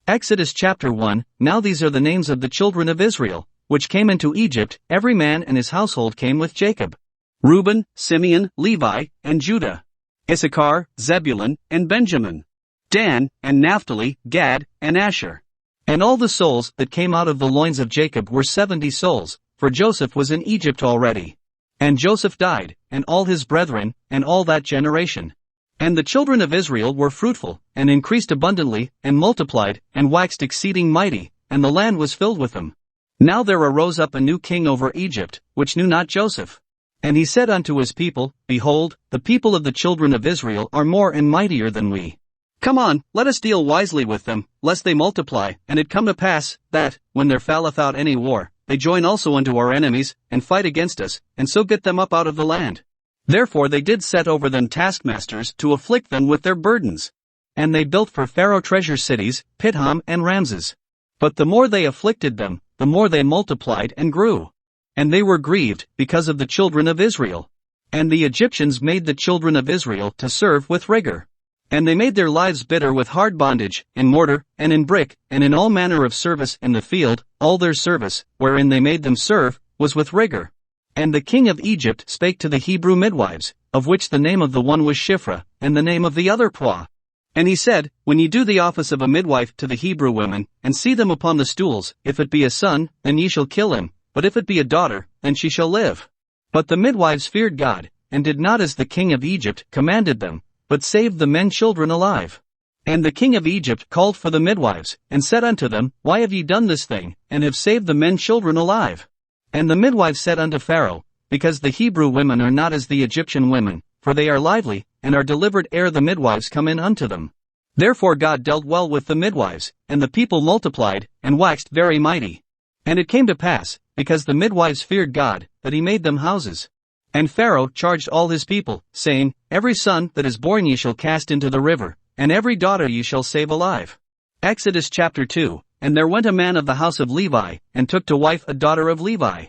Exodus chapter 1. Now these are the names of the children of Israel, which came into Egypt. Every man and his household came with Jacob. Reuben, Simeon, Levi, and Judah. Issachar, Zebulun, and Benjamin. Dan, and Naphtali, Gad, and Asher. And all the souls that came out of the loins of Jacob were 70 souls, for Joseph was in Egypt already. And Joseph died, and all his brethren, and all that generation. And the children of Israel were fruitful, and increased abundantly, and multiplied, and waxed exceeding mighty, and the land was filled with them. Now there arose up a new king over Egypt, which knew not Joseph. And he said unto his people, Behold, the people of the children of Israel are more and mightier than we. Come on, let us deal wisely with them, lest they multiply. And it come to pass, that, when there falleth out any war, they join also unto our enemies, and fight against us, and so get them up out of the land. Therefore they did set over them taskmasters to afflict them with their burdens. And they built for Pharaoh treasure cities, Pithom and Ramses. But the more they afflicted them, the more they multiplied and grew. And they were grieved, because of the children of Israel. And the Egyptians made the children of Israel to serve with rigor. And they made their lives bitter with hard bondage, in mortar, and in brick, and in all manner of service in the field. All their service, wherein they made them serve, was with rigor. And the king of Egypt spake to the Hebrew midwives, of which the name of the one was Shiphrah, and the name of the other Puah. And he said, When ye do the office of a midwife to the Hebrew women, and see them upon the stools, if it be a son, then ye shall kill him, but if it be a daughter, then she shall live. But the midwives feared God, and did not as the king of Egypt commanded them, but saved the men children alive. And the king of Egypt called for the midwives, and said unto them, Why have ye done this thing, and have saved the men children alive? And the midwives said unto Pharaoh, Because the Hebrew women are not as the Egyptian women, for they are lively, and are delivered ere the midwives come in unto them. Therefore God dealt well with the midwives, and the people multiplied, and waxed very mighty. And it came to pass, because the midwives feared God, that he made them houses. And Pharaoh charged all his people, saying, Every son that is born ye shall cast into the river, and every daughter ye shall save alive. Exodus chapter 2. And there went a man of the house of Levi, and took to wife a daughter of Levi.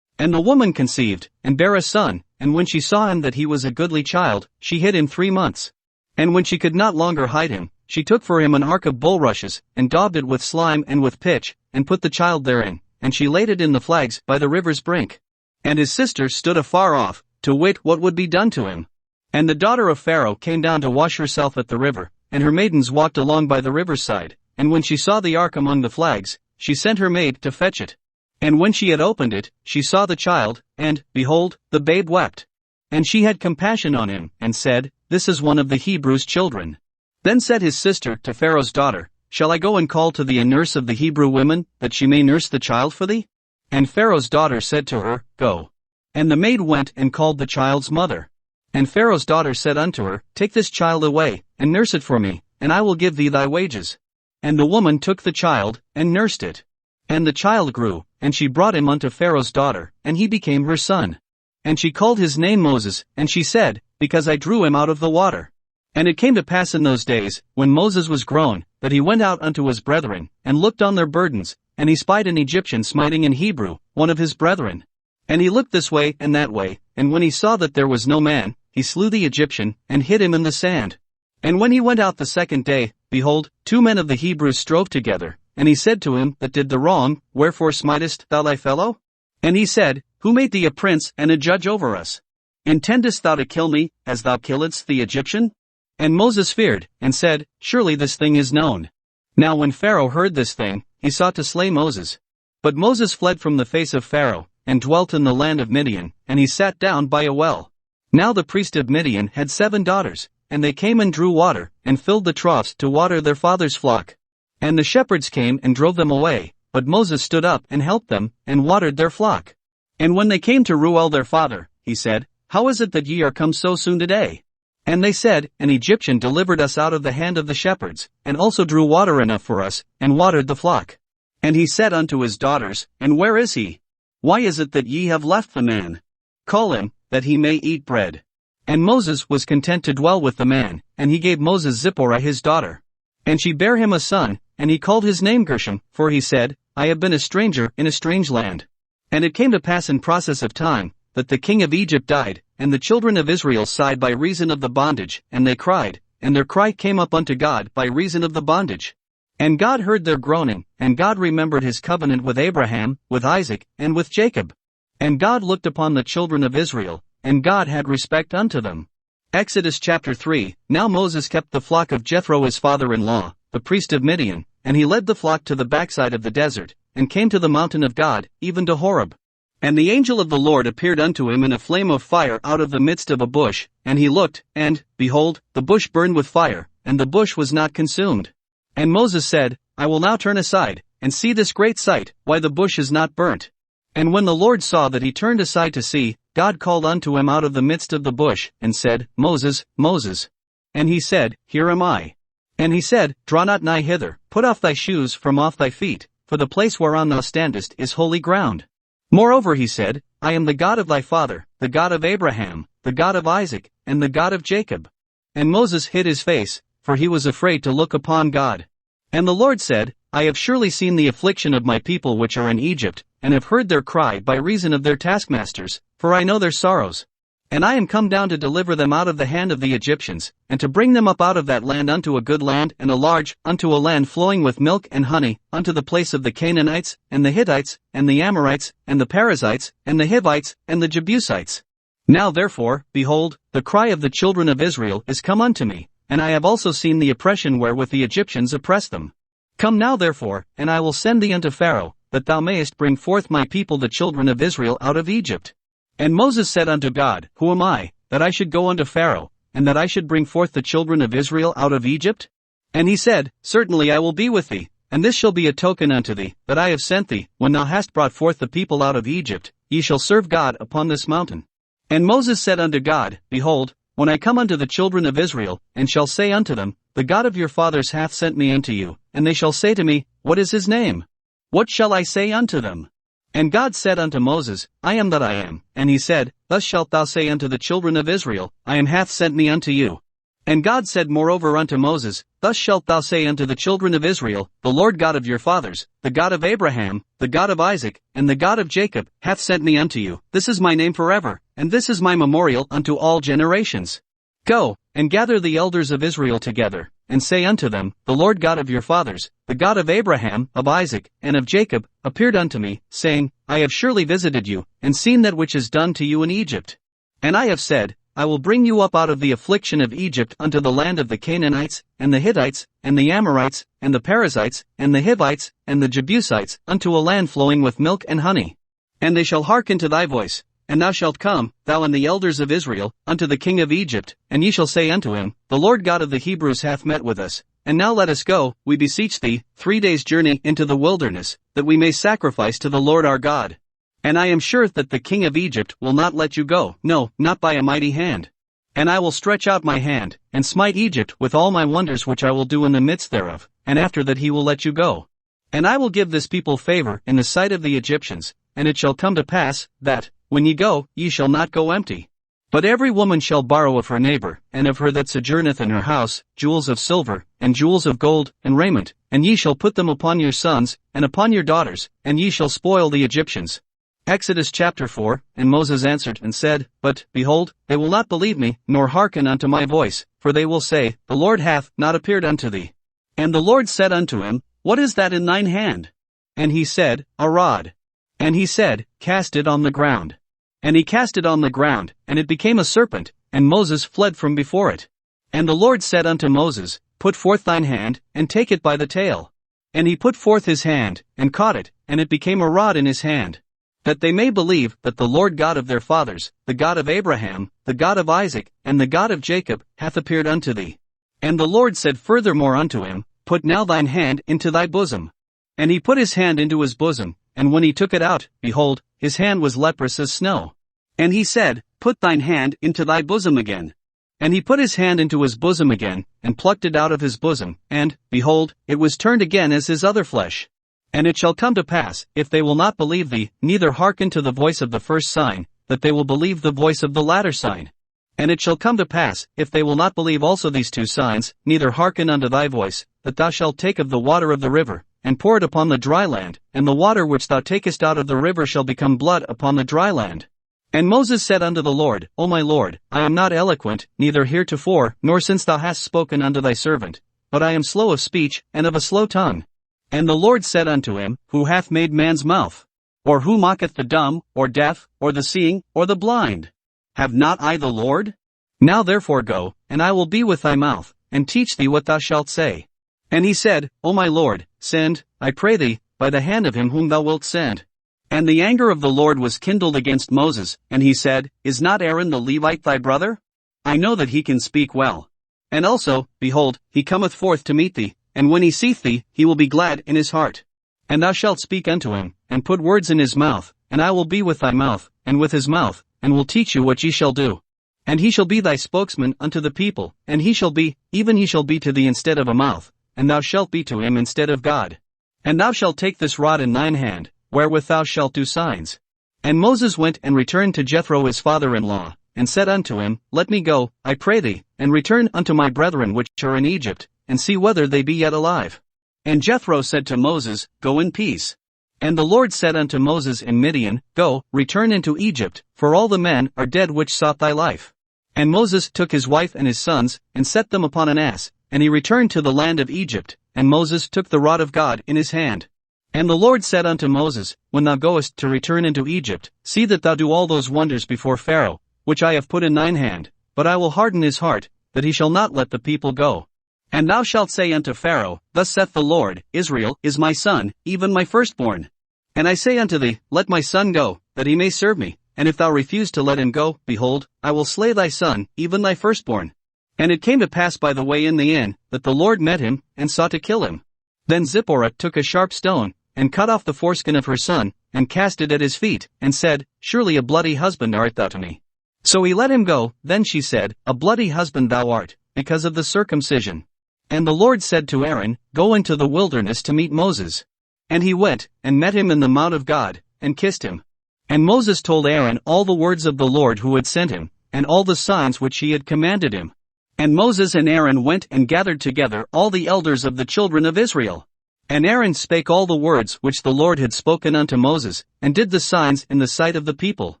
And the woman conceived, and bare a son, and when she saw him that he was a goodly child, she hid him 3 months. And when she could not longer hide him, she took for him an ark of bulrushes, and daubed it with slime and with pitch, and put the child therein, and she laid it in the flags by the river's brink. And his sister stood afar off, to wit what would be done to him. And the daughter of Pharaoh came down to wash herself at the river, and her maidens walked along by the river's side. And when she saw the ark among the flags, she sent her maid to fetch it. And when she had opened it, she saw the child, and, behold, the babe wept. And she had compassion on him, and said, This is one of the Hebrews' children. Then said his sister to Pharaoh's daughter, Shall I go and call to thee a nurse of the Hebrew women, that she may nurse the child for thee? And Pharaoh's daughter said to her, Go. And the maid went and called the child's mother. And Pharaoh's daughter said unto her, Take this child away, and nurse it for me, and I will give thee thy wages. And the woman took the child, and nursed it. And the child grew, and she brought him unto Pharaoh's daughter, and he became her son. And she called his name Moses, and she said, Because I drew him out of the water. And it came to pass in those days, when Moses was grown, that he went out unto his brethren, and looked on their burdens, and he spied an Egyptian smiting an Hebrew, one of his brethren. And he looked this way and that way, and when he saw that there was no man, he slew the Egyptian, and hid him in the sand. And when he went out the second day, behold, 2 men of the Hebrews strove together, and he said to him that did the wrong, Wherefore smitest thou thy fellow? And he said, Who made thee a prince and a judge over us? Intendest thou to kill me, as thou killedst the Egyptian? And Moses feared, and said, Surely this thing is known. Now when Pharaoh heard this thing, he sought to slay Moses. But Moses fled from the face of Pharaoh, and dwelt in the land of Midian, and he sat down by a well. Now the priest of Midian had 7 daughters, and they came and drew water, and filled the troughs to water their father's flock. And the shepherds came and drove them away, but Moses stood up and helped them, and watered their flock. And when they came to Reuel their father, he said, How is it that ye are come so soon today? And they said, An Egyptian delivered us out of the hand of the shepherds, and also drew water enough for us, and watered the flock. And he said unto his daughters, And where is he? Why is it that ye have left the man? Call him, that he may eat bread. And Moses was content to dwell with the man, and he gave Moses Zipporah his daughter. And she bare him a son, and he called his name Gershom, for he said, I have been a stranger in a strange land. And it came to pass in process of time, that the king of Egypt died, and the children of Israel sighed by reason of the bondage, and they cried, and their cry came up unto God by reason of the bondage. And God heard their groaning, and God remembered his covenant with Abraham, with Isaac, and with Jacob. And God looked upon the children of Israel, and God had respect unto them. Exodus chapter 3. Now Moses kept the flock of Jethro his father-in-law, the priest of Midian, and he led the flock to the backside of the desert, and came to the mountain of God, even to Horeb. And the angel of the Lord appeared unto him in a flame of fire out of the midst of a bush, and he looked, and, behold, the bush burned with fire, and the bush was not consumed. And Moses said, I will now turn aside, and see this great sight, why the bush is not burnt. And when the Lord saw that he turned aside to see, God called unto him out of the midst of the bush, and said, Moses, Moses. And he said, Here am I. And he said, Draw not nigh hither, put off thy shoes from off thy feet, for the place whereon thou standest is holy ground. Moreover he said, I am the God of thy father, the God of Abraham, the God of Isaac, and the God of Jacob. And Moses hid his face, for he was afraid to look upon God. And the Lord said, I have surely seen the affliction of my people which are in Egypt, and have heard their cry by reason of their taskmasters, for I know their sorrows. And I am come down to deliver them out of the hand of the Egyptians, and to bring them up out of that land unto a good land and a large, unto a land flowing with milk and honey, unto the place of the Canaanites, and the Hittites, and the Amorites, and the Perizzites, and the Hivites, and the Jebusites. Now therefore, behold, the cry of the children of Israel is come unto me, and I have also seen the oppression wherewith the Egyptians oppress them. Come now therefore, and I will send thee unto Pharaoh, that thou mayest bring forth my people the children of Israel out of Egypt. And Moses said unto God, Who am I, that I should go unto Pharaoh, and that I should bring forth the children of Israel out of Egypt? And he said, Certainly I will be with thee, and this shall be a token unto thee, that I have sent thee, when thou hast brought forth the people out of Egypt, ye shall serve God upon this mountain. And Moses said unto God, Behold, when I come unto the children of Israel, and shall say unto them, The God of your fathers hath sent me unto you, and they shall say to me, What is his name? What shall I say unto them? And God said unto Moses, I am that I am. And he said, Thus shalt thou say unto the children of Israel, I am hath sent me unto you. And God said moreover unto Moses, Thus shalt thou say unto the children of Israel, The Lord God of your fathers, the God of Abraham, the God of Isaac, and the God of Jacob, hath sent me unto you. This is my name forever, and this is my memorial unto all generations. Go, and gather the elders of Israel together, and say unto them, The Lord God of your fathers, the God of Abraham, of Isaac, and of Jacob, appeared unto me, saying, I have surely visited you, and seen that which is done to you in Egypt. And I have said, I will bring you up out of the affliction of Egypt unto the land of the Canaanites, and the Hittites, and the Amorites, and the Perizzites, and the Hivites, and the Jebusites, unto a land flowing with milk and honey. And they shall hearken to thy voice, and thou shalt come, thou and the elders of Israel, unto the king of Egypt, and ye shall say unto him, The Lord God of the Hebrews hath met with us, and now let us go, we beseech thee, 3 days' journey into the wilderness, that we may sacrifice to the Lord our God. And I am sure that the king of Egypt will not let you go, no, not by a mighty hand. And I will stretch out my hand, and smite Egypt with all my wonders which I will do in the midst thereof, and after that he will let you go. And I will give this people favor in the sight of the Egyptians, and it shall come to pass, that, when ye go, ye shall not go empty. But every woman shall borrow of her neighbor, and of her that sojourneth in her house, jewels of silver, and jewels of gold, and raiment, and ye shall put them upon your sons, and upon your daughters, and ye shall spoil the Egyptians. Exodus chapter 4, And Moses answered and said, But, behold, they will not believe me, nor hearken unto my voice, for they will say, The Lord hath not appeared unto thee. And the Lord said unto him, What is that in thine hand? And he said, A rod. And he said, Cast it on the ground. And he cast it on the ground, and it became a serpent, and Moses fled from before it. And the Lord said unto Moses, Put forth thine hand, and take it by the tail. And he put forth his hand, and caught it, and it became a rod in his hand. That they may believe that the Lord God of their fathers, the God of Abraham, the God of Isaac, and the God of Jacob, hath appeared unto thee. And the Lord said furthermore unto him, Put now thine hand into thy bosom. And he put his hand into his bosom, and when he took it out, behold, his hand was leprous as snow. And he said, Put thine hand into thy bosom again. And he put his hand into his bosom again, and plucked it out of his bosom, and, behold, it was turned again as his other flesh. And it shall come to pass, if they will not believe thee, neither hearken to the voice of the first sign, that they will believe the voice of the latter sign. And it shall come to pass, if they will not believe also these 2 signs, neither hearken unto thy voice, that thou shalt take of the water of the river, and pour it upon the dry land, and the water which thou takest out of the river shall become blood upon the dry land. And Moses said unto the Lord, O my Lord, I am not eloquent, neither heretofore, nor since thou hast spoken unto thy servant. but I am slow of speech, and of a slow tongue. And the Lord said unto him, Who hath made man's mouth? Or who mocketh the dumb, or deaf, or the seeing, or the blind? Have not I the Lord? Now therefore go, and I will be with thy mouth, and teach thee what thou shalt say. And he said, O my Lord, send, I pray thee, by the hand of him whom thou wilt send. And the anger of the Lord was kindled against Moses, and he said, Is not Aaron the Levite thy brother? I know that he can speak well. And also, behold, he cometh forth to meet thee, and when he seeth thee, he will be glad in his heart. And thou shalt speak unto him, and put words in his mouth, and I will be with thy mouth, and with his mouth, and will teach you what ye shall do. And he shall be thy spokesman unto the people, and he shall be, even he shall be to thee instead of a mouth, and thou shalt be to him instead of God. And thou shalt take this rod in thine hand, wherewith thou shalt do signs. And Moses went and returned to Jethro his father-in-law, and said unto him, Let me go, I pray thee, and return unto my brethren which are in Egypt, and see whether they be yet alive. And Jethro said to Moses, Go in peace. And the Lord said unto Moses in Midian, Go, return into Egypt, for all the men are dead which sought thy life. And Moses took his wife and his sons, and set them upon an ass, and he returned to the land of Egypt, and Moses took the rod of God in his hand. And the Lord said unto Moses, When thou goest to return into Egypt, see that thou do all those wonders before Pharaoh, which I have put in thine hand, but I will harden his heart, that he shall not let the people go. And thou shalt say unto Pharaoh, Thus saith the Lord, Israel is my son, even my firstborn. And I say unto thee, Let my son go, that he may serve me, and if thou refuse to let him go, behold, I will slay thy son, even thy firstborn. And it came to pass by the way in the inn, that the Lord met him, and sought to kill him. Then Zipporah took a sharp stone, and cut off the foreskin of her son, and cast it at his feet, and said, Surely a bloody husband art thou to me. So he let him go. Then she said, A bloody husband thou art, because of the circumcision. And the Lord said to Aaron, Go into the wilderness to meet Moses. And he went, and met him in the mount of God, and kissed him. And Moses told Aaron all the words of the Lord who had sent him, and all the signs which he had commanded him. And Moses and Aaron went and gathered together all the elders of the children of Israel. And Aaron spake all the words which the Lord had spoken unto Moses, and did the signs in the sight of the people.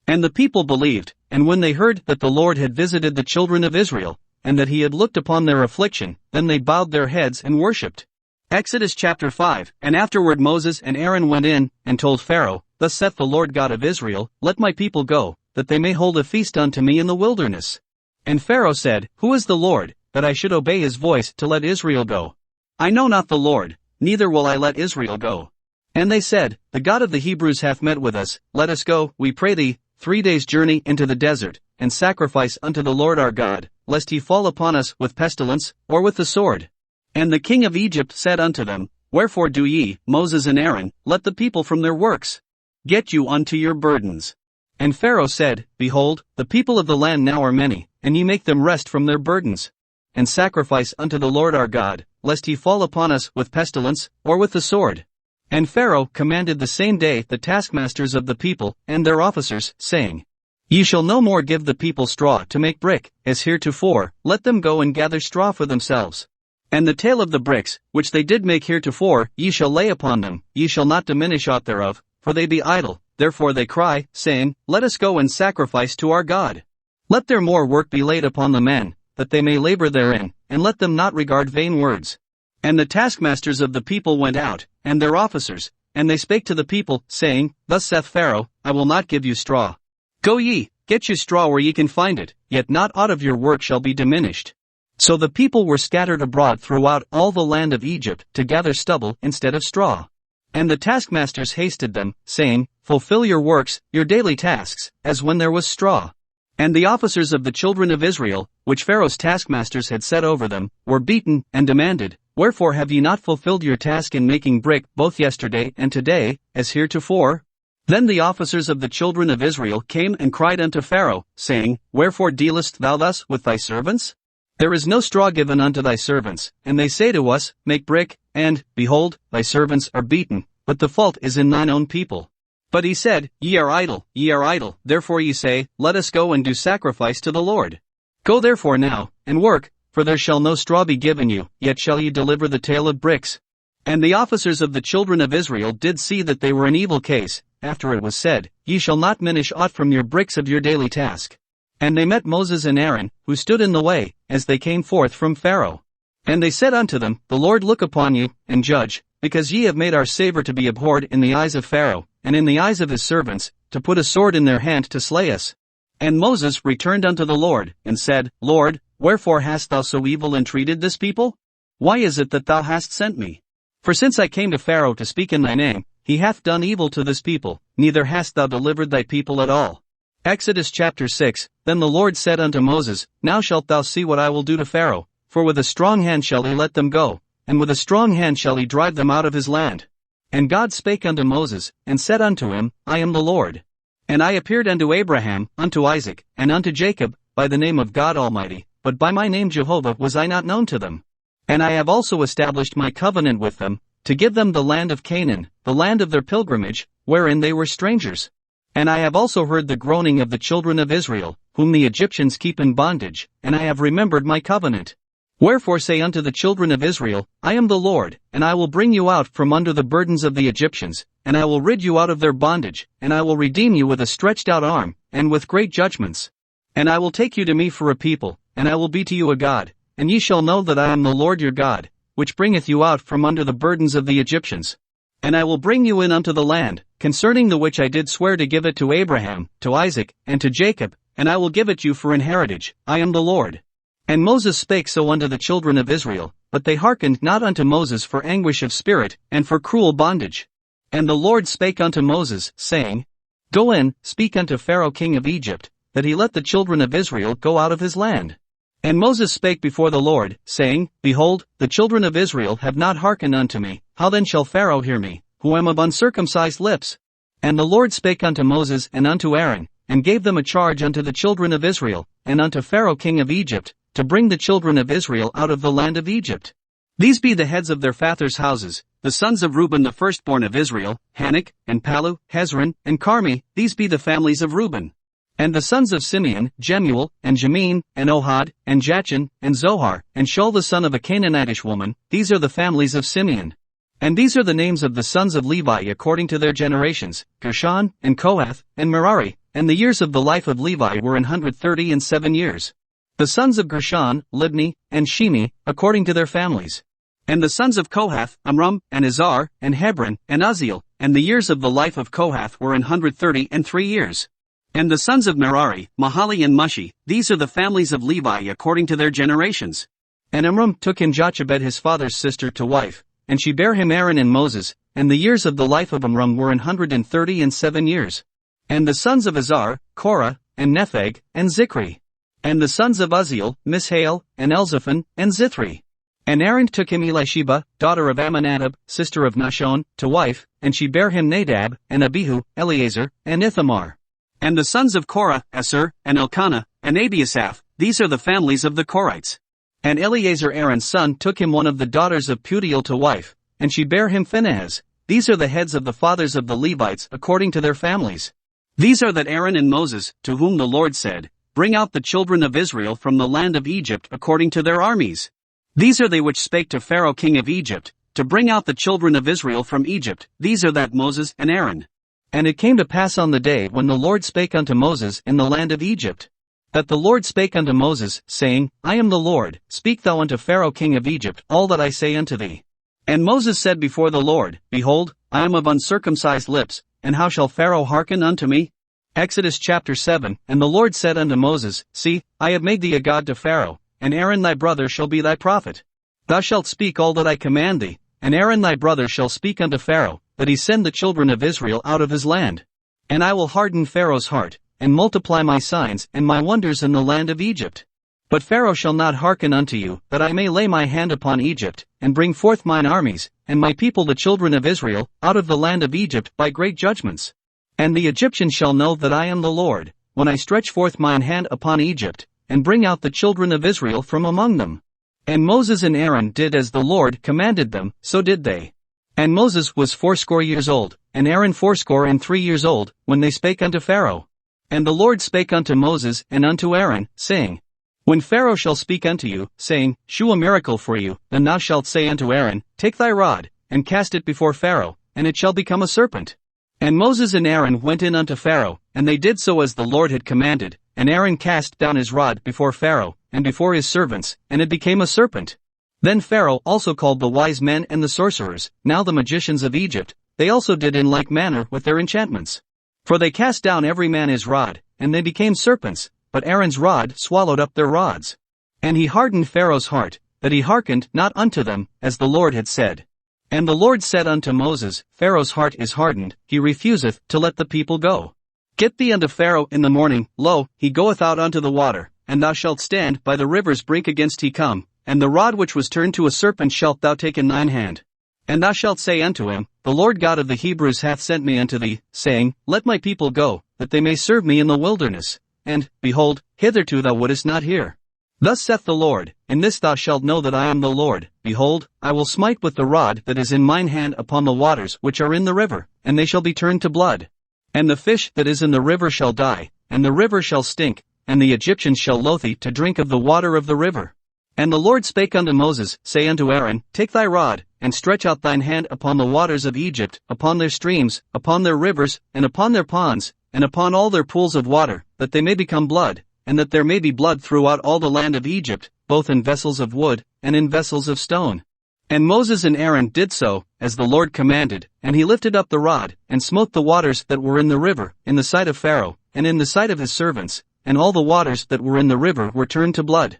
And the people believed, and when they heard that the Lord had visited the children of Israel, and that he had looked upon their affliction, then they bowed their heads and worshipped. Exodus chapter 5. And afterward Moses and Aaron went in, and told Pharaoh, Thus saith the Lord God of Israel, Let my people go, that they may hold a feast unto me in the wilderness. And Pharaoh said, Who is the Lord, that I should obey his voice to let Israel go? I know not the Lord, neither will I let Israel go. And they said, The God of the Hebrews hath met with us, let us go, we pray thee, 3 days' journey into the desert, and sacrifice unto the Lord our God, lest he fall upon us with pestilence, or with the sword. And the king of Egypt said unto them, Wherefore do ye, Moses and Aaron, let the people from their works? Get you unto your burdens. And Pharaoh said, Behold, the people of the land now are many, and ye make them rest from their burdens. And sacrifice unto the Lord our God, lest he fall upon us with pestilence, or with the sword. And Pharaoh commanded the same day the taskmasters of the people, and their officers, saying, Ye shall no more give the people straw to make brick, as heretofore, let them go and gather straw for themselves. And the tale of the bricks, which they did make heretofore, ye shall lay upon them, ye shall not diminish aught thereof, for they be idle, therefore they cry, saying, Let us go and sacrifice to our God. Let their more work be laid upon the men, that they may labor therein, and let them not regard vain words. And the taskmasters of the people went out, and their officers, and they spake to the people, saying, Thus saith Pharaoh, I will not give you straw. Go ye, get you straw where ye can find it, yet not aught of your work shall be diminished. So the people were scattered abroad throughout all the land of Egypt, to gather stubble instead of straw. And the taskmasters hasted them, saying, Fulfill your works, your daily tasks, as when there was straw. And the officers of the children of Israel, which Pharaoh's taskmasters had set over them, were beaten, and demanded, Wherefore have ye not fulfilled your task in making brick both yesterday and today, as heretofore? Then the officers of the children of Israel came and cried unto Pharaoh, saying, Wherefore dealest thou thus with thy servants? There is no straw given unto thy servants, and they say to us, Make brick, and, behold, thy servants are beaten, but the fault is in thine own people. But he said, Ye are idle, therefore ye say, Let us go and do sacrifice to the Lord. Go therefore now, and work, for there shall no straw be given you, yet shall ye deliver the tale of bricks. And the officers of the children of Israel did see that they were in evil case, after it was said, Ye shall not minish aught from your bricks of your daily task. And they met Moses and Aaron, who stood in the way, as they came forth from Pharaoh. And they said unto them, The Lord look upon you, and judge, because ye have made our savor to be abhorred in the eyes of Pharaoh, and in the eyes of his servants, to put a sword in their hand to slay us. And Moses returned unto the Lord, and said, Lord, wherefore hast thou so evil entreated this people? Why is it that thou hast sent me? For since I came to Pharaoh to speak in thy name, he hath done evil to this people, neither hast thou delivered thy people at all. Exodus chapter 6, Then the Lord said unto Moses, Now shalt thou see what I will do to Pharaoh, for with a strong hand shall he let them go, and with a strong hand shall he drive them out of his land. And God spake unto Moses, and said unto him, I am the Lord. And I appeared unto Abraham, unto Isaac, and unto Jacob, by the name of God Almighty, but by my name Jehovah was I not known to them. And I have also established my covenant with them, to give them the land of Canaan, the land of their pilgrimage, wherein they were strangers. And I have also heard the groaning of the children of Israel, whom the Egyptians keep in bondage, and I have remembered my covenant. Wherefore say unto the children of Israel, I am the Lord, and I will bring you out from under the burdens of the Egyptians, and I will rid you out of their bondage, and I will redeem you with a stretched out arm, and with great judgments. And I will take you to me for a people, and I will be to you a God, and ye shall know that I am the Lord your God, which bringeth you out from under the burdens of the Egyptians. And I will bring you in unto the land, concerning the which I did swear to give it to Abraham, to Isaac, and to Jacob, and I will give it you for an heritage, I am the Lord. And Moses spake so unto the children of Israel, but they hearkened not unto Moses for anguish of spirit, and for cruel bondage. And the Lord spake unto Moses, saying, Go in, speak unto Pharaoh king of Egypt, that he let the children of Israel go out of his land. And Moses spake before the Lord, saying, Behold, the children of Israel have not hearkened unto me, how then shall Pharaoh hear me, who am of uncircumcised lips? And the Lord spake unto Moses and unto Aaron, and gave them a charge unto the children of Israel, and unto Pharaoh king of Egypt, to bring the children of Israel out of the land of Egypt. These be the heads of their fathers' houses, the sons of Reuben the firstborn of Israel, Hanok, and Palu, Hezron, and Carmi, these be the families of Reuben. And the sons of Simeon, Jemuel, and Jamin, and Ohad, and Jachin, and Zohar, and Shaul the son of a Canaanitish woman, these are the families of Simeon. And these are the names of the sons of Levi according to their generations, Gershon, and Kohath, and Merari, and the years of the life of Levi were 137 years. The sons of Gershon, Libni, and Shimi, according to their families. And the sons of Kohath, Amram, and Izhar, and Hebron, and Uzziel, and the years of the life of Kohath were 133 years. And the sons of Merari, Mahali and Mushi, these are the families of Levi according to their generations. And Amram took him Jochebed his father's sister to wife, and she bare him Aaron and Moses, and the years of the life of Amram were 137 years. And the sons of Izhar, Korah, and Nepheg, and Zikri. And the sons of Uzziel, Mishael, and Elzaphan, and Zithri. And Aaron took him Elisheba, daughter of Amminadab, sister of Nahshon, to wife, and she bare him Nadab, and Abihu, Eleazar, and Ithamar. And the sons of Korah, Asher, and Elkanah, and Abiasaph, these are the families of the Korites. And Eleazar Aaron's son took him one of the daughters of Putiel to wife, and she bare him Phinehas. These are the heads of the fathers of the Levites according to their families. These are that Aaron and Moses, to whom the Lord said, Bring out the children of Israel from the land of Egypt according to their armies. These are they which spake to Pharaoh king of Egypt, to bring out the children of Israel from Egypt, these are that Moses and Aaron. And it came to pass on the day when the Lord spake unto Moses in the land of Egypt, that the Lord spake unto Moses, saying, I am the Lord, speak thou unto Pharaoh king of Egypt all that I say unto thee. And Moses said before the Lord, Behold, I am of uncircumcised lips, and how shall Pharaoh hearken unto me? Exodus chapter 7, And the Lord said unto Moses, See, I have made thee a god to Pharaoh, and Aaron thy brother shall be thy prophet. Thou shalt speak all that I command thee, and Aaron thy brother shall speak unto Pharaoh, that he send the children of Israel out of his land. And I will harden Pharaoh's heart, and multiply my signs and my wonders in the land of Egypt. But Pharaoh shall not hearken unto you, that I may lay my hand upon Egypt, and bring forth mine armies, and my people the children of Israel, out of the land of Egypt by great judgments. And the Egyptians shall know that I am the Lord, when I stretch forth mine hand upon Egypt, and bring out the children of Israel from among them. And Moses and Aaron did as the Lord commanded them, so did they. And Moses was 80 years old, and Aaron 83 years old, when they spake unto Pharaoh. And the Lord spake unto Moses and unto Aaron, saying, When Pharaoh shall speak unto you, saying, Shew a miracle for you, then thou shalt say unto Aaron, Take thy rod, and cast it before Pharaoh, and it shall become a serpent. And Moses and Aaron went in unto Pharaoh, and they did so as the Lord had commanded, and Aaron cast down his rod before Pharaoh, and before his servants, and it became a serpent. Then Pharaoh also called the wise men and the sorcerers, now the magicians of Egypt. They also did in like manner with their enchantments. For they cast down every man his rod, and they became serpents, but Aaron's rod swallowed up their rods. And he hardened Pharaoh's heart, that he hearkened not unto them, as the Lord had said. And the Lord said unto Moses, Pharaoh's heart is hardened, he refuseth to let the people go. Get thee unto Pharaoh in the morning, lo, he goeth out unto the water, and thou shalt stand by the river's brink against he come, and the rod which was turned to a serpent shalt thou take in thine hand. And thou shalt say unto him, The Lord God of the Hebrews hath sent me unto thee, saying, Let my people go, that they may serve me in the wilderness. And, behold, hitherto thou wouldest not hear. Thus saith the Lord, In this thou shalt know that I am the Lord, behold, I will smite with the rod that is in mine hand upon the waters which are in the river, and they shall be turned to blood. And the fish that is in the river shall die, and the river shall stink, and the Egyptians shall loathe to drink of the water of the river. And the Lord spake unto Moses, Say unto Aaron, Take thy rod, and stretch out thine hand upon the waters of Egypt, upon their streams, upon their rivers, and upon their ponds, and upon all their pools of water, that they may become blood, and that there may be blood throughout all the land of Egypt, both in vessels of wood, and in vessels of stone. And Moses and Aaron did so, as the Lord commanded, and he lifted up the rod, and smote the waters that were in the river, in the sight of Pharaoh, and in the sight of his servants, and all the waters that were in the river were turned to blood.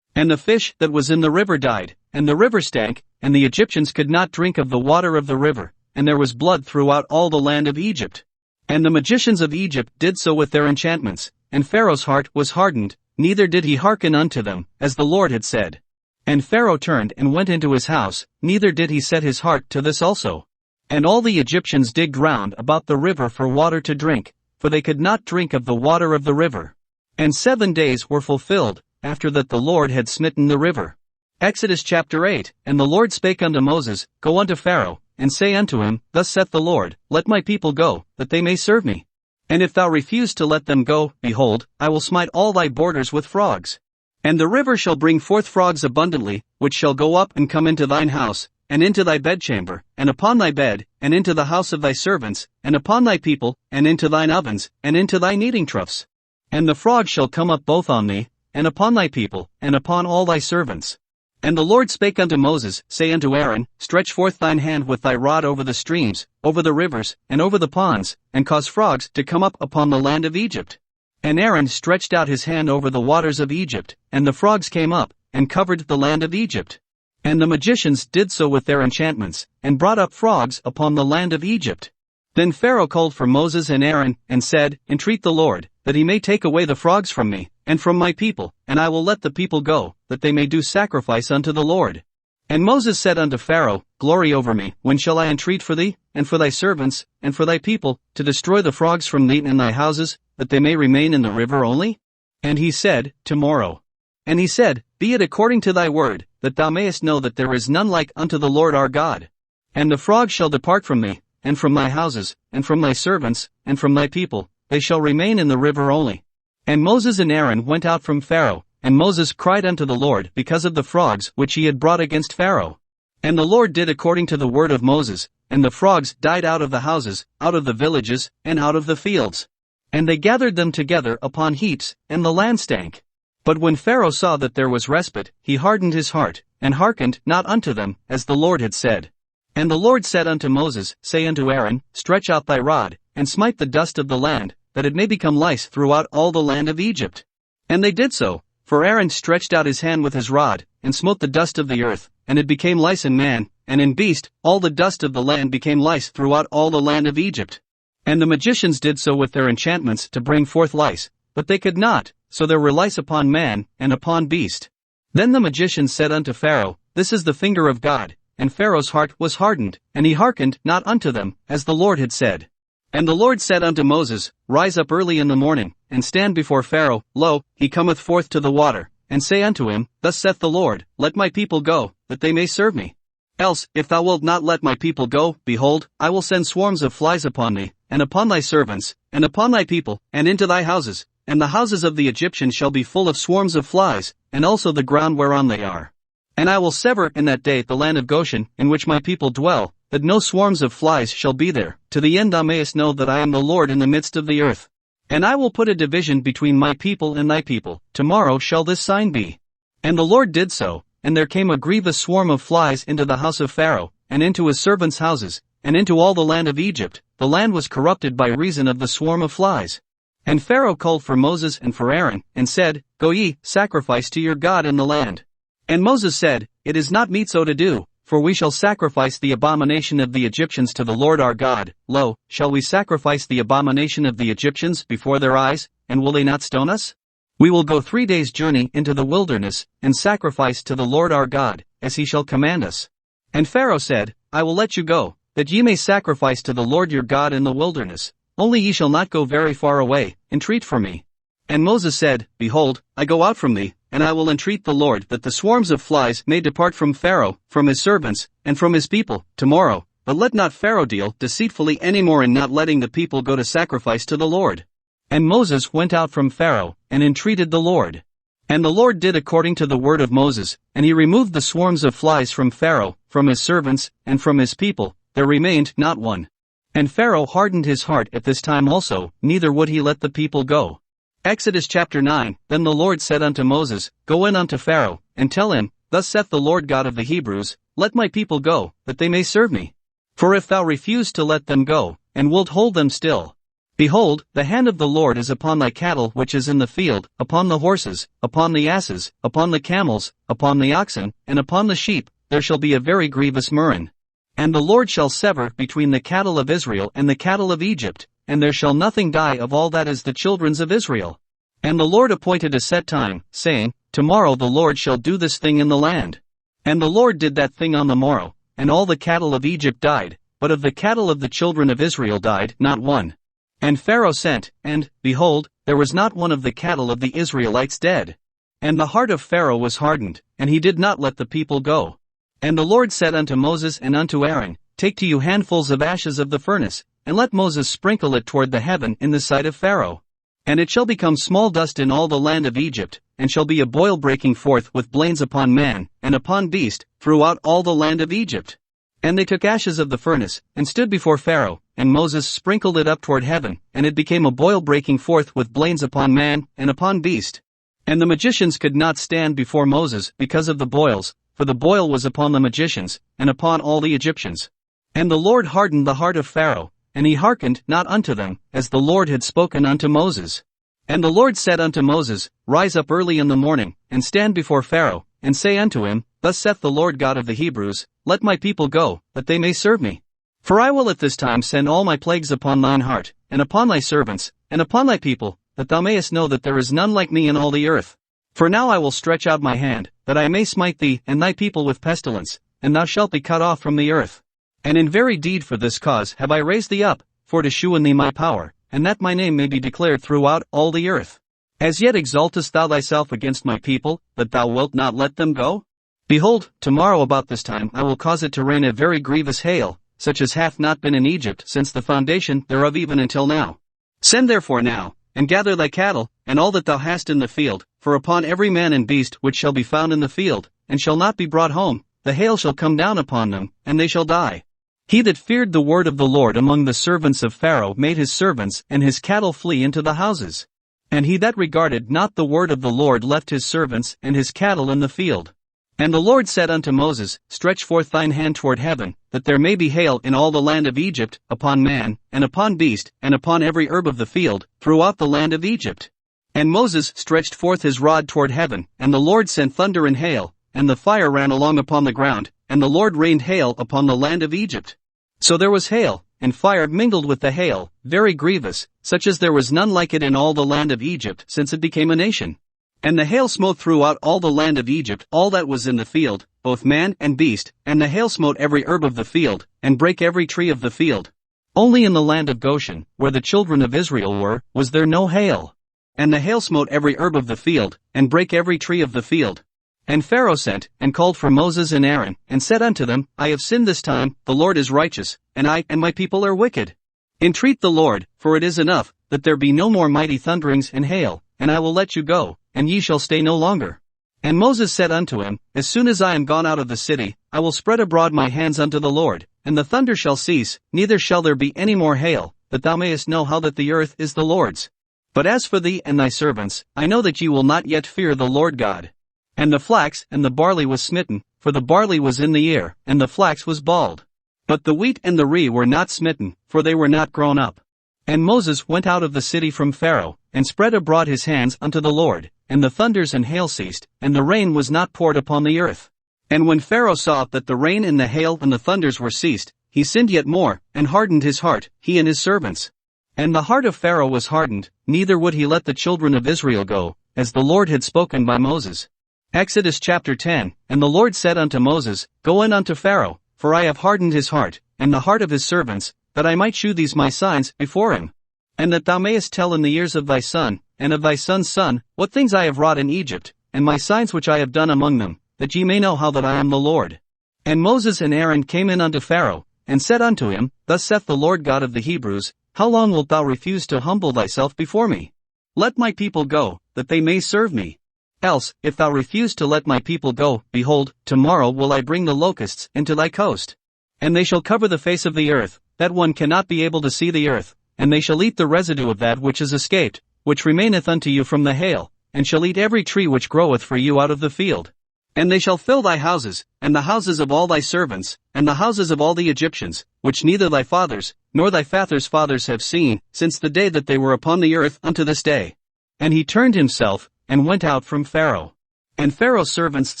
And the fish that was in the river died, and the river stank, and the Egyptians could not drink of the water of the river, and there was blood throughout all the land of Egypt. And the magicians of Egypt did so with their enchantments, and Pharaoh's heart was hardened, neither did he hearken unto them, as the Lord had said. And Pharaoh turned and went into his house, neither did he set his heart to this also. And all the Egyptians digged round about the river for water to drink, for they could not drink of the water of the river. And 7 days were fulfilled, after that the Lord had smitten the river. Exodus chapter 8. And the Lord spake unto Moses, Go unto Pharaoh, and say unto him, Thus saith the Lord, Let my people go, that they may serve me. And if thou refuse to let them go, behold, I will smite all thy borders with frogs. And the river shall bring forth frogs abundantly, which shall go up and come into thine house, and into thy bedchamber, and upon thy bed, and into the house of thy servants, and upon thy people, and into thine ovens, and into thy kneading troughs. And the frogs shall come up both on thee, and upon thy people, and upon all thy servants. And the Lord spake unto Moses, Say unto Aaron, Stretch forth thine hand with thy rod over the streams, over the rivers, and over the ponds, and cause frogs to come up upon the land of Egypt. And Aaron stretched out his hand over the waters of Egypt, and the frogs came up, and covered the land of Egypt. And the magicians did so with their enchantments, and brought up frogs upon the land of Egypt. Then Pharaoh called for Moses and Aaron, and said, Entreat the Lord, that he may take away the frogs from me, and from my people, and I will let the people go, that they may do sacrifice unto the Lord. And Moses said unto Pharaoh, Glory over me, when shall I entreat for thee, and for thy servants, and for thy people, to destroy the frogs from thee and thy houses, that they may remain in the river only? And he said, Tomorrow. And he said, Be it according to thy word, that thou mayest know that there is none like unto the Lord our God. And the frogs shall depart from thee, and from thy houses, and from thy servants, and from thy people, they shall remain in the river only. And Moses and Aaron went out from Pharaoh, and Moses cried unto the Lord because of the frogs which he had brought against Pharaoh. And the Lord did according to the word of Moses, and the frogs died out of the houses, out of the villages, and out of the fields. And they gathered them together upon heaps, and the land stank. But when Pharaoh saw that there was respite, he hardened his heart, and hearkened not unto them, as the Lord had said. And the Lord said unto Moses, Say unto Aaron, Stretch out thy rod, and smite the dust of the land, that it may become lice throughout all the land of Egypt. And they did so, for Aaron stretched out his hand with his rod, and smote the dust of the earth, and it became lice in man, and in beast, all the dust of the land became lice throughout all the land of Egypt. And the magicians did so with their enchantments to bring forth lice, but they could not, so there were lice upon man, and upon beast. Then the magicians said unto Pharaoh, This is the finger of God, and Pharaoh's heart was hardened, and he hearkened not unto them, as the Lord had said. And the Lord said unto Moses, Rise up early in the morning, and stand before Pharaoh, lo, he cometh forth to the water, and say unto him, Thus saith the Lord, Let my people go, that they may serve me. Else, if thou wilt not let my people go, behold, I will send swarms of flies upon thee, and upon thy servants, and upon thy people, and into thy houses, and the houses of the Egyptians shall be full of swarms of flies, and also the ground whereon they are. And I will sever in that day the land of Goshen, in which my people dwell, that no swarms of flies shall be there, to the end thou mayest know that I am the Lord in the midst of the earth. And I will put a division between my people and thy people, tomorrow shall this sign be. And the Lord did so, and there came a grievous swarm of flies into the house of Pharaoh, and into his servants' houses, and into all the land of Egypt. The land was corrupted by reason of the swarm of flies. And Pharaoh called for Moses and for Aaron, and said, Go ye, sacrifice to your God in the land. And Moses said, It is not meet so to do, for we shall sacrifice the abomination of the Egyptians to the Lord our God. Lo, shall we sacrifice the abomination of the Egyptians before their eyes, and will they not stone us? We will go 3 days' journey into the wilderness, and sacrifice to the Lord our God, as he shall command us. And Pharaoh said, I will let you go, that ye may sacrifice to the Lord your God in the wilderness. Only ye shall not go very far away, entreat for me. And Moses said, Behold, I go out from thee, and I will entreat the Lord that the swarms of flies may depart from Pharaoh, from his servants, and from his people, tomorrow. But let not Pharaoh deal deceitfully any more in not letting the people go to sacrifice to the Lord. And Moses went out from Pharaoh, and entreated the Lord. And the Lord did according to the word of Moses, and he removed the swarms of flies from Pharaoh, from his servants, and from his people. There remained not one. And Pharaoh hardened his heart at this time also, neither would he let the people go. Exodus chapter 9. Then the Lord said unto Moses, Go in unto Pharaoh, and tell him, Thus saith the Lord God of the Hebrews, Let my people go, that they may serve me. For if thou refuse to let them go, and wilt hold them still, behold, the hand of the Lord is upon thy cattle which is in the field, upon the horses, upon the asses, upon the camels, upon the oxen, and upon the sheep. There shall be a very grievous murrain. And the Lord shall sever between the cattle of Israel and the cattle of Egypt, and there shall nothing die of all that is the children's of Israel. And the Lord appointed a set time, saying, Tomorrow the Lord shall do this thing in the land. And the Lord did that thing on the morrow, and all the cattle of Egypt died, but of the cattle of the children of Israel died not one. And Pharaoh sent, and, behold, there was not one of the cattle of the Israelites dead. And the heart of Pharaoh was hardened, and he did not let the people go. And the Lord said unto Moses and unto Aaron, Take to you handfuls of ashes of the furnace, and let Moses sprinkle it toward the heaven in the sight of Pharaoh. And it shall become small dust in all the land of Egypt, and shall be a boil breaking forth with blains upon man, and upon beast, throughout all the land of Egypt. And they took ashes of the furnace, and stood before Pharaoh, and Moses sprinkled it up toward heaven, and it became a boil breaking forth with blains upon man, and upon beast. And the magicians could not stand before Moses because of the boils, for the boil was upon the magicians, and upon all the Egyptians. And the Lord hardened the heart of Pharaoh, and he hearkened not unto them, as the Lord had spoken unto Moses. And the Lord said unto Moses, Rise up early in the morning, and stand before Pharaoh, and say unto him, Thus saith the Lord God of the Hebrews, Let my people go, that they may serve me. For I will at this time send all my plagues upon thine heart, and upon thy servants, and upon thy people, that thou mayest know that there is none like me in all the earth. For now I will stretch out my hand, that I may smite thee and thy people with pestilence, and thou shalt be cut off from the earth. And in very deed for this cause have I raised thee up, for to shew in thee my power, and that my name may be declared throughout all the earth. As yet exaltest thou thyself against my people, that thou wilt not let them go? Behold, tomorrow about this time I will cause it to rain a very grievous hail, such as hath not been in Egypt since the foundation thereof even until now. Send therefore now, and gather thy cattle, and all that thou hast in the field, for upon every man and beast which shall be found in the field, and shall not be brought home, the hail shall come down upon them, and they shall die. He that feared the word of the Lord among the servants of Pharaoh made his servants and his cattle flee into the houses. And he that regarded not the word of the Lord left his servants and his cattle in the field. And the Lord said unto Moses, Stretch forth thine hand toward heaven, that there may be hail in all the land of Egypt, upon man, and upon beast, and upon every herb of the field, throughout the land of Egypt. And Moses stretched forth his rod toward heaven, and the Lord sent thunder and hail, and the fire ran along upon the ground, and the Lord rained hail upon the land of Egypt. So there was hail, and fire mingled with the hail, very grievous, such as there was none like it in all the land of Egypt since it became a nation. And the hail smote throughout all the land of Egypt all that was in the field, both man and beast, and the hail smote every herb of the field, and brake every tree of the field. Only in the land of Goshen, where the children of Israel were, was there no hail. And the hail smote every herb of the field, and brake every tree of the field. And Pharaoh sent, and called for Moses and Aaron, and said unto them, I have sinned this time, the Lord is righteous, and I and my people are wicked. Entreat the Lord, for it is enough, that there be no more mighty thunderings and hail, and I will let you go, and ye shall stay no longer. And Moses said unto him, As soon as I am gone out of the city, I will spread abroad my hands unto the Lord, and the thunder shall cease, neither shall there be any more hail, that thou mayest know how that the earth is the Lord's. But as for thee and thy servants, I know that ye will not yet fear the Lord God. And the flax and the barley was smitten, for the barley was in the ear, and the flax was bald. But the wheat and the rye were not smitten, for they were not grown up. And Moses went out of the city from Pharaoh, and spread abroad his hands unto the Lord, and the thunders and hail ceased, and the rain was not poured upon the earth. And when Pharaoh saw that the rain and the hail and the thunders were ceased, he sinned yet more, and hardened his heart, he and his servants. And the heart of Pharaoh was hardened, neither would he let the children of Israel go, as the Lord had spoken by Moses. Exodus chapter 10, And the Lord said unto Moses, Go in unto Pharaoh, for I have hardened his heart, and the heart of his servants, that I might shew these my signs before him. And that thou mayest tell in the ears of thy son, and of thy son's son, what things I have wrought in Egypt, and my signs which I have done among them, that ye may know how that I am the Lord. And Moses and Aaron came in unto Pharaoh, and said unto him, Thus saith the Lord God of the Hebrews, How long wilt thou refuse to humble thyself before me? Let my people go, that they may serve me. Else, if thou refuse to let my people go, behold, tomorrow will I bring the locusts into thy coast. And they shall cover the face of the earth, that one cannot be able to see the earth, and they shall eat the residue of that which is escaped, which remaineth unto you from the hail, and shall eat every tree which groweth for you out of the field. And they shall fill thy houses, and the houses of all thy servants, and the houses of all the Egyptians, which neither thy fathers, nor thy fathers' fathers have seen, since the day that they were upon the earth unto this day. And he turned himself, and went out from Pharaoh. And Pharaoh's servants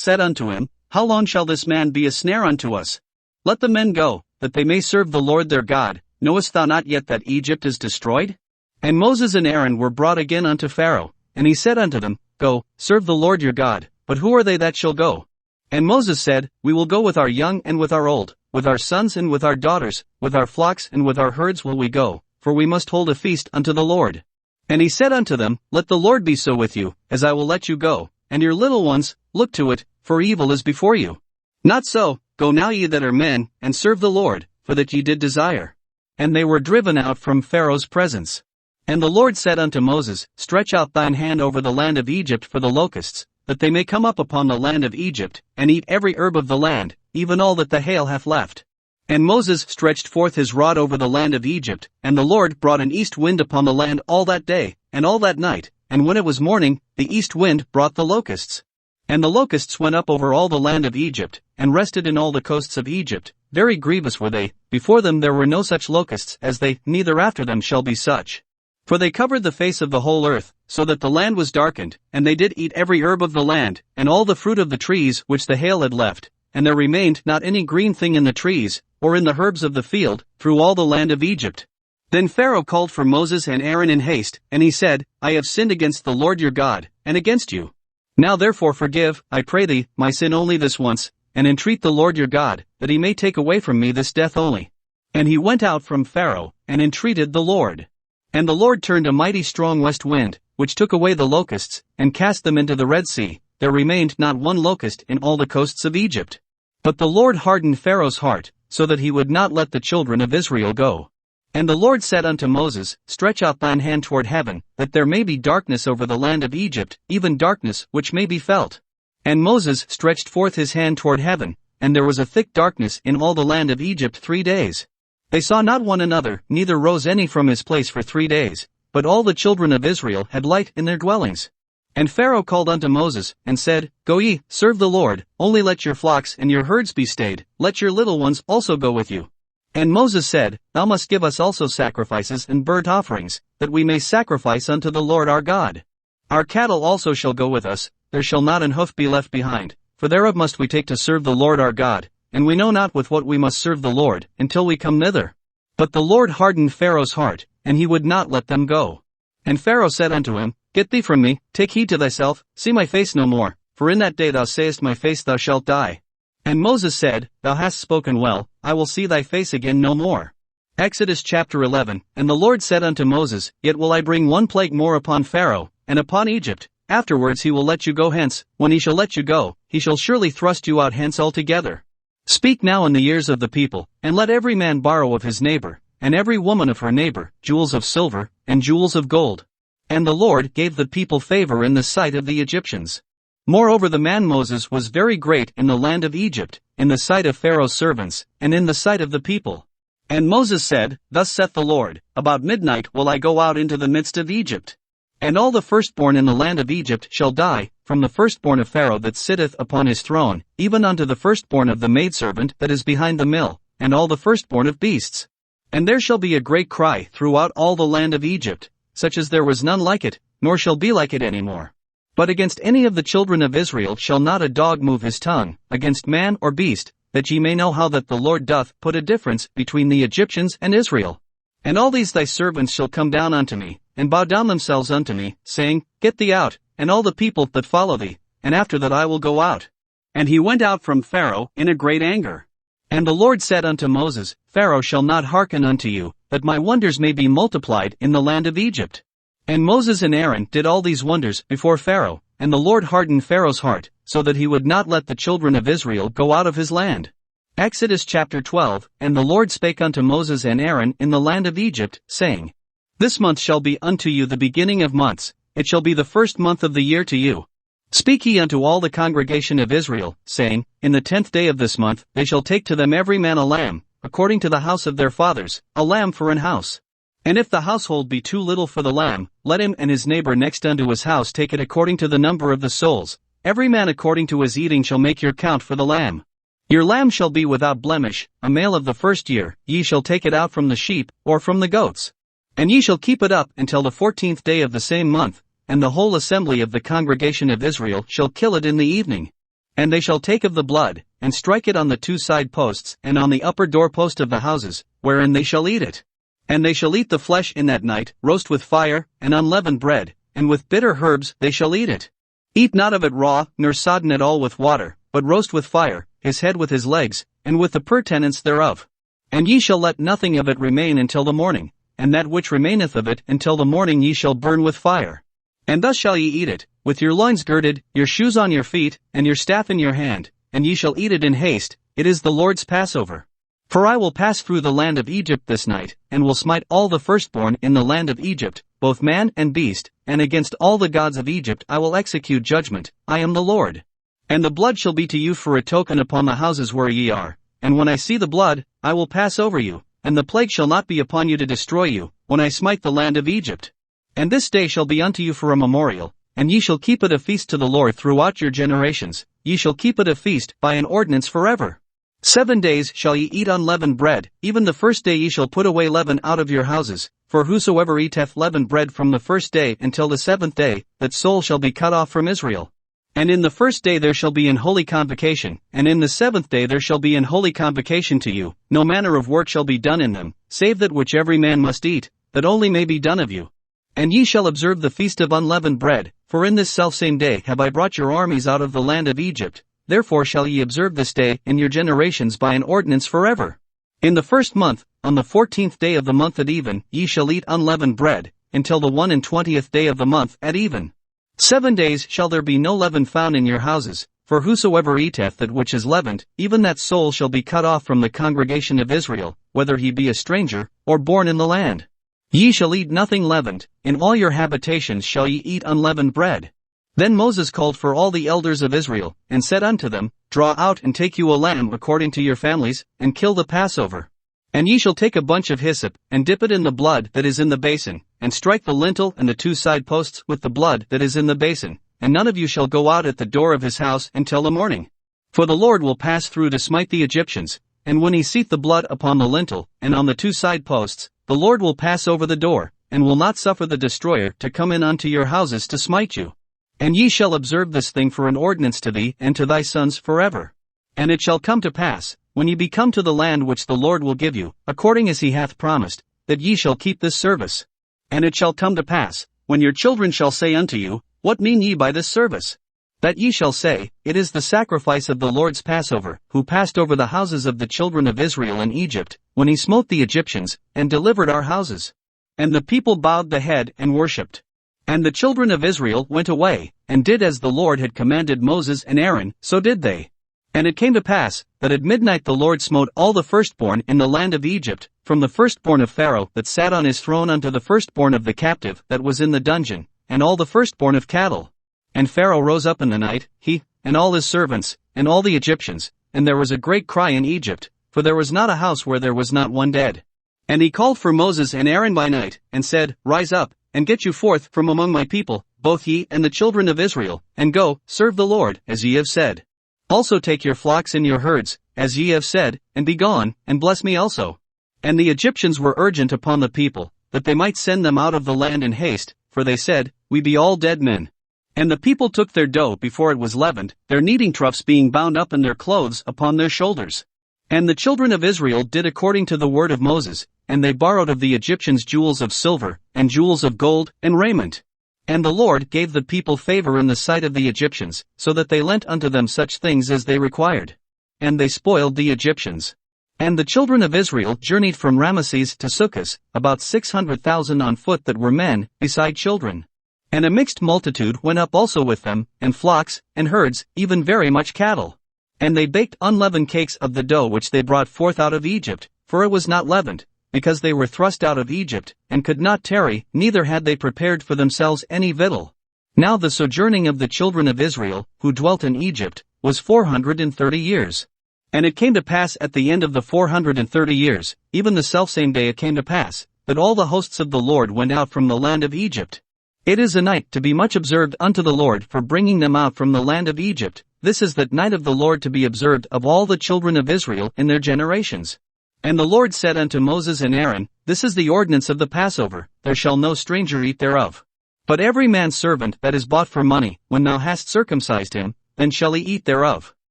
said unto him, How long shall this man be a snare unto us? Let the men go, that they may serve the Lord their God. Knowest thou not yet that Egypt is destroyed? And Moses and Aaron were brought again unto Pharaoh, and he said unto them, Go, serve the Lord your God, but who are they that shall go? And Moses said, We will go with our young and with our old, with our sons and with our daughters, with our flocks and with our herds will we go, for we must hold a feast unto the Lord. And he said unto them, Let the Lord be so with you, as I will let you go, and your little ones, look to it, for evil is before you. Not so, go now ye that are men, and serve the Lord, for that ye did desire. And they were driven out from Pharaoh's presence. And the Lord said unto Moses, Stretch out thine hand over the land of Egypt for the locusts, that they may come up upon the land of Egypt, and eat every herb of the land, even all that the hail hath left. And Moses stretched forth his rod over the land of Egypt, and the Lord brought an east wind upon the land all that day, and all that night, and when it was morning, the east wind brought the locusts. And the locusts went up over all the land of Egypt, and rested in all the coasts of Egypt. Very grievous were they, before them there were no such locusts as they, neither after them shall be such. For they covered the face of the whole earth, so that the land was darkened, and they did eat every herb of the land, and all the fruit of the trees which the hail had left, and there remained not any green thing in the trees, or in the herbs of the field, through all the land of Egypt. Then Pharaoh called for Moses and Aaron in haste, and he said, I have sinned against the Lord your God, and against you. Now therefore forgive, I pray thee, my sin only this once, and entreat the Lord your God, that he may take away from me this death only. And he went out from Pharaoh, and entreated the Lord. And the Lord turned a mighty strong west wind, which took away the locusts, and cast them into the Red Sea. There remained not one locust in all the coasts of Egypt. But the Lord hardened Pharaoh's heart, so that he would not let the children of Israel go. And the Lord said unto Moses, Stretch out thine hand toward heaven, that there may be darkness over the land of Egypt, even darkness which may be felt. And Moses stretched forth his hand toward heaven, and there was a thick darkness in all the land of Egypt 3 days. They saw not one another, neither rose any from his place for 3 days, but all the children of Israel had light in their dwellings. And Pharaoh called unto Moses, and said, Go ye, serve the Lord, only let your flocks and your herds be stayed, let your little ones also go with you. And Moses said, Thou must give us also sacrifices and burnt offerings, that we may sacrifice unto the Lord our God. Our cattle also shall go with us, there shall not an hoof be left behind, for thereof must we take to serve the Lord our God, and we know not with what we must serve the Lord, until we come thither. But the Lord hardened Pharaoh's heart, and he would not let them go. And Pharaoh said unto him, Get thee from me, take heed to thyself, see my face no more, for in that day thou sayest my face thou shalt die. And Moses said, Thou hast spoken well, I will see thy face again no more. Exodus chapter 11, And the Lord said unto Moses, Yet will I bring one plague more upon Pharaoh, and upon Egypt, afterwards he will let you go hence, when he shall let you go, he shall surely thrust you out hence altogether. Speak now in the ears of the people, and let every man borrow of his neighbor, and every woman of her neighbor, jewels of silver, and jewels of gold. And the Lord gave the people favor in the sight of the Egyptians. Moreover the man Moses was very great in the land of Egypt, in the sight of Pharaoh's servants, and in the sight of the people. And Moses said, Thus saith the Lord, About midnight will I go out into the midst of Egypt. And all the firstborn in the land of Egypt shall die, from the firstborn of Pharaoh that sitteth upon his throne, even unto the firstborn of the maidservant that is behind the mill, and all the firstborn of beasts. And there shall be a great cry throughout all the land of Egypt, such as there was none like it, nor shall be like it any more. But against any of the children of Israel shall not a dog move his tongue, against man or beast, that ye may know how that the Lord doth put a difference between the Egyptians and Israel. And all these thy servants shall come down unto me, and bow down themselves unto me, saying, Get thee out, and all the people that follow thee, and after that I will go out. And he went out from Pharaoh in a great anger. And the Lord said unto Moses, Pharaoh shall not hearken unto you, that my wonders may be multiplied in the land of Egypt. And Moses and Aaron did all these wonders before Pharaoh, and the Lord hardened Pharaoh's heart, so that he would not let the children of Israel go out of his land. Exodus chapter 12. And the Lord spake unto Moses and Aaron in the land of Egypt, saying, This month shall be unto you the beginning of months, it shall be the first month of the year to you. Speak ye unto all the congregation of Israel, saying, In the 10th day of this month they shall take to them every man a lamb, according to the house of their fathers, a lamb for an house. And if the household be too little for the lamb, let him and his neighbor next unto his house take it according to the number of the souls. Every man according to his eating shall make your count for the lamb. Your lamb shall be without blemish, a male of the first year. Ye shall take it out from the sheep, or from the goats. And ye shall keep it up until the 14th day of the same month, and the whole assembly of the congregation of Israel shall kill it in the evening. And they shall take of the blood, and strike it on the two side posts and on the upper doorpost of the houses, wherein they shall eat it. And they shall eat the flesh in that night, roast with fire, and unleavened bread, and with bitter herbs they shall eat it. Eat not of it raw, nor sodden at all with water, but roast with fire, his head with his legs, and with the purtenance thereof. And ye shall let nothing of it remain until the morning, and that which remaineth of it until the morning ye shall burn with fire. And thus shall ye eat it, with your loins girded, your shoes on your feet, and your staff in your hand, and ye shall eat it in haste. It is the Lord's Passover. For I will pass through the land of Egypt this night, and will smite all the firstborn in the land of Egypt, both man and beast, and against all the gods of Egypt I will execute judgment. I am the Lord. And the blood shall be to you for a token upon the houses where ye are, and when I see the blood, I will pass over you, and the plague shall not be upon you to destroy you, when I smite the land of Egypt. And this day shall be unto you for a memorial, and ye shall keep it a feast to the Lord throughout your generations. Ye shall keep it a feast by an ordinance forever. 7 days shall ye eat unleavened bread, even the first day ye shall put away leaven out of your houses, for whosoever eateth leavened bread from the first day until the 7th day, that soul shall be cut off from Israel. And in the first day there shall be an holy convocation, and in the 7th day there shall be an holy convocation to you. No manner of work shall be done in them, save that which every man must eat, that only may be done of you. And ye shall observe the feast of unleavened bread, for in this selfsame day have I brought your armies out of the land of Egypt. Therefore shall ye observe this day in your generations by an ordinance forever. In the first month, on the 14th day of the month at even, ye shall eat unleavened bread, until the 21st day of the month at even. 7 days shall there be no leaven found in your houses, for whosoever eateth that which is leavened, even that soul shall be cut off from the congregation of Israel, whether he be a stranger, or born in the land. Ye shall eat nothing leavened, in all your habitations shall ye eat unleavened bread. Then Moses called for all the elders of Israel, and said unto them, Draw out and take you a lamb according to your families, and kill the Passover. And ye shall take a bunch of hyssop, and dip it in the blood that is in the basin, and strike the lintel and the two side posts with the blood that is in the basin, and none of you shall go out at the door of his house until the morning. For the Lord will pass through to smite the Egyptians, and when he seeth the blood upon the lintel, and on the two side posts, the Lord will pass over the door, and will not suffer the destroyer to come in unto your houses to smite you. And ye shall observe this thing for an ordinance to thee and to thy sons forever. And it shall come to pass, when ye be come to the land which the Lord will give you, according as he hath promised, that ye shall keep this service. And it shall come to pass, when your children shall say unto you, What mean ye by this service? That ye shall say, It is the sacrifice of the Lord's Passover, who passed over the houses of the children of Israel in Egypt, when he smote the Egyptians, and delivered our houses. And the people bowed the head and worshipped. And the children of Israel went away, and did as the Lord had commanded Moses and Aaron, so did they. And it came to pass, that at midnight the Lord smote all the firstborn in the land of Egypt, from the firstborn of Pharaoh that sat on his throne unto the firstborn of the captive that was in the dungeon, and all the firstborn of cattle. And Pharaoh rose up in the night, he, and all his servants, and all the Egyptians, and there was a great cry in Egypt, for there was not a house where there was not one dead. And he called for Moses and Aaron by night, and said, Rise up, and get you forth from among my people, both ye and the children of Israel, and go, serve the Lord, as ye have said. Also take your flocks and your herds, as ye have said, and be gone, and bless me also. And the Egyptians were urgent upon the people, that they might send them out of the land in haste, for they said, We be all dead men. And the people took their dough before it was leavened, their kneading troughs being bound up in their clothes upon their shoulders. And the children of Israel did according to the word of Moses, and they borrowed of the Egyptians jewels of silver, and jewels of gold, and raiment. And the Lord gave the people favor in the sight of the Egyptians, so that they lent unto them such things as they required. And they spoiled the Egyptians. And the children of Israel journeyed from Ramesses to Succoth, about 600,000 on foot that were men, beside children. And a mixed multitude went up also with them, and flocks, and herds, even very much cattle. And they baked unleavened cakes of the dough which they brought forth out of Egypt, for it was not leavened, because they were thrust out of Egypt, and could not tarry, neither had they prepared for themselves any victual. Now the sojourning of the children of Israel, who dwelt in Egypt, was 430 years. And it came to pass at the end of the 430 years, even the selfsame day it came to pass, that all the hosts of the Lord went out from the land of Egypt. It is a night to be much observed unto the Lord for bringing them out from the land of Egypt. This is that night of the Lord to be observed of all the children of Israel in their generations. And the Lord said unto Moses and Aaron, This is the ordinance of the Passover, there shall no stranger eat thereof. But every man's servant that is bought for money, when thou hast circumcised him, then shall he eat thereof.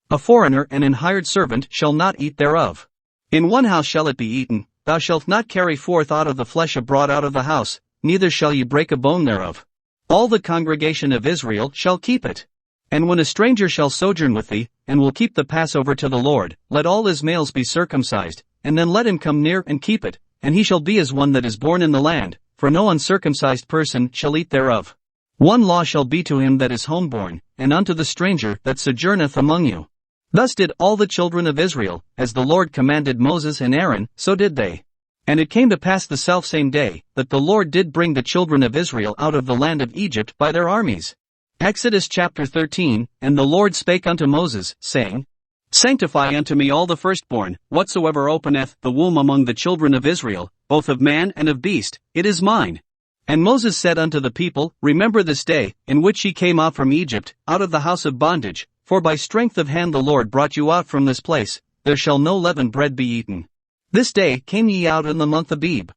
A foreigner and an hired servant shall not eat thereof. In one house shall it be eaten, thou shalt not carry forth out of the flesh abroad out of the house, neither shall ye break a bone thereof. All the congregation of Israel shall keep it. And when a stranger shall sojourn with thee, and will keep the Passover to the Lord, let all his males be circumcised, and then let him come near and keep it, and he shall be as one that is born in the land, for no uncircumcised person shall eat thereof. One law shall be to him that is homeborn, and unto the stranger that sojourneth among you. Thus did all the children of Israel, as the Lord commanded Moses and Aaron, so did they. And it came to pass the selfsame day, that the Lord did bring the children of Israel out of the land of Egypt by their armies. Exodus chapter 13, And the Lord spake unto Moses, saying, Sanctify unto me all the firstborn, whatsoever openeth the womb among the children of Israel, both of man and of beast, it is mine. And Moses said unto the people, Remember this day, in which ye came out from Egypt, out of the house of bondage, for by strength of hand the Lord brought you out from this place, there shall no leavened bread be eaten. This day came ye out in the month Abib.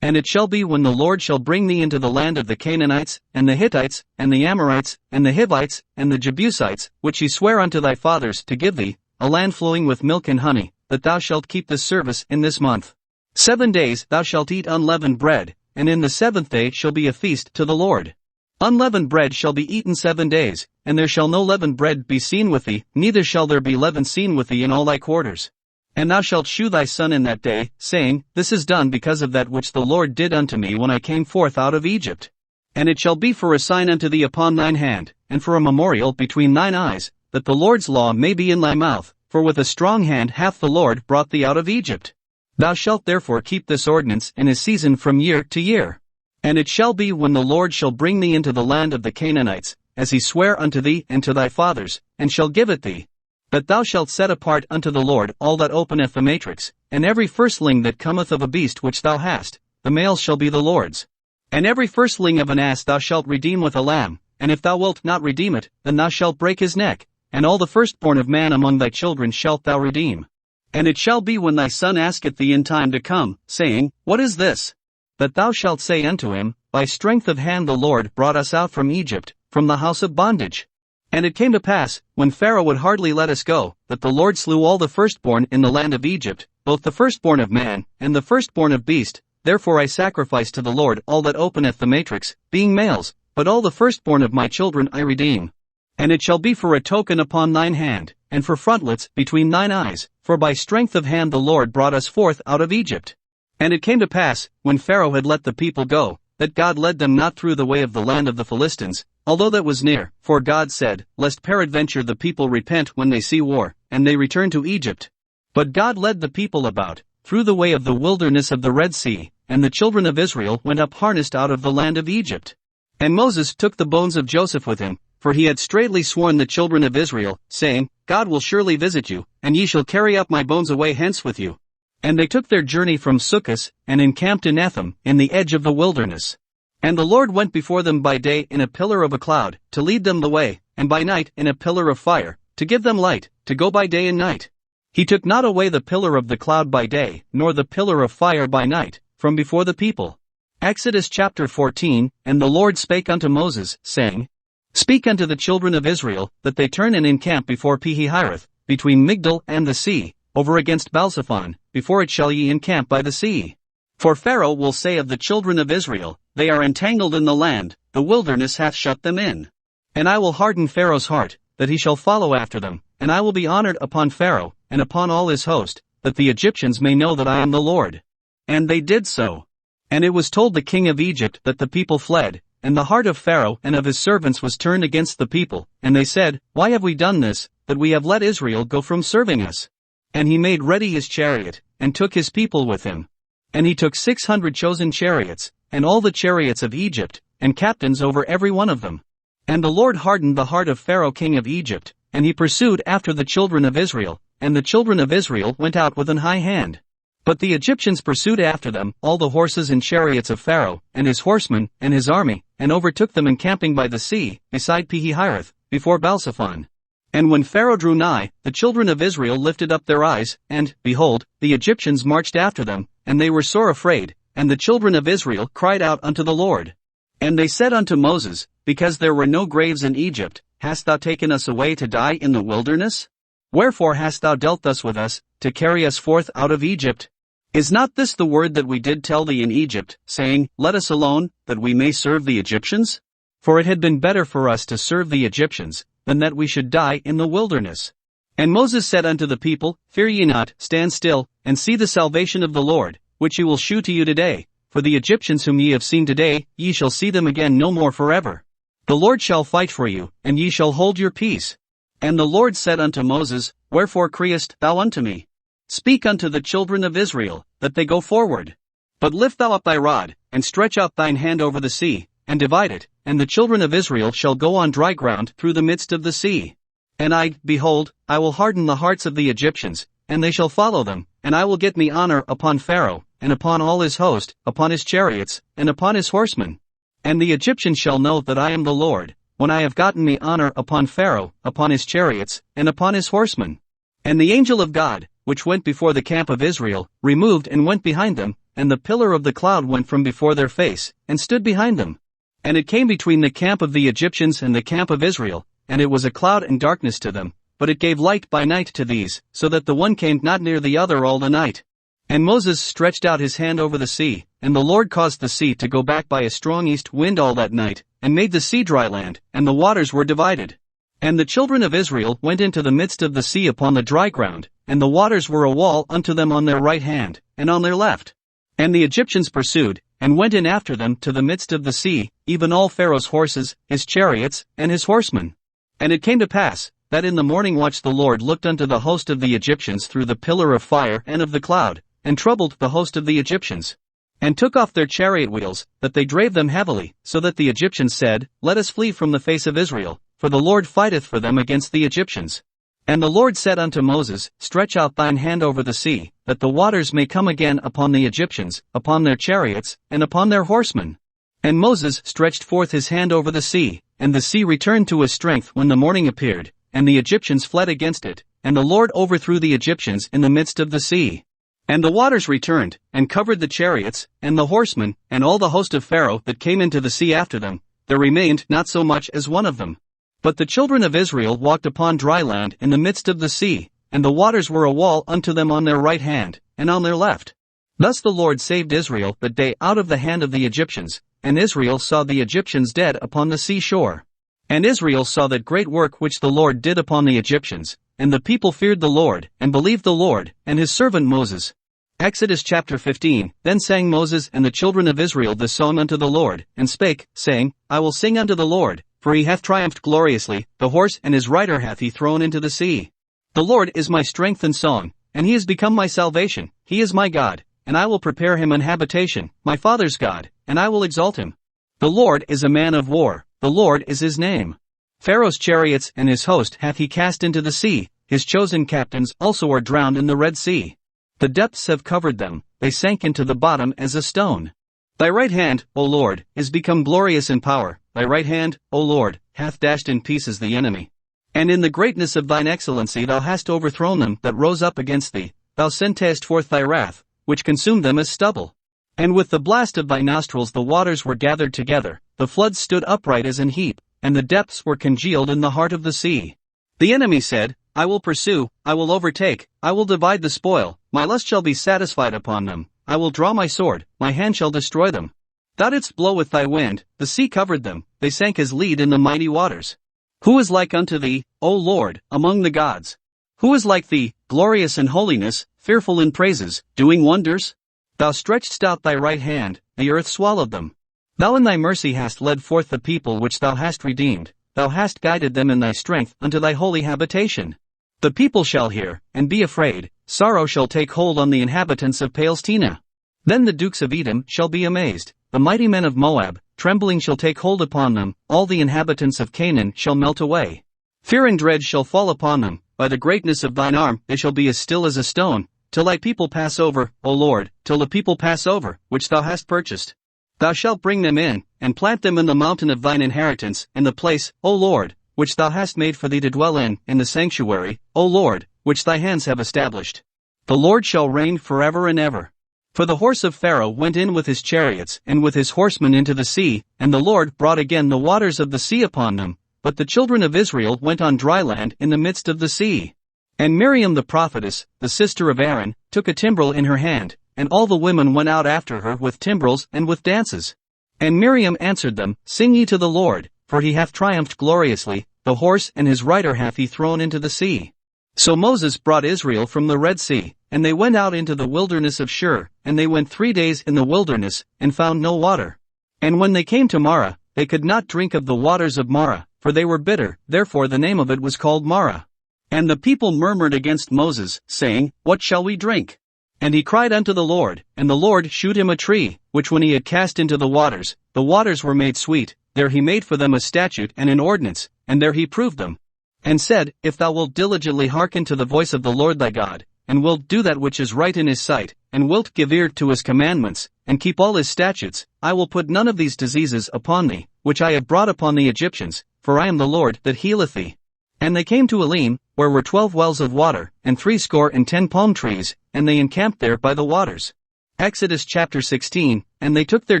And it shall be when the Lord shall bring thee into the land of the Canaanites, and the Hittites, and the Amorites, and the Hivites, and the Jebusites, which he sware unto thy fathers to give thee, a land flowing with milk and honey, that thou shalt keep this service in this month. 7 days thou shalt eat unleavened bread, and in the 7th day shall be a feast to the Lord. Unleavened bread shall be eaten 7 days, and there shall no leavened bread be seen with thee, neither shall there be leaven seen with thee in all thy quarters. And thou shalt shew thy son in that day, saying, This is done because of that which the Lord did unto me when I came forth out of Egypt. And it shall be for a sign unto thee upon thine hand, and for a memorial between thine eyes, that the Lord's law may be in thy mouth, for with a strong hand hath the Lord brought thee out of Egypt. Thou shalt therefore keep this ordinance in his season from year to year. And it shall be when the Lord shall bring thee into the land of the Canaanites, as he sware unto thee and to thy fathers, and shall give it thee, that thou shalt set apart unto the Lord all that openeth the matrix, and every firstling that cometh of a beast which thou hast, the males shall be the Lord's. And every firstling of an ass thou shalt redeem with a lamb, and if thou wilt not redeem it, then thou shalt break his neck, and all the firstborn of man among thy children shalt thou redeem. And it shall be when thy son asketh thee in time to come, saying, What is this? That thou shalt say unto him, By strength of hand the Lord brought us out from Egypt, from the house of bondage. And it came to pass, when Pharaoh would hardly let us go, that the Lord slew all the firstborn in the land of Egypt, both the firstborn of man, and the firstborn of beast. Therefore I sacrifice to the Lord all that openeth the matrix, being males, but all the firstborn of my children I redeem. And it shall be for a token upon thine hand, and for frontlets between thine eyes, for by strength of hand the Lord brought us forth out of Egypt. And it came to pass, when Pharaoh had let the people go, that God led them not through the way of the land of the Philistines, although that was near, for God said, Lest peradventure the people repent when they see war, and they return to Egypt. But God led the people about, through the way of the wilderness of the Red Sea, and the children of Israel went up harnessed out of the land of Egypt. And Moses took the bones of Joseph with him, for he had straitly sworn the children of Israel, saying, God will surely visit you, and ye shall carry up my bones away hence with you. And they took their journey from Succos, and encamped in Etham, in the edge of the wilderness. And the Lord went before them by day in a pillar of a cloud, to lead them the way, and by night in a pillar of fire, to give them light, to go by day and night. He took not away the pillar of the cloud by day, nor the pillar of fire by night, from before the people. Exodus chapter 14. And the Lord spake unto Moses, saying, Speak unto the children of Israel, that they turn and encamp before Pi-hahiroth, between Migdol and the sea, over against Baalzephon, before it shall ye encamp by the sea. For Pharaoh will say of the children of Israel, They are entangled in the land, the wilderness hath shut them in. And I will harden Pharaoh's heart, that he shall follow after them, and I will be honored upon Pharaoh, and upon all his host, that the Egyptians may know that I am the Lord. And they did so. And it was told the king of Egypt that the people fled, and the heart of Pharaoh and of his servants was turned against the people, and they said, Why have we done this, that we have let Israel go from serving us? And he made ready his chariot, and took his people with him. And he took 600 chosen chariots, and all the chariots of Egypt, and captains over every one of them. And the Lord hardened the heart of Pharaoh king of Egypt, and he pursued after the children of Israel, and the children of Israel went out with an high hand. But the Egyptians pursued after them all the horses and chariots of Pharaoh, and his horsemen, and his army, and overtook them encamping by the sea, beside Pi-hahiroth, before Baalzephon. And when Pharaoh drew nigh, the children of Israel lifted up their eyes, and, behold, the Egyptians marched after them, and they were sore afraid, and the children of Israel cried out unto the Lord. And they said unto Moses, Because there were no graves in Egypt, hast thou taken us away to die in the wilderness? Wherefore hast thou dealt thus with us, to carry us forth out of Egypt? Is not this the word that we did tell thee in Egypt, saying, Let us alone, that we may serve the Egyptians? For it had been better for us to serve the Egyptians, than that we should die in the wilderness. And Moses said unto the people, Fear ye not, stand still, and see the salvation of the Lord, which he will shew to you today. For the Egyptians whom ye have seen today, ye shall see them again no more forever. The Lord shall fight for you, and ye shall hold your peace. And the Lord said unto Moses, Wherefore criest thou unto me? Speak unto the children of Israel, that they go forward. But lift thou up thy rod, and stretch out thine hand over the sea, and divide it, and the children of Israel shall go on dry ground through the midst of the sea. And behold, I will harden the hearts of the Egyptians, and they shall follow them, and I will get me honor upon Pharaoh, and upon all his host, upon his chariots, and upon his horsemen. And the Egyptians shall know that I am the Lord, when I have gotten me honor upon Pharaoh, upon his chariots, and upon his horsemen. And the angel of God, which went before the camp of Israel, removed and went behind them, and the pillar of the cloud went from before their face, and stood behind them. And it came between the camp of the Egyptians and the camp of Israel, and it was a cloud and darkness to them, but it gave light by night to these, so that the one came not near the other all the night. And Moses stretched out his hand over the sea, and the Lord caused the sea to go back by a strong east wind all that night, and made the sea dry land, and the waters were divided. And the children of Israel went into the midst of the sea upon the dry ground, and the waters were a wall unto them on their right hand, and on their left. And the Egyptians pursued, and went in after them to the midst of the sea, even all Pharaoh's horses, his chariots, and his horsemen. And it came to pass, that in the morning watch the Lord looked unto the host of the Egyptians through the pillar of fire and of the cloud, and troubled the host of the Egyptians. And took off their chariot wheels, that they drave them heavily, so that the Egyptians said, Let us flee from the face of Israel, for the Lord fighteth for them against the Egyptians. And the Lord said unto Moses, Stretch out thine hand over the sea, that the waters may come again upon the Egyptians, upon their chariots, and upon their horsemen. And Moses stretched forth his hand over the sea, and the sea returned to his strength when the morning appeared, and the Egyptians fled against it, and the Lord overthrew the Egyptians in the midst of the sea. And the waters returned, and covered the chariots, and the horsemen, and all the host of Pharaoh that came into the sea after them. There remained not so much as one of them. But the children of Israel walked upon dry land in the midst of the sea, and the waters were a wall unto them on their right hand, and on their left. Thus the Lord saved Israel that day out of the hand of the Egyptians, and Israel saw the Egyptians dead upon the sea shore. And Israel saw that great work which the Lord did upon the Egyptians, and the people feared the Lord, and believed the Lord, and his servant Moses. Exodus chapter 15. Then sang Moses and the children of Israel this song unto the Lord, and spake, saying, I will sing unto the Lord, for he hath triumphed gloriously, the horse and his rider hath he thrown into the sea. The Lord is my strength and song, and he is become my salvation. He is my God, and I will prepare him an habitation, my father's God, and I will exalt him. The Lord is a man of war, the Lord is his name. Pharaoh's chariots and his host hath he cast into the sea, his chosen captains also are drowned in the Red Sea. The depths have covered them, they sank into the bottom as a stone. Thy right hand, O Lord, is become glorious in power, thy right hand, O Lord, hath dashed in pieces the enemy. And in the greatness of thine excellency thou hast overthrown them that rose up against thee, thou sentest forth thy wrath, which consumed them as stubble. And with the blast of thy nostrils the waters were gathered together, the floods stood upright as an heap, and the depths were congealed in the heart of the sea. The enemy said, I will pursue, I will overtake, I will divide the spoil, my lust shall be satisfied upon them, I will draw my sword, my hand shall destroy them. Thou didst blow with thy wind, the sea covered them, they sank as lead in the mighty waters. Who is like unto thee, O Lord, among the gods? Who is like thee, glorious in holiness, fearful in praises, doing wonders? Thou stretchedst out thy right hand, the earth swallowed them. Thou in thy mercy hast led forth the people which thou hast redeemed, thou hast guided them in thy strength unto thy holy habitation. The people shall hear, and be afraid, sorrow shall take hold on the inhabitants of Palestina. Then the dukes of Edom shall be amazed, the mighty men of Moab, trembling shall take hold upon them, all the inhabitants of Canaan shall melt away. Fear and dread shall fall upon them, by the greatness of thine arm they shall be as still as a stone, till thy people pass over, O Lord, till the people pass over, which thou hast purchased. Thou shalt bring them in, and plant them in the mountain of thine inheritance, in the place, O Lord, which thou hast made for thee to dwell in the sanctuary, O Lord, which thy hands have established. The Lord shall reign forever and ever. For the horse of Pharaoh went in with his chariots and with his horsemen into the sea, and the Lord brought again the waters of the sea upon them, but the children of Israel went on dry land in the midst of the sea. And Miriam the prophetess, the sister of Aaron, took a timbrel in her hand, and all the women went out after her with timbrels and with dances. And Miriam answered them, Sing ye to the Lord, for he hath triumphed gloriously, the horse and his rider hath he thrown into the sea. So Moses brought Israel from the Red Sea, and they went out into the wilderness of Shur, and they went 3 days in the wilderness, and found no water. And when they came to Marah, they could not drink of the waters of Marah, for they were bitter, therefore the name of it was called Marah. And the people murmured against Moses, saying, What shall we drink? And he cried unto the Lord, and the Lord shewed him a tree, which when he had cast into the waters were made sweet, there he made for them a statute and an ordinance, and there he proved them. And said, If thou wilt diligently hearken to the voice of the Lord thy God, and wilt do that which is right in his sight, and wilt give ear to his commandments, and keep all his statutes, I will put none of these diseases upon thee, which I have brought upon the Egyptians, for I am the Lord that healeth thee. And they came to Elim, where were 12 wells of water, and 70 palm trees, and they encamped there by the waters. Exodus chapter 16, And they took their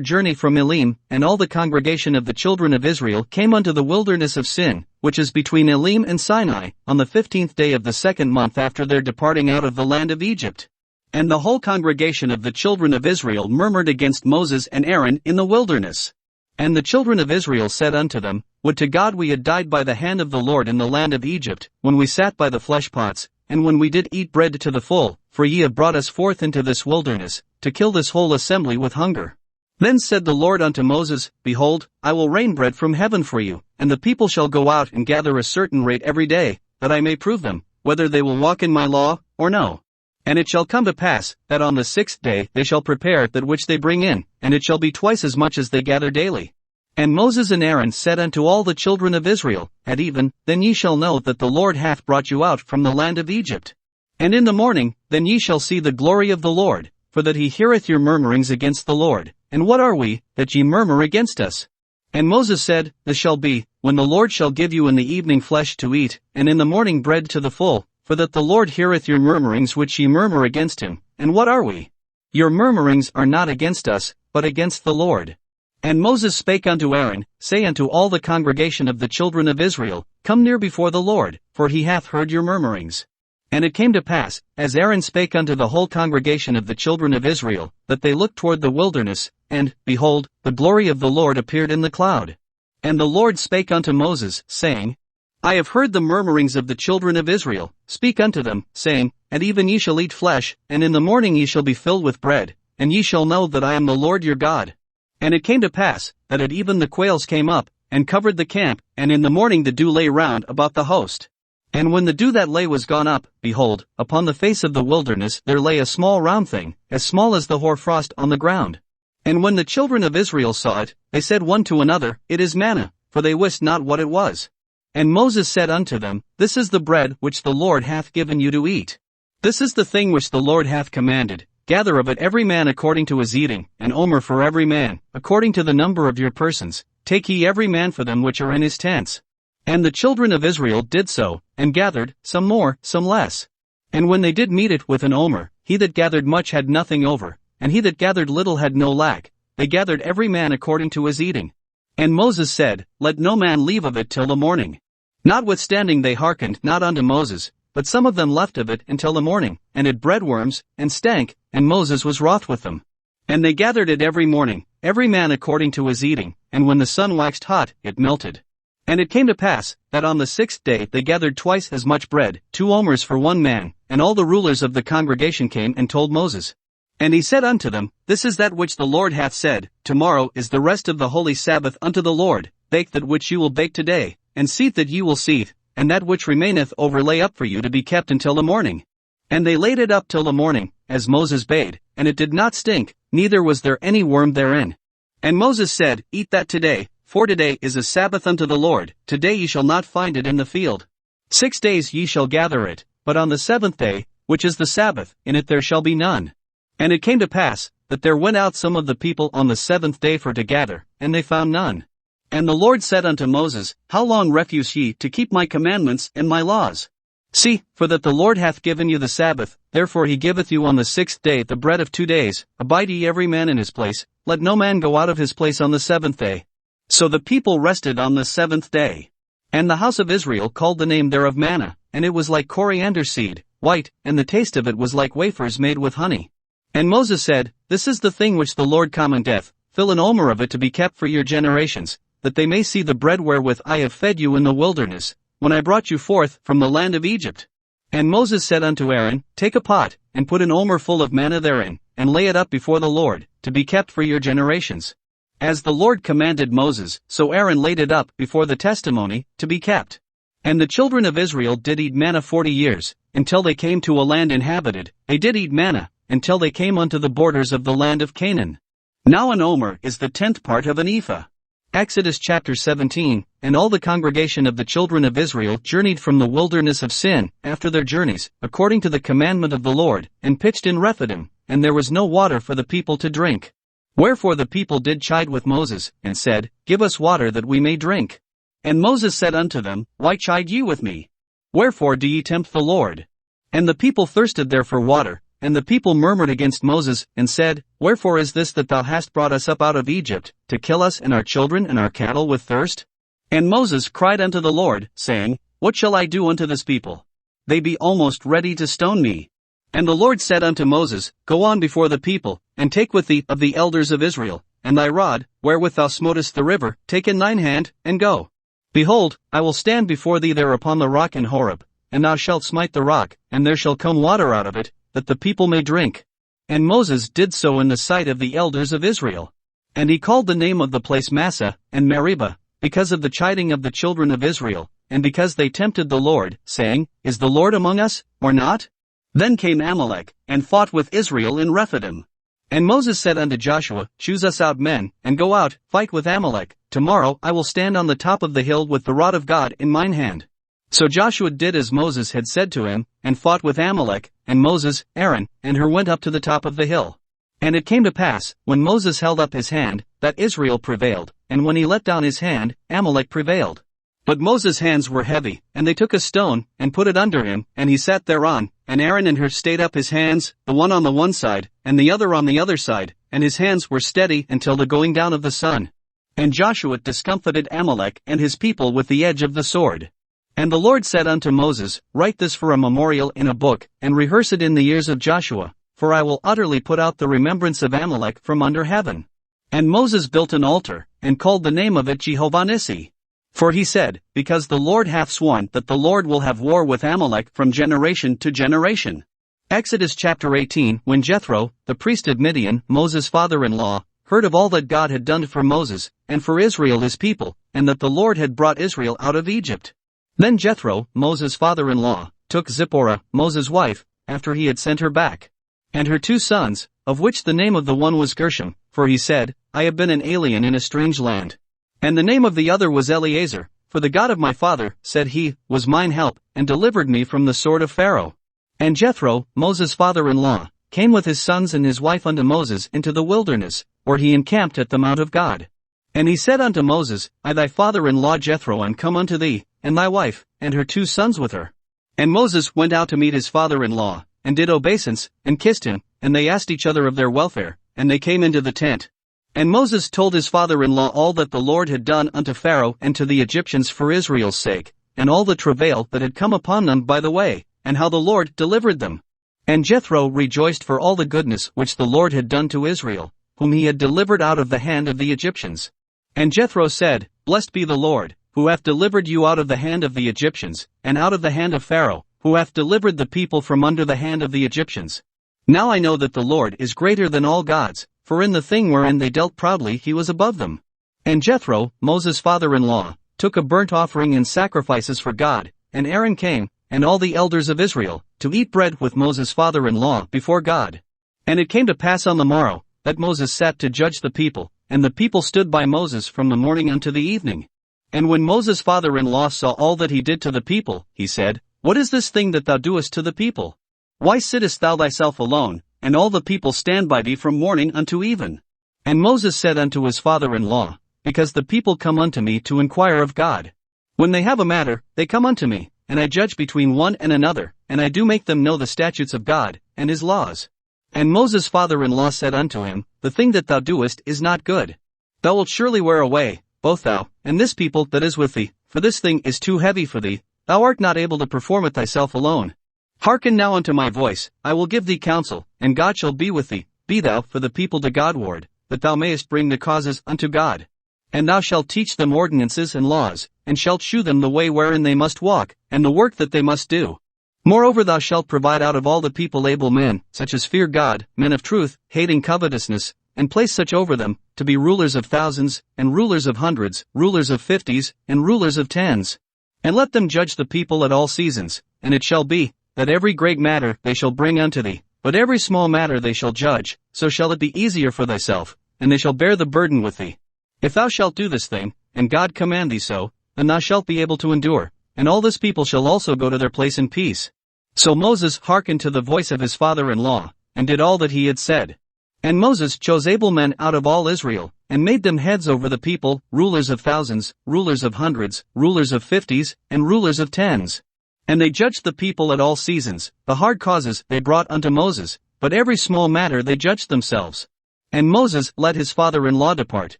journey from Elim, and all the congregation of the children of Israel came unto the wilderness of Sin, which is between Elim and Sinai, on the 15th day of the 2nd month after their departing out of the land of Egypt. And the whole congregation of the children of Israel murmured against Moses and Aaron in the wilderness. And the children of Israel said unto them, Would to God we had died by the hand of the Lord in the land of Egypt, when we sat by the flesh pots, and when we did eat bread to the full, for ye have brought us forth into this wilderness, to kill this whole assembly with hunger. Then said the Lord unto Moses, Behold, I will rain bread from heaven for you, and the people shall go out and gather a certain rate every day, that I may prove them, whether they will walk in my law, or no. And it shall come to pass, that on the 6th day they shall prepare that which they bring in, and it shall be twice as much as they gather daily. And Moses and Aaron said unto all the children of Israel, At even, then ye shall know that the Lord hath brought you out from the land of Egypt. And in the morning, then ye shall see the glory of the Lord, for that he heareth your murmurings against the Lord. And what are we, that ye murmur against us? And Moses said, This shall be, when the Lord shall give you in the evening flesh to eat, and in the morning bread to the full, for that the Lord heareth your murmurings which ye murmur against him. And what are we? Your murmurings are not against us, but against the Lord. And Moses spake unto Aaron, Say unto all the congregation of the children of Israel, Come near before the Lord, for he hath heard your murmurings. And it came to pass, as Aaron spake unto the whole congregation of the children of Israel, that they looked toward the wilderness, and, behold, the glory of the Lord appeared in the cloud. And the Lord spake unto Moses, saying, I have heard the murmurings of the children of Israel, speak unto them, saying, At even ye shall eat flesh, and in the morning ye shall be filled with bread, and ye shall know that I am the Lord your God. And it came to pass, that at even the quails came up, and covered the camp, and in the morning the dew lay round about the host. And when the dew that lay was gone up, behold, upon the face of the wilderness there lay a small round thing, as small as the hoarfrost on the ground. And when the children of Israel saw it, they said one to another, It is manna, for they wist not what it was. And Moses said unto them, This is the bread which the Lord hath given you to eat. This is the thing which the Lord hath commanded, gather of it every man according to his eating, an omer for every man, according to the number of your persons, take ye every man for them which are in his tents. And the children of Israel did so, and gathered, some more, some less. And when they did meet it with an omer, he that gathered much had nothing over, and he that gathered little had no lack, they gathered every man according to his eating. And Moses said, Let no man leave of it till the morning. Notwithstanding they hearkened not unto Moses, but some of them left of it until the morning, and it bred worms, and stank, and Moses was wroth with them. And they gathered it every morning, every man according to his eating, and when the sun waxed hot, it melted. And it came to pass, that on the 6th day they gathered twice as much bread, 2 omers for one man, and all the rulers of the congregation came and told Moses. And he said unto them, This is that which the Lord hath said, Tomorrow is the rest of the holy Sabbath unto the Lord, bake that which you will bake today, and seethe that ye will seethe, and that which remaineth overlay up for you to be kept until the morning. And they laid it up till the morning, as Moses bade, and it did not stink, neither was there any worm therein. And Moses said, Eat that today, for today is a Sabbath unto the Lord, today ye shall not find it in the field. 6 days ye shall gather it, but on the 7th day, which is the Sabbath, in it there shall be none. And it came to pass, that there went out some of the people on the 7th day for to gather, and they found none. And the Lord said unto Moses, How long refuse ye to keep my commandments and my laws? See, for that the Lord hath given you the Sabbath, therefore he giveth you on the 6th day the bread of 2 days, abide ye every man in his place, let no man go out of his place on the 7th day. So the people rested on the 7th day. And the house of Israel called the name thereof manna, and it was like coriander seed, white, and the taste of it was like wafers made with honey. And Moses said, This is the thing which the Lord commandeth, fill an omer of it to be kept for your generations, that they may see the bread wherewith I have fed you in the wilderness, when I brought you forth from the land of Egypt. And Moses said unto Aaron, Take a pot, and put an omer full of manna therein, and lay it up before the Lord, to be kept for your generations. As the Lord commanded Moses, so Aaron laid it up before the testimony, to be kept. And the children of Israel did eat manna 40 years, until they came to a land inhabited, they did eat manna, until they came unto the borders of the land of Canaan. Now an omer is the 10th part of an ephah. Exodus chapter 17, And all the congregation of the children of Israel journeyed from the wilderness of Sin, after their journeys, according to the commandment of the Lord, and pitched in Rephidim, and there was no water for the people to drink. Wherefore the people did chide with Moses, and said, Give us water that we may drink. And Moses said unto them, Why chide ye with me? Wherefore do ye tempt the Lord? And the people thirsted there for water, and the people murmured against Moses, and said, Wherefore is this that thou hast brought us up out of Egypt, to kill us and our children and our cattle with thirst? And Moses cried unto the Lord, saying, What shall I do unto this people? They be almost ready to stone me. And the Lord said unto Moses, Go on before the people, and take with thee of the elders of Israel, and thy rod, wherewith thou smotest the river, take in thine hand, and go. Behold, I will stand before thee there upon the rock in Horeb, and thou shalt smite the rock, and there shall come water out of it, that the people may drink. And Moses did so in the sight of the elders of Israel. And he called the name of the place Massah, and Meribah, because of the chiding of the children of Israel, and because they tempted the Lord, saying, Is the Lord among us, or not? Then came Amalek, and fought with Israel in Rephidim. And Moses said unto Joshua, Choose us out men, and go out, fight with Amalek. Tomorrow I will stand on the top of the hill with the rod of God in mine hand. So Joshua did as Moses had said to him, and fought with Amalek, and Moses, Aaron, and Hur went up to the top of the hill. And it came to pass, when Moses held up his hand, that Israel prevailed, and when he let down his hand, Amalek prevailed. But Moses' hands were heavy, and they took a stone, and put it under him, and he sat thereon, and Aaron and Hur stayed up his hands, the one on the one side, and the other on the other side, and his hands were steady until the going down of the sun. And Joshua discomfited Amalek and his people with the edge of the sword. And the Lord said unto Moses, Write this for a memorial in a book, and rehearse it in the ears of Joshua, for I will utterly put out the remembrance of Amalek from under heaven. And Moses built an altar, and called the name of it Jehovah Nissi. For he said, Because the Lord hath sworn that the Lord will have war with Amalek from generation to generation. Exodus chapter 18. When Jethro, the priest of Midian, Moses' father-in-law, heard of all that God had done for Moses, and for Israel his people, and that the Lord had brought Israel out of Egypt. Then Jethro, Moses' father-in-law, took Zipporah, Moses' wife, after he had sent her back, and her 2 sons, of which the name of the one was Gershom, for he said, I have been an alien in a strange land. And the name of the other was Eleazar, for the God of my father, said he, was mine help, and delivered me from the sword of Pharaoh. And Jethro, Moses' father-in-law, came with his sons and his wife unto Moses into the wilderness, where he encamped at the mount of God. And he said unto Moses, I thy father-in-law Jethro am come unto thee, and thy wife, and her 2 sons with her. And Moses went out to meet his father-in-law, and did obeisance, and kissed him, and they asked each other of their welfare, and they came into the tent. And Moses told his father-in-law all that the Lord had done unto Pharaoh and to the Egyptians for Israel's sake, and all the travail that had come upon them by the way, and how the Lord delivered them. And Jethro rejoiced for all the goodness which the Lord had done to Israel, whom he had delivered out of the hand of the Egyptians. And Jethro said, Blessed be the Lord, who hath delivered you out of the hand of the Egyptians, and out of the hand of Pharaoh, who hath delivered the people from under the hand of the Egyptians. Now I know that the Lord is greater than all gods, for in the thing wherein they dealt proudly he was above them. And Jethro, Moses' father-in-law, took a burnt offering and sacrifices for God, and Aaron came, and all the elders of Israel, to eat bread with Moses' father-in-law before God. And it came to pass on the morrow, that Moses sat to judge the people, and the people stood by Moses from the morning unto the evening. And when Moses' father-in-law saw all that he did to the people, he said, What is this thing that thou doest to the people? Why sittest thou thyself alone, and all the people stand by thee from morning unto even? And Moses said unto his father-in-law, Because the people come unto me to inquire of God. When they have a matter, they come unto me, and I judge between one and another, and I do make them know the statutes of God, and his laws. And Moses' father-in-law said unto him, The thing that thou doest is not good. Thou wilt surely wear away, both thou, and this people that is with thee, for this thing is too heavy for thee, thou art not able to perform it thyself alone. Hearken now unto my voice, I will give thee counsel, and God shall be with thee, be thou for the people to Godward, that thou mayest bring the causes unto God. And thou shalt teach them ordinances and laws, and shalt shew them the way wherein they must walk, and the work that they must do. Moreover thou shalt provide out of all the people able men, such as fear God, men of truth, hating covetousness, and place such over them, to be rulers of thousands, and rulers of hundreds, rulers of 50s, and rulers of 10s. And let them judge the people at all seasons, and it shall be, that every great matter they shall bring unto thee, but every small matter they shall judge, so shall it be easier for thyself, and they shall bear the burden with thee. If thou shalt do this thing, and God command thee so, then thou shalt be able to endure, and all this people shall also go to their place in peace. So Moses hearkened to the voice of his father-in-law, and did all that he had said. And Moses chose able men out of all Israel, and made them heads over the people, rulers of thousands, rulers of hundreds, rulers of 50s, and rulers of 10s. And they judged the people at all seasons, the hard causes they brought unto Moses, but every small matter they judged themselves. And Moses let his father-in-law depart,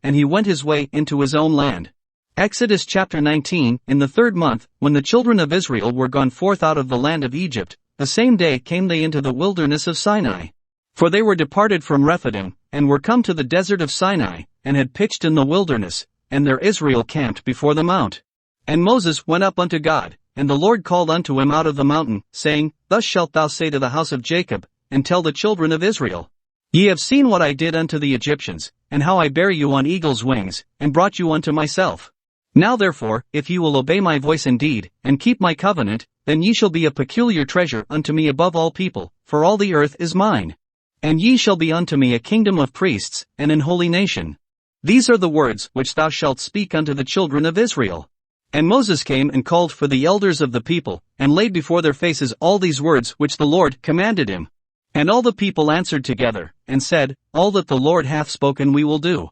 and he went his way into his own land. Exodus chapter 19. In the 3rd month, when the children of Israel were gone forth out of the land of Egypt, the same day came they into the wilderness of Sinai. For they were departed from Rephidim, and were come to the desert of Sinai, and had pitched in the wilderness, and there Israel camped before the mount. And Moses went up unto God, and the Lord called unto him out of the mountain, saying, Thus shalt thou say to the house of Jacob, and tell the children of Israel, Ye have seen what I did unto the Egyptians, and how I bare you on eagle's wings, and brought you unto myself. Now therefore, if ye will obey my voice indeed, and keep my covenant, then ye shall be a peculiar treasure unto me above all people, for all the earth is mine. And ye shall be unto me a kingdom of priests, and an holy nation. These are the words which thou shalt speak unto the children of Israel. And Moses came and called for the elders of the people, and laid before their faces all these words which the Lord commanded him. And all the people answered together, and said, All that the Lord hath spoken we will do.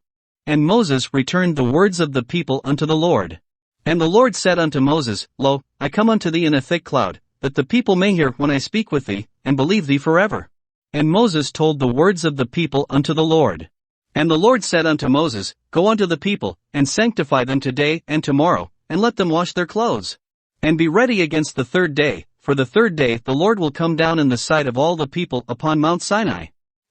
And Moses returned the words of the people unto the Lord. And the Lord said unto Moses, Lo, I come unto thee in a thick cloud, that the people may hear when I speak with thee, and believe thee forever. And Moses told the words of the people unto the Lord. And the Lord said unto Moses, Go unto the people, and sanctify them today and tomorrow, and let them wash their clothes. And be ready against the 3rd day, for the 3rd day the Lord will come down in the sight of all the people upon Mount Sinai.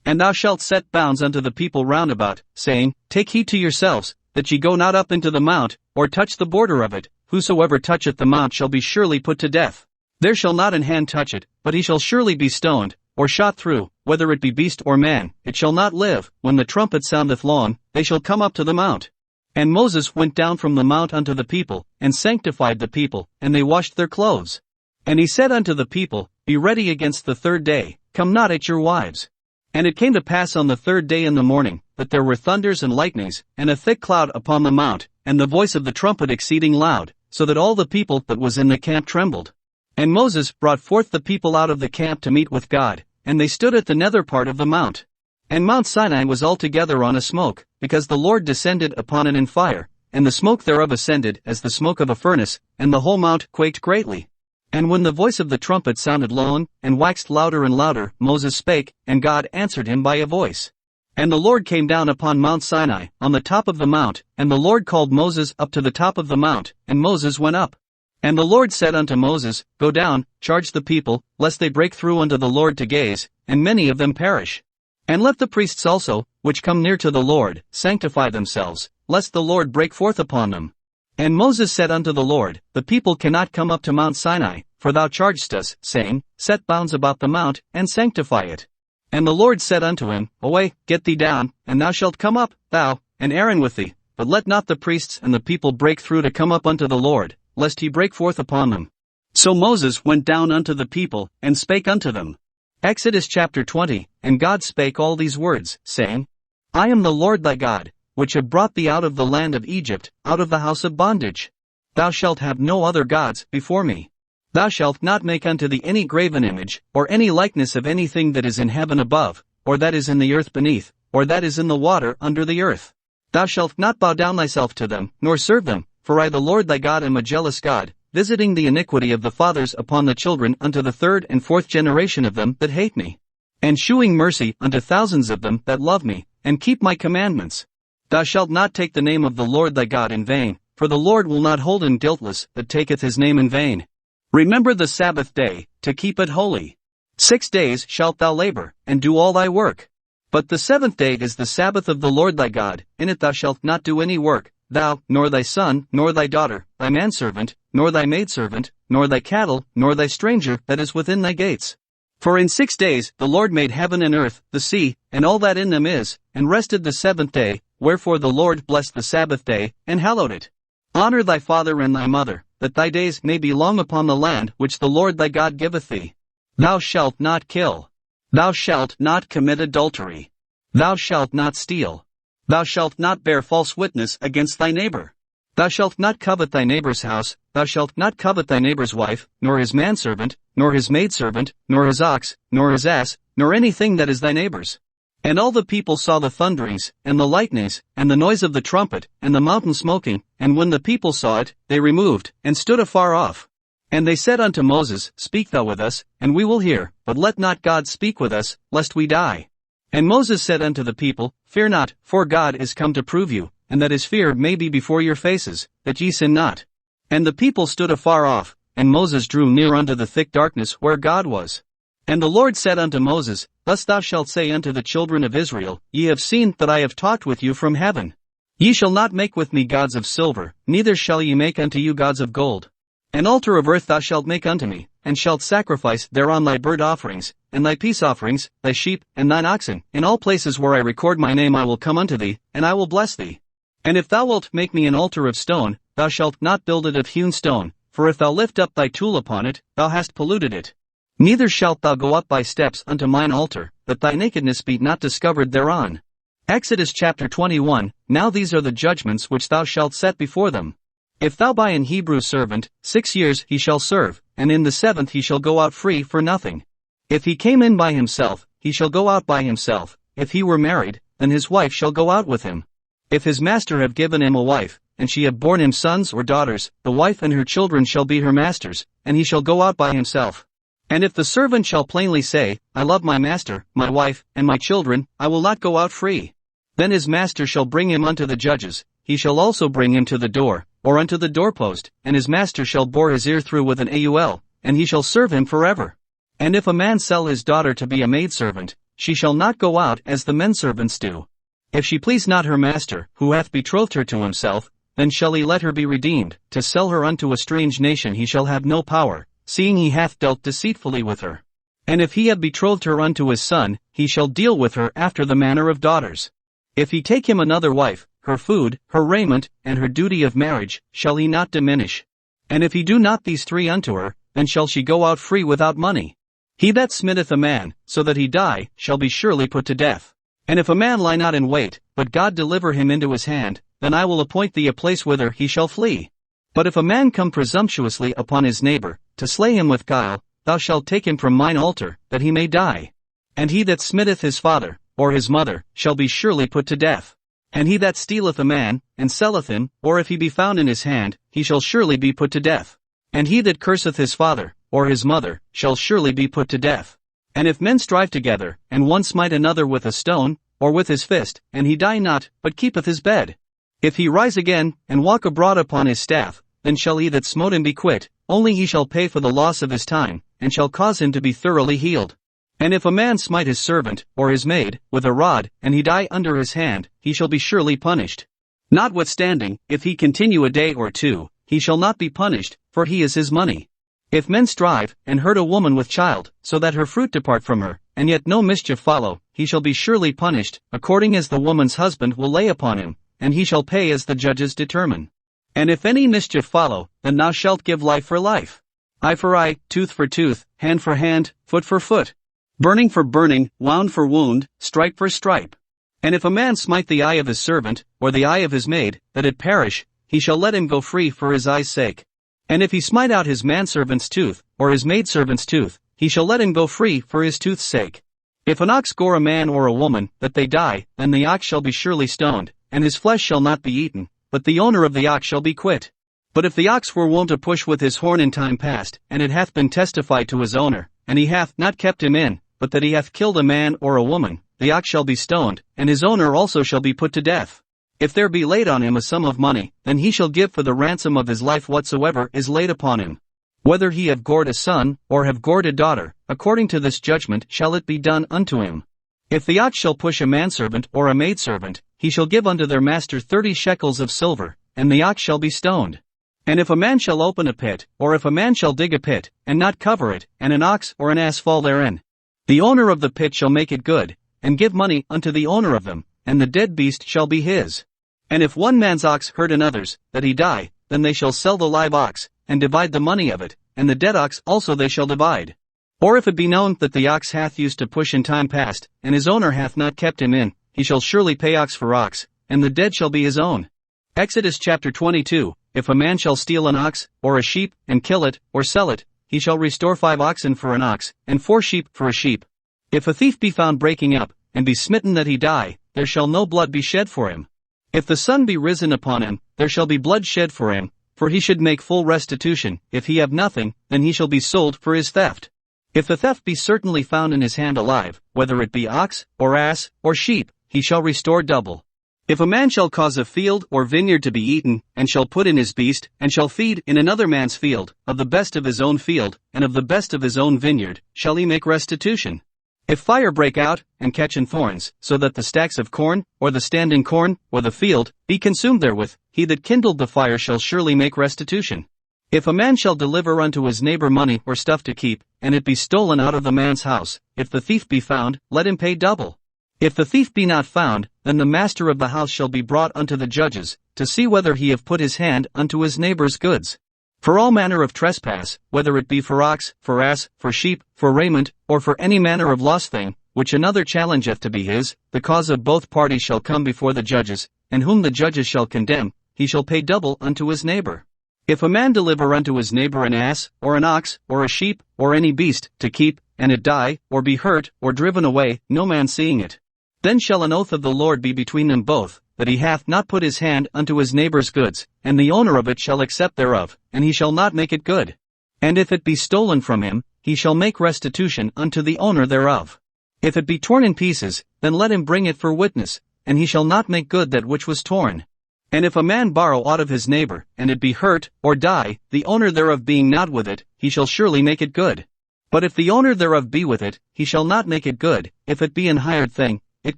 And thou shalt set bounds unto the people round about, saying, Take heed to yourselves, that ye go not up into the mount, or touch the border of it. Whosoever toucheth the mount shall be surely put to death. There shall not an hand touch it, but he shall surely be stoned, or shot through, whether it be beast or man, it shall not live. When the trumpet soundeth long, they shall come up to the mount. And Moses went down from the mount unto the people, and sanctified the people, and they washed their clothes. And he said unto the people, Be ready against the 3rd day, come not at your wives. And it came to pass on the 3rd day in the morning, that there were thunders and lightnings, and a thick cloud upon the mount, and the voice of the trumpet exceeding loud, so that all the people that was in the camp trembled. And Moses brought forth the people out of the camp to meet with God, and they stood at the nether part of the mount. And Mount Sinai was altogether on a smoke, because the Lord descended upon it in fire, and the smoke thereof ascended as the smoke of a furnace, and the whole mount quaked greatly. And when the voice of the trumpet sounded long, and waxed louder and louder, Moses spake, and God answered him by a voice. And the Lord came down upon Mount Sinai, on the top of the mount, and the Lord called Moses up to the top of the mount, and Moses went up. And the Lord said unto Moses, Go down, charge the people, lest they break through unto the Lord to gaze, and many of them perish. And let the priests also, which come near to the Lord, sanctify themselves, lest the Lord break forth upon them. And Moses said unto the Lord, The people cannot come up to Mount Sinai, for thou chargedst us, saying, Set bounds about the mount, and sanctify it. And the Lord said unto him, Away, get thee down, and thou shalt come up, thou, and Aaron with thee, but let not the priests and the people break through to come up unto the Lord, lest he break forth upon them. So Moses went down unto the people, and spake unto them. Exodus chapter 20, And God spake all these words, saying, I am the Lord thy God, which have brought thee out of the land of Egypt, out of the house of bondage. Thou shalt have no other gods before me. Thou shalt not make unto thee any graven image, or any likeness of anything that is in heaven above, or that is in the earth beneath, or that is in the water under the earth. Thou shalt not bow down thyself to them, nor serve them, for I the Lord thy God am a jealous God, visiting the iniquity of the fathers upon the children unto the third and fourth generation of them that hate me, and shewing mercy unto thousands of them that love me, and keep my commandments. Thou shalt not take the name of the Lord thy God in vain, for the Lord will not hold him guiltless that taketh his name in vain. Remember the Sabbath day, to keep it holy. 6 days shalt thou labor, and do all thy work. But the seventh day is the Sabbath of the Lord thy God, in it thou shalt not do any work, thou, nor thy son, nor thy daughter, thy manservant, nor thy maidservant, nor thy cattle, nor thy stranger that is within thy gates. For in 6 days the Lord made heaven and earth, the sea, and all that in them is, and rested the seventh day, wherefore the Lord blessed the Sabbath day, and hallowed it. Honor thy father and thy mother, that thy days may be long upon the land which the Lord thy God giveth thee. Thou shalt not kill. Thou shalt not commit adultery. Thou shalt not steal. Thou shalt not bear false witness against thy neighbor. Thou shalt not covet thy neighbor's house, thou shalt not covet thy neighbor's wife, nor his manservant, nor his maidservant, nor his ox, nor his ass, nor anything that is thy neighbor's. And all the people saw the thunderings, and the lightnings, and the noise of the trumpet, and the mountain smoking, and when the people saw it, they removed, and stood afar off. And they said unto Moses, Speak thou with us, and we will hear, but let not God speak with us, lest we die. And Moses said unto the people, Fear not, for God is come to prove you, and that his fear may be before your faces, that ye sin not. And the people stood afar off, and Moses drew near unto the thick darkness where God was. And the Lord said unto Moses, Thus thou shalt say unto the children of Israel, Ye have seen that I have talked with you from heaven. Ye shall not make with me gods of silver, neither shall ye make unto you gods of gold. An altar of earth thou shalt make unto me, and shalt sacrifice thereon thy burnt offerings, and thy peace offerings, thy sheep, and thine oxen. In all places where I record my name I will come unto thee, and I will bless thee. And if thou wilt make me an altar of stone, thou shalt not build it of hewn stone, for if thou lift up thy tool upon it, thou hast polluted it. Neither shalt thou go up by steps unto mine altar, that thy nakedness be not discovered thereon. Exodus chapter 21, Now these are the judgments which thou shalt set before them. If thou buy an Hebrew servant, 6 years he shall serve, and in the 7th he shall go out free for nothing. If he came in by himself, he shall go out by himself. If he were married, then his wife shall go out with him. If his master have given him a wife, and she have borne him sons or daughters, the wife and her children shall be her master's, and he shall go out by himself. And if the servant shall plainly say, I love my master, my wife, and my children, I will not go out free. Then his master shall bring him unto the judges, he shall also bring him to the door, or unto the doorpost, and his master shall bore his ear through with an aul, and he shall serve him forever. And if a man sell his daughter to be a maidservant, she shall not go out as the menservants do. If she please not her master, who hath betrothed her to himself, then shall he let her be redeemed. To sell her unto a strange nation he shall have no power, seeing he hath dealt deceitfully with her. And if he have betrothed her unto his son, he shall deal with her after the manner of daughters. If he take him another wife, her food, her raiment, and her duty of marriage, shall he not diminish. And if he do not these three unto her, then shall she go out free without money. He that smitteth a man, so that he die, shall be surely put to death. And if a man lie not in wait, but God deliver him into his hand, then I will appoint thee a place whither he shall flee. But if a man come presumptuously upon his neighbor, to slay him with guile, thou shalt take him from mine altar, that he may die. And he that smitteth his father, or his mother, shall be surely put to death. And he that stealeth a man, and selleth him, or if he be found in his hand, he shall surely be put to death. And he that curseth his father, or his mother, shall surely be put to death. And if men strive together, and one smite another with a stone, or with his fist, and he die not, but keepeth his bed, if he rise again, and walk abroad upon his staff, then shall he that smote him be quit, only he shall pay for the loss of his time, and shall cause him to be thoroughly healed. And if a man smite his servant, or his maid, with a rod, and he die under his hand, he shall be surely punished. Notwithstanding, if he continue a day or two, he shall not be punished, for he is his money. If men strive, and hurt a woman with child, so that her fruit depart from her, and yet no mischief follow, he shall be surely punished, according as the woman's husband will lay upon him, and he shall pay as the judges determine. And if any mischief follow, then thou shalt give life for life, eye for eye, tooth for tooth, hand for hand, foot for foot, burning for burning, wound for wound, stripe for stripe. And if a man smite the eye of his servant, or the eye of his maid, that it perish, he shall let him go free for his eye's sake. And if he smite out his manservant's tooth, or his maidservant's tooth, he shall let him go free for his tooth's sake. If an ox gore a man or a woman, that they die, then the ox shall be surely stoned, and his flesh shall not be eaten, but the owner of the ox shall be quit. But if the ox were wont to push with his horn in time past, and it hath been testified to his owner, and he hath not kept him in, but that he hath killed a man or a woman, the ox shall be stoned, and his owner also shall be put to death. If there be laid on him a sum of money, then he shall give for the ransom of his life whatsoever is laid upon him. Whether he have gored a son, or have gored a daughter, according to this judgment shall it be done unto him. If the ox shall push a manservant or a maidservant, he shall give unto their master 30 shekels of silver, and the ox shall be stoned. And if a man shall open a pit, or if a man shall dig a pit, and not cover it, and an ox or an ass fall therein, the owner of the pit shall make it good, and give money unto the owner of them, and the dead beast shall be his. And if one man's ox hurt another's, that he die, then they shall sell the live ox, and divide the money of it, and the dead ox also they shall divide. Or if it be known that the ox hath used to push in time past, and his owner hath not kept him in, he shall surely pay ox for ox, and the dead shall be his own. Exodus chapter 22, If a man shall steal an ox, or a sheep, and kill it, or sell it, he shall restore 5 oxen for an ox, and 4 sheep for a sheep. If a thief be found breaking up, and be smitten that he die, there shall no blood be shed for him. If the sun be risen upon him, there shall be blood shed for him, for he should make full restitution. If he have nothing, then he shall be sold for his theft. If the theft be certainly found in his hand alive, whether it be ox, or ass, or sheep, he shall restore double. If a man shall cause a field or vineyard to be eaten, and shall put in his beast, and shall feed in another man's field, of the best of his own field, and of the best of his own vineyard, shall he make restitution. If fire break out, and catch in thorns, so that the stacks of corn, or the standing corn, or the field, be consumed therewith, he that kindled the fire shall surely make restitution. If a man shall deliver unto his neighbor money or stuff to keep, and it be stolen out of the man's house, if the thief be found, let him pay double. If the thief be not found, then the master of the house shall be brought unto the judges, to see whether he have put his hand unto his neighbor's goods. For all manner of trespass, whether it be for ox, for ass, for sheep, for raiment, or for any manner of lost thing, which another challengeth to be his, the cause of both parties shall come before the judges, and whom the judges shall condemn, he shall pay double unto his neighbor. If a man deliver unto his neighbor an ass, or an ox, or a sheep, or any beast, to keep, and it die, or be hurt, or driven away, no man seeing it, then shall an oath of the Lord be between them both, that he hath not put his hand unto his neighbor's goods, and the owner of it shall accept thereof, and he shall not make it good. And if it be stolen from him, he shall make restitution unto the owner thereof. If it be torn in pieces, then let him bring it for witness, and he shall not make good that which was torn. And if a man borrow aught of his neighbor, and it be hurt, or die, the owner thereof being not with it, he shall surely make it good. But if the owner thereof be with it, he shall not make it good. If it be an hired thing, it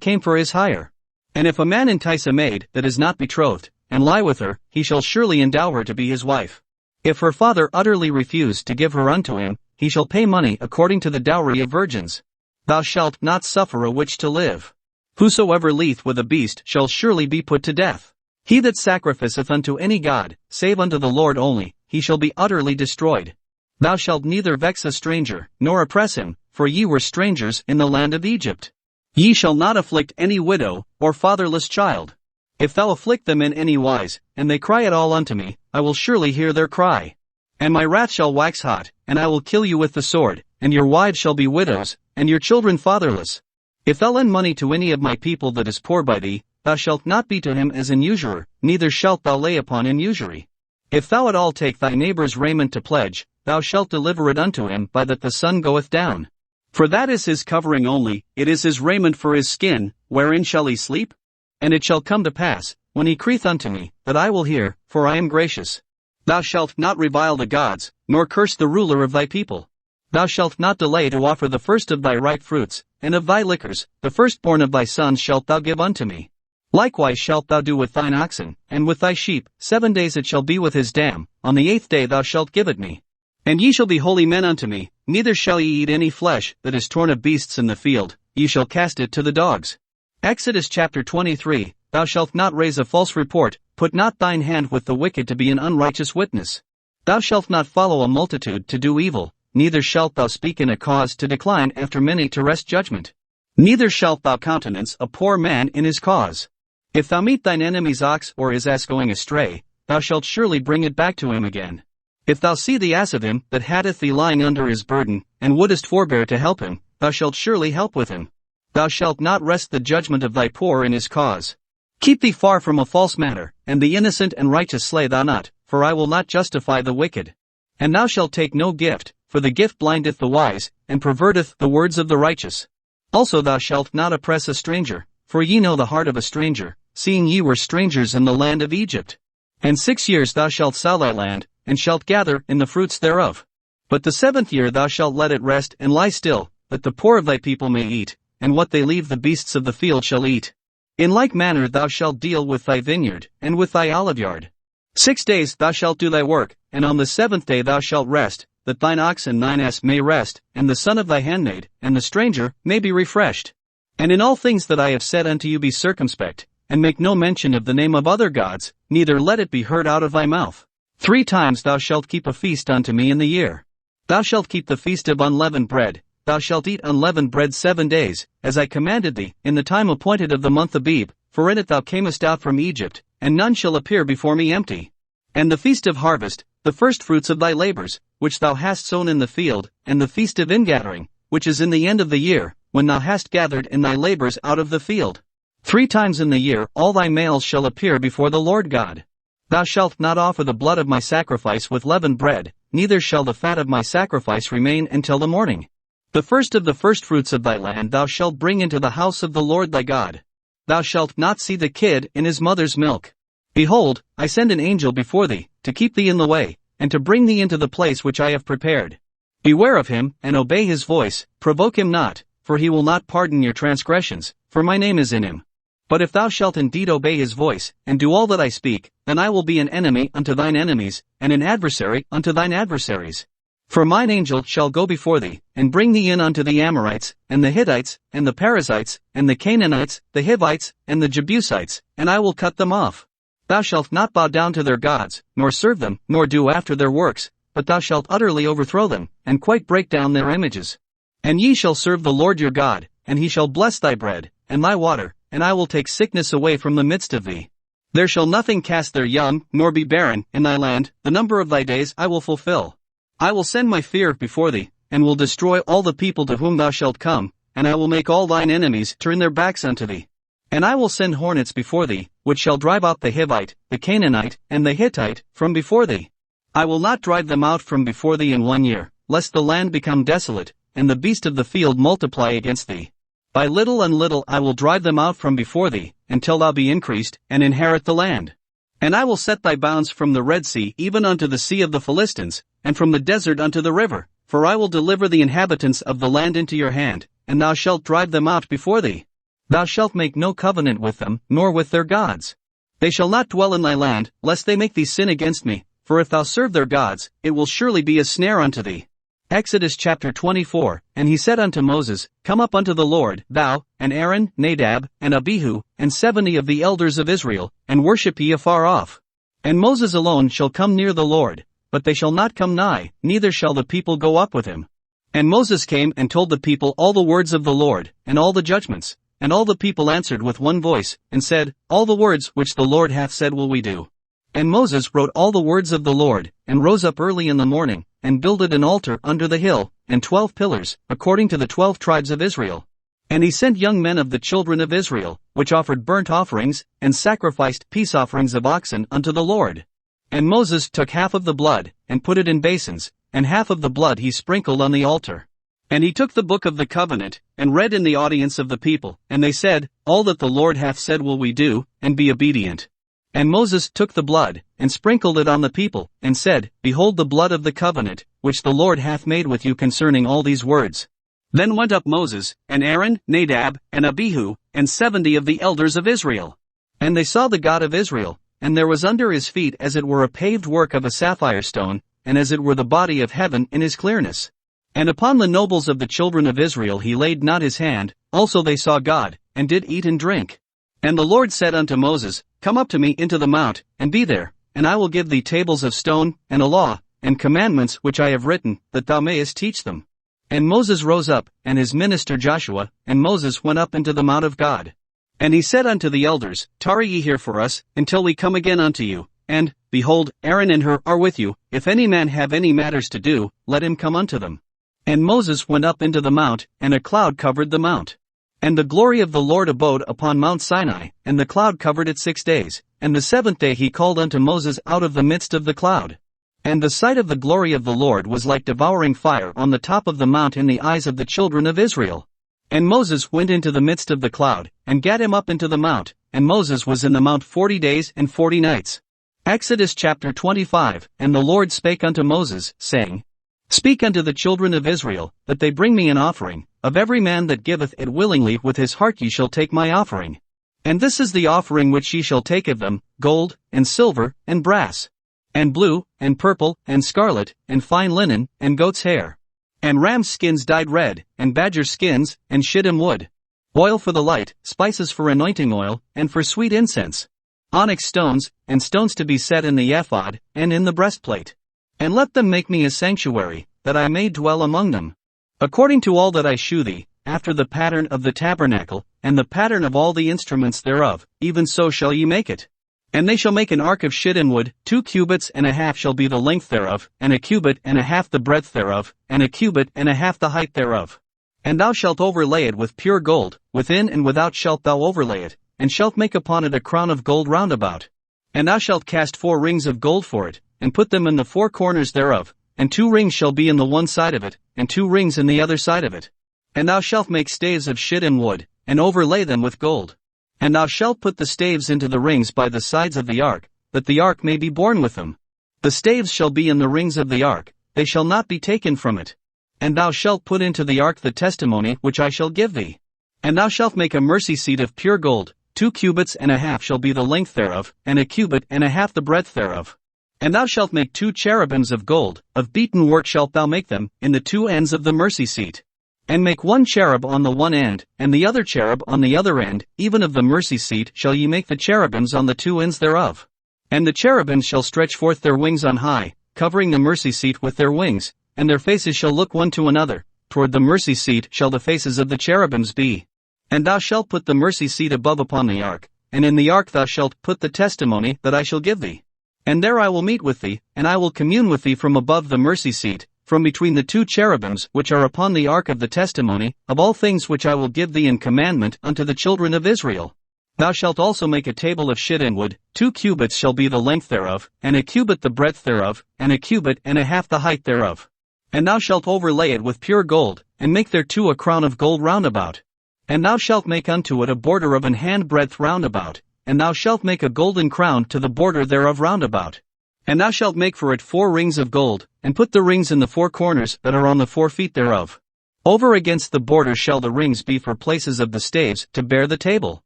came for his hire. And if a man entice a maid that is not betrothed, and lie with her, he shall surely endow her to be his wife. If her father utterly refuse to give her unto him, he shall pay money according to the dowry of virgins. Thou shalt not suffer a witch to live. Whosoever lieth with a beast shall surely be put to death. He that sacrificeth unto any god, save unto the Lord only, he shall be utterly destroyed. Thou shalt neither vex a stranger, nor oppress him, for ye were strangers in the land of Egypt. Ye shall not afflict any widow, or fatherless child. If thou afflict them in any wise, and they cry at all unto me, I will surely hear their cry. And my wrath shall wax hot, and I will kill you with the sword, and your wives shall be widows, and your children fatherless. If thou lend money to any of my people that is poor by thee, thou shalt not be to him as an usurer, neither shalt thou lay upon him usury. If thou at all take thy neighbor's raiment to pledge, thou shalt deliver it unto him by that the sun goeth down. For that is his covering only, it is his raiment for his skin, wherein shall he sleep? And it shall come to pass, when he crieth unto me, that I will hear, for I am gracious. Thou shalt not revile the gods, nor curse the ruler of thy people. Thou shalt not delay to offer the first of thy ripe fruits, and of thy liquors, the firstborn of thy sons shalt thou give unto me. Likewise shalt thou do with thine oxen, and with thy sheep, 7 days it shall be with his dam, on the 8th day thou shalt give it me. And ye shall be holy men unto me, neither shall ye eat any flesh that is torn of beasts in the field, ye shall cast it to the dogs. Exodus chapter 23, Thou shalt not raise a false report, put not thine hand with the wicked to be an unrighteous witness. Thou shalt not follow a multitude to do evil, neither shalt thou speak in a cause to decline after many to wrest judgment. Neither shalt thou countenance a poor man in his cause. If thou meet thine enemy's ox or his ass going astray, thou shalt surely bring it back to him again. If thou see the ass of him that hateth thee lying under his burden, and wouldest forbear to help him, thou shalt surely help with him. Thou shalt not wrest the judgment of thy poor in his cause. Keep thee far from a false matter, and the innocent and righteous slay thou not, for I will not justify the wicked. And thou shalt take no gift, for the gift blindeth the wise, and perverteth the words of the righteous. Also thou shalt not oppress a stranger, for ye know the heart of a stranger, seeing ye were strangers in the land of Egypt. And 6 years thou shalt sow thy land, and shalt gather in the fruits thereof. But the 7th year thou shalt let it rest and lie still, that the poor of thy people may eat, and what they leave the beasts of the field shall eat. In like manner thou shalt deal with thy vineyard, and with thy oliveyard. 6 days thou shalt do thy work, and on the 7th day thou shalt rest, that thine ox and thine ass may rest, and the son of thy handmaid, and the stranger, may be refreshed. And in all things that I have said unto you be circumspect, and make no mention of the name of other gods, neither let it be heard out of thy mouth. 3 times thou shalt keep a feast unto me in the year. Thou shalt keep the feast of unleavened bread. Thou shalt eat unleavened bread 7 days, as I commanded thee, in the time appointed of the month Abib, for in it thou camest out from Egypt, and none shall appear before me empty. And the feast of harvest, the firstfruits of thy labors, which thou hast sown in the field, and the feast of ingathering, which is in the end of the year, when thou hast gathered in thy labors out of the field. 3 times in the year all thy males shall appear before the Lord God. Thou shalt not offer the blood of my sacrifice with leavened bread, neither shall the fat of my sacrifice remain until the morning. The first of the firstfruits of thy land thou shalt bring into the house of the Lord thy God. Thou shalt not see the kid in his mother's milk. Behold, I send an angel before thee, to keep thee in the way, and to bring thee into the place which I have prepared. Beware of him, and obey his voice, provoke him not, for he will not pardon your transgressions, for my name is in him. But if thou shalt indeed obey his voice, and do all that I speak, then I will be an enemy unto thine enemies, and an adversary unto thine adversaries. For mine angel shall go before thee, and bring thee in unto the Amorites, and the Hittites, and the Perizzites, and the Canaanites, the Hivites, and the Jebusites, and I will cut them off. Thou shalt not bow down to their gods, nor serve them, nor do after their works, but thou shalt utterly overthrow them, and quite break down their images. And ye shall serve the Lord your God, and he shall bless thy bread, and thy water, and I will take sickness away from the midst of thee. There shall nothing cast their young, nor be barren, in thy land, the number of thy days I will fulfill. I will send my fear before thee, and will destroy all the people to whom thou shalt come, and I will make all thine enemies turn their backs unto thee. And I will send hornets before thee, which shall drive out the Hivite, the Canaanite, and the Hittite, from before thee. I will not drive them out from before thee in 1 year, lest the land become desolate, and the beast of the field multiply against thee. By little and little I will drive them out from before thee, until thou be increased, and inherit the land. And I will set thy bounds from the Red Sea even unto the sea of the Philistines, and from the desert unto the river, for I will deliver the inhabitants of the land into your hand, and thou shalt drive them out before thee. Thou shalt make no covenant with them, nor with their gods. They shall not dwell in thy land, lest they make thee sin against me, for if thou serve their gods, it will surely be a snare unto thee. Exodus chapter 24, And he said unto Moses, Come up unto the Lord, thou, and Aaron, Nadab, and Abihu, and 70 of the elders of Israel, and worship ye afar off. And Moses alone shall come near the Lord, but they shall not come nigh, neither shall the people go up with him. And Moses came and told the people all the words of the Lord, and all the judgments. And all the people answered with one voice, and said, All the words which the Lord hath said will we do. And Moses wrote all the words of the Lord, and rose up early in the morning, and builded an altar under the hill, and 12 pillars, according to the 12 tribes of Israel. And he sent young men of the children of Israel, which offered burnt offerings, and sacrificed peace offerings of oxen unto the Lord. And Moses took half of the blood, and put it in basins, and half of the blood he sprinkled on the altar. And he took the book of the covenant, and read in the audience of the people, and they said, All that the Lord hath said will we do, and be obedient. And Moses took the blood, and sprinkled it on the people, and said, Behold the blood of the covenant, which the Lord hath made with you concerning all these words. Then went up Moses, and Aaron, Nadab, and Abihu, and 70 of the elders of Israel. And they saw the God of Israel, and there was under his feet as it were a paved work of a sapphire stone, and as it were the body of heaven in his clearness. And upon the nobles of the children of Israel he laid not his hand, also they saw God, and did eat and drink. And the Lord said unto Moses, Come up to me into the mount, and be there, and I will give thee tables of stone, and a law, and commandments which I have written, that thou mayest teach them. And Moses rose up, and his minister Joshua, and Moses went up into the mount of God. And he said unto the elders, Tarry ye here for us, until we come again unto you, and, behold, Aaron and Hur are with you, if any man have any matters to do, let him come unto them. And Moses went up into the mount, and a cloud covered the mount. And the glory of the Lord abode upon Mount Sinai, and the cloud covered it 6 days, and the 7th day he called unto Moses out of the midst of the cloud. And the sight of the glory of the Lord was like devouring fire on the top of the mount in the eyes of the children of Israel. And Moses went into the midst of the cloud, and gat him up into the mount, and Moses was in the mount 40 days and 40 nights. Exodus chapter 25. And the Lord spake unto Moses, saying, Speak unto the children of Israel, that they bring me an offering. Of every man that giveth it willingly with his heart ye shall take my offering. And this is the offering which ye shall take of them, gold, and silver, and brass, and blue, and purple, and scarlet, and fine linen, and goat's hair, and ram's skins dyed red, and badger skins, and shittim wood, oil for the light, spices for anointing oil, and for sweet incense, onyx stones, and stones to be set in the ephod, and in the breastplate. And let them make me a sanctuary, that I may dwell among them. According to all that I shew thee, after the pattern of the tabernacle, and the pattern of all the instruments thereof, even so shall ye make it. And they shall make an ark of shittim wood, 2 cubits and a half shall be the length thereof, and a cubit and a half the breadth thereof, and a cubit and a half the height thereof. And thou shalt overlay it with pure gold, within and without shalt thou overlay it, and shalt make upon it a crown of gold round about. And thou shalt cast 4 rings of gold for it, and put them in the 4 corners thereof, and 2 rings shall be in the one side of it, and 2 rings in the other side of it. And thou shalt make staves of shittim wood, and overlay them with gold. And thou shalt put the staves into the rings by the sides of the ark, that the ark may be borne with them. The staves shall be in the rings of the ark, they shall not be taken from it. And thou shalt put into the ark the testimony which I shall give thee. And thou shalt make a mercy seat of pure gold, 2 cubits and a half shall be the length thereof, and a cubit and a half the breadth thereof. And thou shalt make 2 cherubims of gold, of beaten work shalt thou make them, in the 2 ends of the mercy seat. And make 1 cherub on the one end, and the other cherub on the other end, even of the mercy seat shall ye make the cherubims on the 2 ends thereof. And the cherubims shall stretch forth their wings on high, covering the mercy seat with their wings, and their faces shall look one to another, toward the mercy seat shall the faces of the cherubims be. And thou shalt put the mercy seat above upon the ark, and in the ark thou shalt put the testimony that I shall give thee. And there I will meet with thee, and I will commune with thee from above the mercy seat, from between the 2 cherubims which are upon the ark of the testimony, of all things which I will give thee in commandment unto the children of Israel. Thou shalt also make a table of shittim wood, 2 cubits shall be the length thereof, and a cubit the breadth thereof, and a cubit and a half the height thereof. And thou shalt overlay it with pure gold, and make thereto a crown of gold round about. And thou shalt make unto it a border of an hand breadth round about. And thou shalt make a golden crown to the border thereof round about. And thou shalt make for it 4 rings of gold, and put the rings in the 4 corners that are on the 4 feet thereof. Over against the border shall the rings be for places of the staves to bear the table.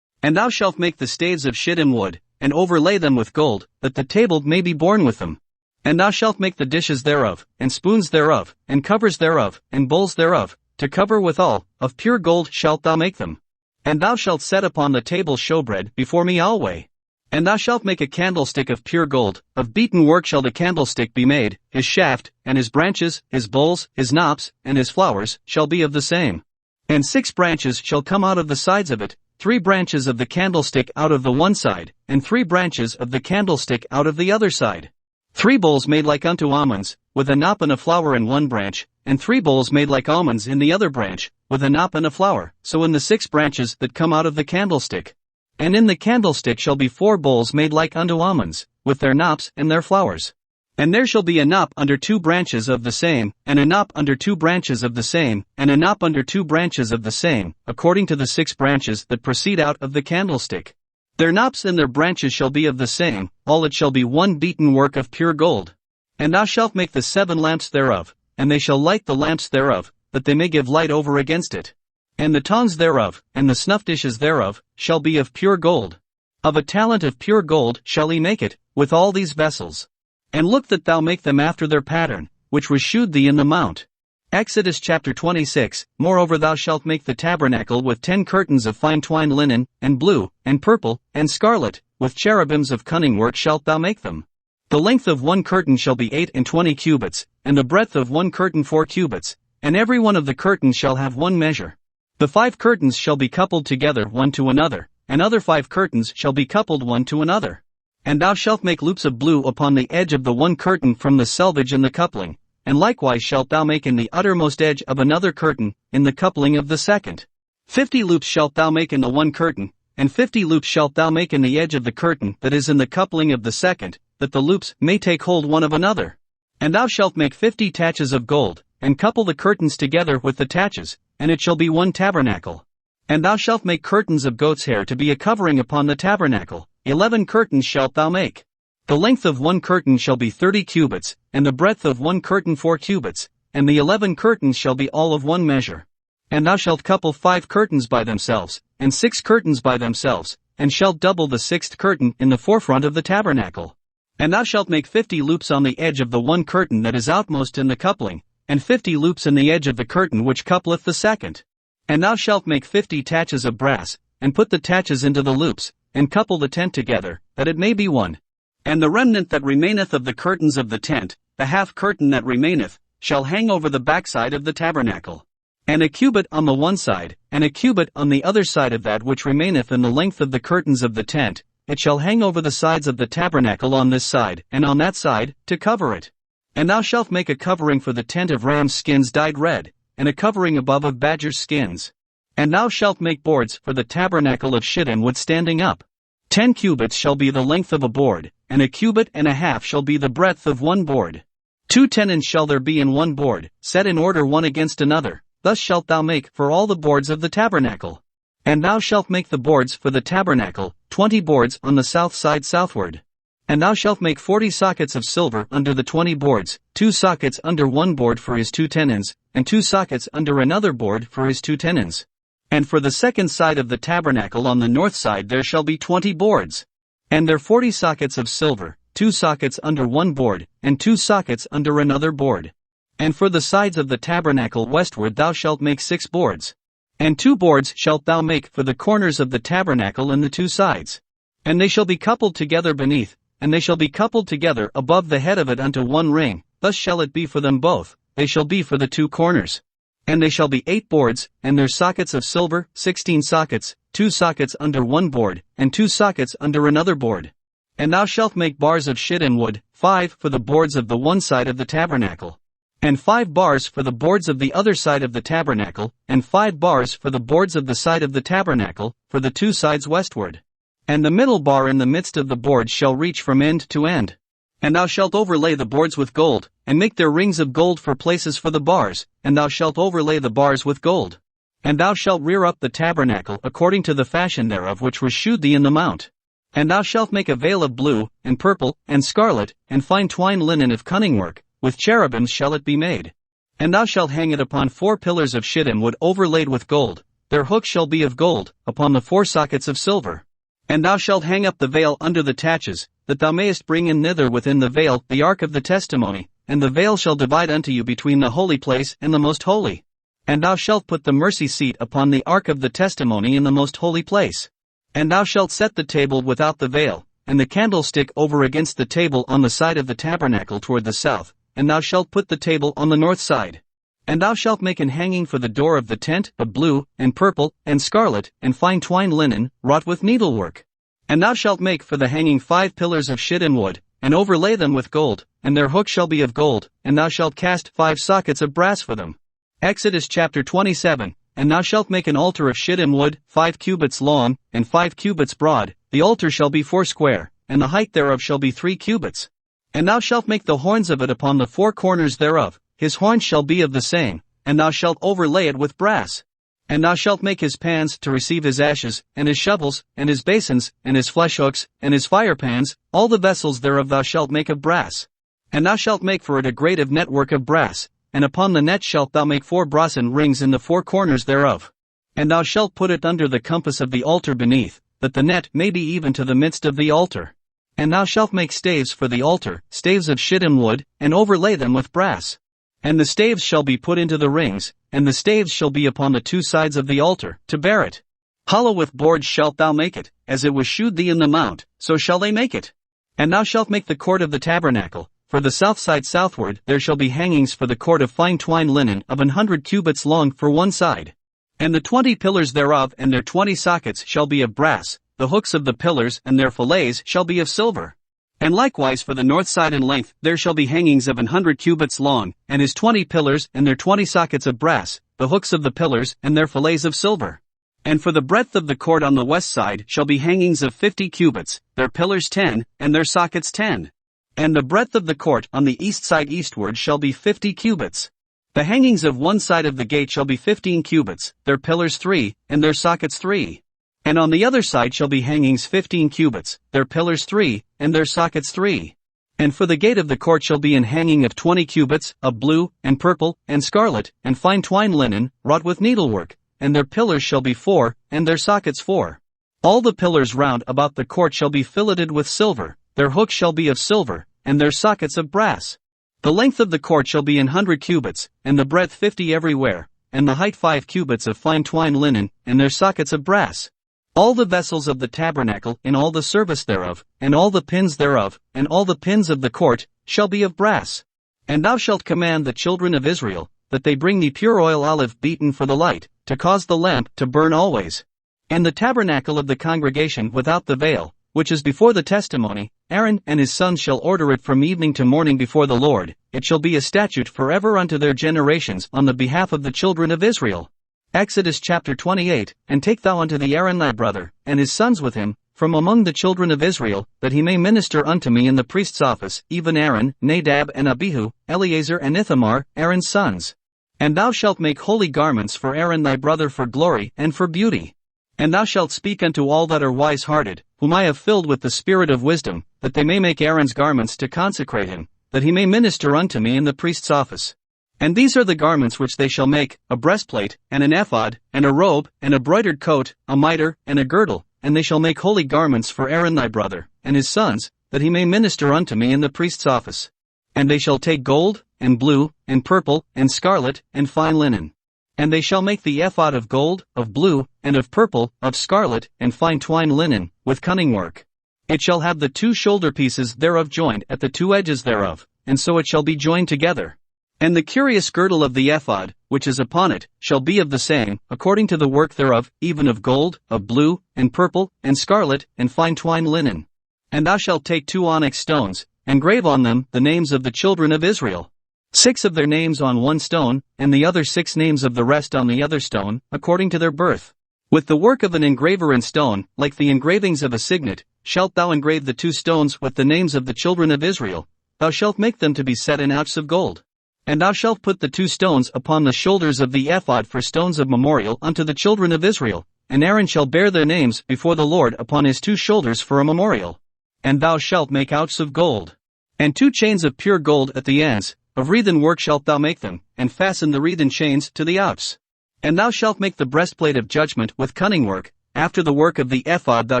And thou shalt make the staves of shittim wood, and overlay them with gold, that the table may be borne with them. And thou shalt make the dishes thereof, and spoons thereof, and covers thereof, and bowls thereof, to cover withal, of pure gold shalt thou make them. And thou shalt set upon the table showbread before me alway. And thou shalt make a candlestick of pure gold, of beaten work shall the candlestick be made, his shaft, and his branches, his bowls, his knops, and his flowers, shall be of the same. And 6 branches shall come out of the sides of it, 3 branches of the candlestick out of the one side, and 3 branches of the candlestick out of the other side. 3 bowls made like unto almonds, with a knop and a flower in one branch, and 3 bowls made like almonds in the other branch, with a knop and a flower, so in the 6 branches that come out of the candlestick. And in the candlestick shall be 4 bowls made like unto almonds, with their knops and their flowers. And there shall be a knop under 2 branches of the same, and a knop under 2 branches of the same, and a knop under 2 branches of the same, according to the 6 branches that proceed out of the candlestick. Their knops and their branches shall be of the same, all it shall be one beaten work of pure gold. And thou shalt make the 7 lamps thereof, and they shall light the lamps thereof, that they may give light over against it. And the tongs thereof, and the snuff dishes thereof, shall be of pure gold. Of a talent of pure gold shall he make it, with all these vessels. And look that thou make them after their pattern, which was shewed thee in the mount. Exodus chapter 26. Moreover thou shalt make the tabernacle with 10 curtains of fine twined linen, and blue, and purple, and scarlet, with cherubims of cunning work shalt thou make them. The length of one curtain shall be 28 cubits, and the breadth of one curtain 4 cubits, and every one of the curtains shall have one measure. The 5 curtains shall be coupled together one to another, and other 5 curtains shall be coupled one to another. And thou shalt make loops of blue upon the edge of the one curtain from the selvage in the coupling, and likewise shalt thou make in the uttermost edge of another curtain, in the coupling of the second. 50 loops shalt thou make in the one curtain, and 50 loops shalt thou make in the edge of the curtain that is in the coupling of the second, that the loops may take hold one of another. And thou shalt make 50 taches of gold, and couple the curtains together with the taches, and it shall be one tabernacle. And thou shalt make curtains of goat's hair to be a covering upon the tabernacle. 11 curtains shalt thou make. The length of one curtain shall be 30 cubits, and the breadth of one curtain 4 cubits, and the 11 curtains shall be all of one measure. And thou shalt couple 5 curtains by themselves, and 6 curtains by themselves, and shalt double the 6th curtain in the forefront of the tabernacle. And thou shalt make 50 loops on the edge of the one curtain that is outmost in the coupling, and 50 loops in the edge of the curtain which coupleth the second. And thou shalt make 50 taches of brass, and put the taches into the loops, and couple the tent together, that it may be one. And the remnant that remaineth of the curtains of the tent, the half curtain that remaineth, shall hang over the backside of the tabernacle. And a cubit on the one side, and a cubit on the other side of that which remaineth in the length of the curtains of the tent, it shall hang over the sides of the tabernacle on this side, and on that side, to cover it. And thou shalt make a covering for the tent of ram's skins dyed red, and a covering above of badger's skins. And thou shalt make boards for the tabernacle of shittim wood standing up. 10 cubits shall be the length of a board, and a cubit and a half shall be the breadth of one board. 2 tenons shall there be in one board, set in order one against another, thus shalt thou make for all the boards of the tabernacle. And thou shalt make the boards for the tabernacle, 20 boards on the south side southward. And thou shalt make 40 sockets of silver under the 20 boards, 2 sockets under one board for his 2 tenons, and 2 sockets under another board for his 2 tenons. And for the second side of the tabernacle on the north side there shall be 20 boards. And there 40 sockets of silver, 2 sockets under one board, and 2 sockets under another board. And for the sides of the tabernacle westward thou shalt make 6 boards. And 2 boards shalt thou make for the corners of the tabernacle in the 2 sides. And they shall be coupled together beneath, and they shall be coupled together above the head of it unto one ring, thus shall it be for them both, they shall be for the 2 corners. And they shall be 8 boards, and their sockets of silver, 16 sockets, 2 sockets under one board, and 2 sockets under another board. And thou shalt make bars of shittim wood, 5 for the boards of the one side of the tabernacle, and 5 bars for the boards of the other side of the tabernacle, and 5 bars for the boards of the side of the tabernacle, for the 2 sides westward. And the middle bar in the midst of the boards shall reach from end to end. And thou shalt overlay the boards with gold, and make their rings of gold for places for the bars, and thou shalt overlay the bars with gold. And thou shalt rear up the tabernacle according to the fashion thereof which was shewed thee in the mount. And thou shalt make a veil of blue, and purple, and scarlet, and fine twined linen of cunning work, with cherubims shall it be made. And thou shalt hang it upon 4 pillars of shittim wood overlaid with gold, their hooks shall be of gold, upon the 4 sockets of silver. And thou shalt hang up the veil under the taches, that thou mayest bring in thither within the veil the ark of the testimony, and the veil shall divide unto you between the holy place and the most holy. And thou shalt put the mercy seat upon the ark of the testimony in the most holy place. And thou shalt set the table without the veil, and the candlestick over against the table on the side of the tabernacle toward the south, and thou shalt put the table on the north side. And thou shalt make an hanging for the door of the tent of blue, and purple, and scarlet, and fine twined linen, wrought with needlework. And thou shalt make for the hanging 5 pillars of shittim wood, and overlay them with gold, and their hooks shall be of gold, and thou shalt cast 5 sockets of brass for them. Exodus chapter 27. And thou shalt make an altar of shittim wood, 5 cubits long, and 5 cubits broad, the altar shall be 4 square, and the height thereof shall be 3 cubits. And thou shalt make the horns of it upon the 4 corners thereof, his horns shall be of the same, and thou shalt overlay it with brass. And thou shalt make his pans to receive his ashes, and his shovels, and his basins, and his flesh hooks, and his fire pans, all the vessels thereof thou shalt make of brass. And thou shalt make for it a grate of network of brass, and upon the net shalt thou make 4 brasen rings in the 4 corners thereof. And thou shalt put it under the compass of the altar beneath, that the net may be even to the midst of the altar. And thou shalt make staves for the altar, staves of shittim wood, and overlay them with brass. And the staves shall be put into the rings, and the staves shall be upon the 2 sides of the altar, to bear it. Hollow with boards shalt thou make it, as it was shewed thee in the mount, so shall they make it. And thou shalt make the court of the tabernacle. For the south side southward there shall be hangings for the court of fine twined linen of 100 cubits long for one side. And the 20 pillars thereof and their 20 sockets shall be of brass, the hooks of the pillars and their fillets shall be of silver. And likewise for the north side in length there shall be hangings of 100 cubits long, and his 20 pillars and their 20 sockets of brass, the hooks of the pillars and their fillets of silver. And for the breadth of the court on the west side shall be hangings of 50 cubits, their pillars 10, and their sockets 10. And the breadth of the court on the east side eastward shall be 50 cubits. The hangings of one side of the gate shall be 15 cubits, their pillars 3, and their sockets 3. And on the other side shall be hangings 15 cubits, their pillars 3, and their sockets 3. And for the gate of the court shall be an hanging of 20 cubits, of blue, and purple, and scarlet, and fine twined linen, wrought with needlework, and their pillars shall be 4, and their sockets 4. All the pillars round about the court shall be filleted with silver, their hooks shall be of silver, and their sockets of brass. The length of the court shall be 100 cubits, and the breadth 50 everywhere, and the height 5 cubits of fine twined linen, and their sockets of brass. All the vessels of the tabernacle in all the service thereof, and all the pins thereof, and all the pins of the court, shall be of brass. And thou shalt command the children of Israel, that they bring thee pure oil olive beaten for the light, to cause the lamp to burn always. And the tabernacle of the congregation without the veil, which is before the testimony, Aaron and his sons shall order it from evening to morning before the Lord, it shall be a statute forever unto their generations on the behalf of the children of Israel. Exodus chapter 28, And take thou unto thee Aaron thy brother, and his sons with him, from among the children of Israel, that he may minister unto me in the priest's office, even Aaron, Nadab and Abihu, Eleazar and Ithamar, Aaron's sons. And thou shalt make holy garments for Aaron thy brother for glory and for beauty. And thou shalt speak unto all that are wise-hearted, whom I have filled with the spirit of wisdom, that they may make Aaron's garments to consecrate him, that he may minister unto me in the priest's office. And these are the garments which they shall make, a breastplate, and an ephod, and a robe, and a broidered coat, a mitre, and a girdle, and they shall make holy garments for Aaron thy brother, and his sons, that he may minister unto me in the priest's office. And they shall take gold, and blue, and purple, and scarlet, and fine linen. And they shall make the ephod of gold, of blue, and of purple, of scarlet, and fine twined linen, with cunning work. It shall have the 2 shoulder pieces thereof joined at the 2 edges thereof, and so it shall be joined together. And the curious girdle of the ephod, which is upon it, shall be of the same, according to the work thereof, even of gold, of blue, and purple, and scarlet, and fine twined linen. And thou shalt take 2 onyx stones, and grave on them the names of the children of Israel. 6 of their names on one stone, and the other 6 names of the rest on the other stone, according to their birth. With the work of an engraver in stone, like the engravings of a signet, shalt thou engrave the 2 stones with the names of the children of Israel. Thou shalt make them to be set in ouches of gold. And thou shalt put the 2 stones upon the shoulders of the ephod for stones of memorial unto the children of Israel, and Aaron shall bear their names before the Lord upon his 2 shoulders for a memorial. And thou shalt make ouches of gold. And 2 chains of pure gold at the ends, of wreathen work shalt thou make them, and fasten the wreathen chains to the ouches. And thou shalt make the breastplate of judgment with cunning work, after the work of the ephod thou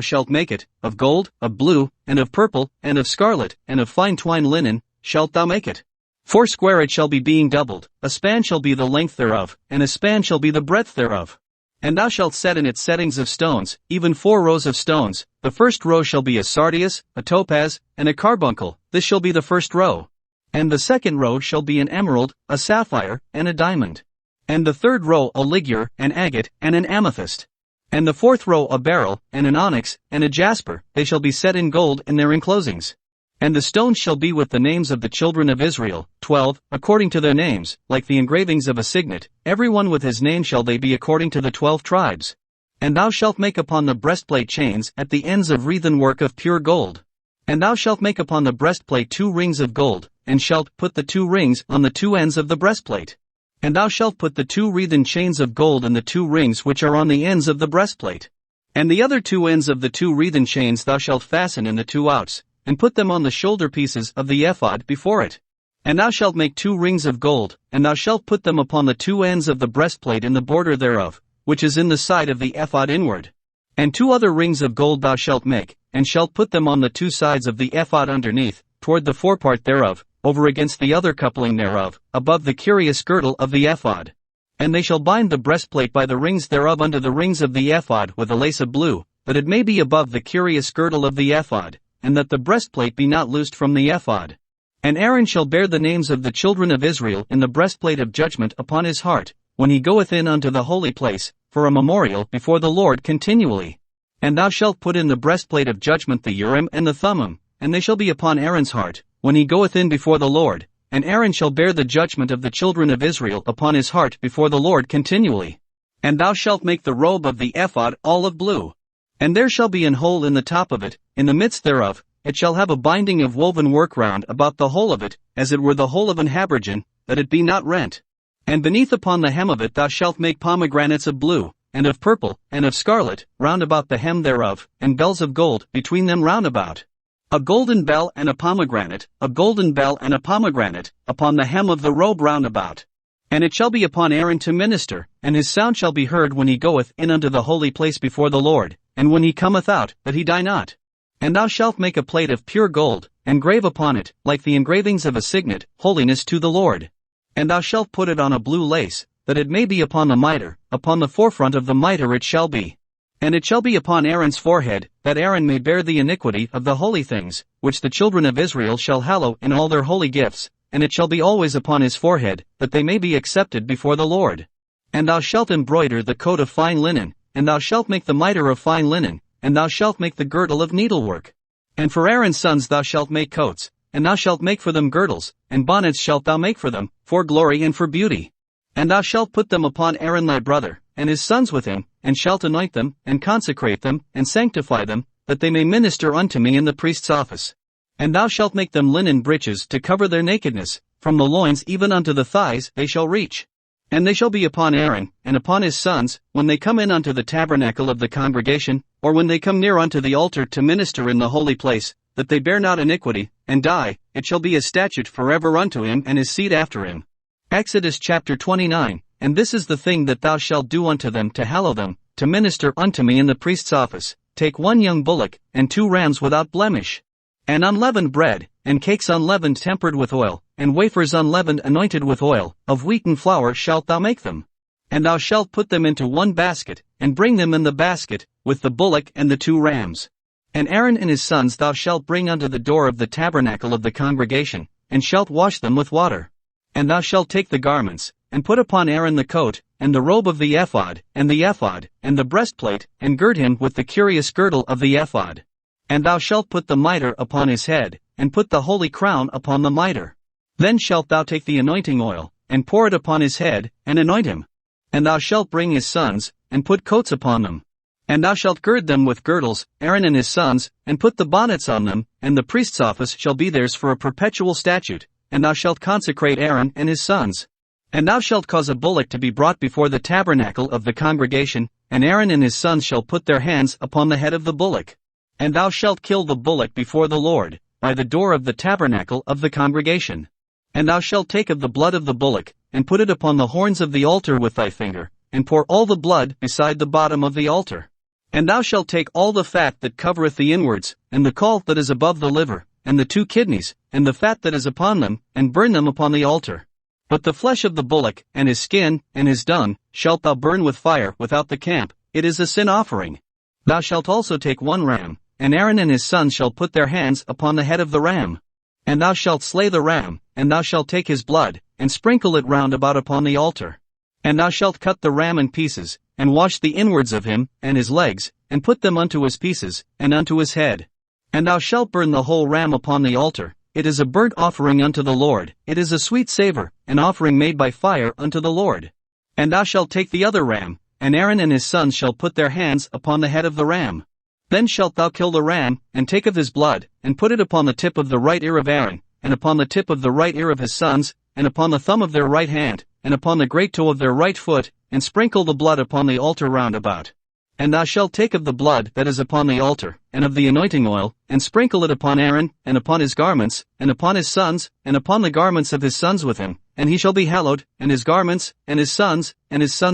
shalt make it, of gold, of blue, and of purple, and of scarlet, and of fine twined linen, shalt thou make it. 4 square it shall be being doubled, a span shall be the length thereof, and a span shall be the breadth thereof. And thou shalt set in its settings of stones, even 4 rows of stones, the first row shall be a sardius, a topaz, and a carbuncle, this shall be the first row. And the second row shall be an emerald, a sapphire, and a diamond. And the third row a ligure, an agate, and an amethyst. And the fourth row a beryl, and an onyx, and a jasper, they shall be set in gold in their enclosings. And the stones shall be with the names of the children of Israel, 12, according to their names, like the engravings of a signet, every one with his name shall they be according to the 12 tribes. And thou shalt make upon the breastplate chains at the ends of wreathen work of pure gold. And thou shalt make upon the breastplate 2 rings of gold, and shalt put the 2 rings on the 2 ends of the breastplate. And thou shalt put the 2 wreathen chains of gold in the 2 rings which are on the ends of the breastplate. And the other 2 ends of the 2 wreathen chains thou shalt fasten in the 2 outs, and put them on the shoulder pieces of the ephod before it. And thou shalt make 2 rings of gold, and thou shalt put them upon the 2 ends of the breastplate in the border thereof, which is in the side of the ephod inward. And 2 other rings of gold thou shalt make, and shalt put them on the 2 sides of the ephod underneath, toward the forepart thereof, over against the other coupling thereof, above the curious girdle of the ephod. And they shall bind the breastplate by the rings thereof unto the rings of the ephod with a lace of blue, that it may be above the curious girdle of the ephod, and that the breastplate be not loosed from the ephod. And Aaron shall bear the names of the children of Israel in the breastplate of judgment upon his heart, when he goeth in unto the holy place, for a memorial before the Lord continually. And thou shalt put in the breastplate of judgment the Urim and the Thummim, and they shall be upon Aaron's heart, when he goeth in before the Lord, and Aaron shall bear the judgment of the children of Israel upon his heart before the Lord continually. And thou shalt make the robe of the ephod olive blue. And there shall be an hole in the top of it, in the midst thereof, it shall have a binding of woven work round about the whole of it, as it were the whole of an habergeon, that it be not rent. And beneath upon the hem of it thou shalt make pomegranates of blue, and of purple, and of scarlet, round about the hem thereof, and bells of gold between them round about. A golden bell and a pomegranate, a golden bell and a pomegranate, upon the hem of the robe round about. And it shall be upon Aaron to minister, and his sound shall be heard when he goeth in unto the holy place before the Lord, and when he cometh out, that he die not. And thou shalt make a plate of pure gold, and grave upon it, like the engravings of a signet, holiness to the Lord. And thou shalt put it on a blue lace, that it may be upon the mitre, upon the forefront of the mitre it shall be. And it shall be upon Aaron's forehead, that Aaron may bear the iniquity of the holy things, which the children of Israel shall hallow in all their holy gifts, and it shall be always upon his forehead, that they may be accepted before the Lord. And thou shalt embroider the coat of fine linen, and thou shalt make the mitre of fine linen, and thou shalt make the girdle of needlework. And for Aaron's sons thou shalt make coats, and thou shalt make for them girdles, and bonnets shalt thou make for them, for glory and for beauty. And thou shalt put them upon Aaron thy brother, and his sons with him, and shalt anoint them, and consecrate them, and sanctify them, that they may minister unto me in the priest's office. And thou shalt make them linen breeches to cover their nakedness, from the loins even unto the thighs they shall reach. And they shall be upon Aaron, and upon his sons, when they come in unto the tabernacle of the congregation, or when they come near unto the altar to minister in the holy place, that they bear not iniquity, and die, it shall be a statute forever unto him and his seed after him. Exodus chapter 29, and this is the thing that thou shalt do unto them to hallow them, to minister unto me in the priest's office, take 1 young bullock, and 2 rams without blemish. And unleavened bread, and cakes unleavened tempered with oil, and wafers unleavened anointed with oil, of wheaten flour shalt thou make them. And thou shalt put them into 1 basket, and bring them in the basket, with the bullock and the 2 rams. And Aaron and his sons thou shalt bring unto the door of the tabernacle of the congregation, and shalt wash them with water. And thou shalt take the garments, and put upon Aaron the coat, and the robe of the ephod, and the breastplate, and gird him with the curious girdle of the ephod. And thou shalt put the mitre upon his head, and put the holy crown upon the mitre. Then shalt thou take the anointing oil, and pour it upon his head, and anoint him. And thou shalt bring his sons, and put coats upon them. And thou shalt gird them with girdles, Aaron and his sons, and put the bonnets on them, and the priest's office shall be theirs for a perpetual statute, and thou shalt consecrate Aaron and his sons. And thou shalt cause a bullock to be brought before the tabernacle of the congregation, and Aaron and his sons shall put their hands upon the head of the bullock. And thou shalt kill the bullock before the Lord, by the door of the tabernacle of the congregation. And thou shalt take of the blood of the bullock, and put it upon the horns of the altar with thy finger, and pour all the blood beside the bottom of the altar. And thou shalt take all the fat that covereth the inwards, and the caul that is above the liver, and the 2 kidneys, and the fat that is upon them, and burn them upon the altar. But the flesh of the bullock, and his skin, and his dung, shalt thou burn with fire without the camp, it is a sin offering. Thou shalt also take 1 ram, and Aaron and his sons shall put their hands upon the head of the ram. And thou shalt slay the ram, and thou shalt take his blood, and sprinkle it round about upon the altar. And thou shalt cut the ram in pieces, and wash the inwards of him, and his legs, and put them unto his pieces, and unto his head. And thou shalt burn the whole ram upon the altar. It is a burnt offering unto the Lord, it is a sweet savor, an offering made by fire unto the Lord. And thou shalt take the other ram, and Aaron and his sons shall put their hands upon the head of the ram. Then shalt thou kill the ram, and take of his blood, and put it upon the tip of the right ear of Aaron, and upon the tip of the right ear of his sons, and upon the thumb of their right hand, and upon the great toe of their right foot, and sprinkle the blood upon the altar round about. And thou shalt take of the blood that is upon the altar, and of the anointing oil, and sprinkle it upon Aaron, and upon his garments, and upon his sons, and upon the garments of his sons with him, and he shall be hallowed, and his garments, and his sons'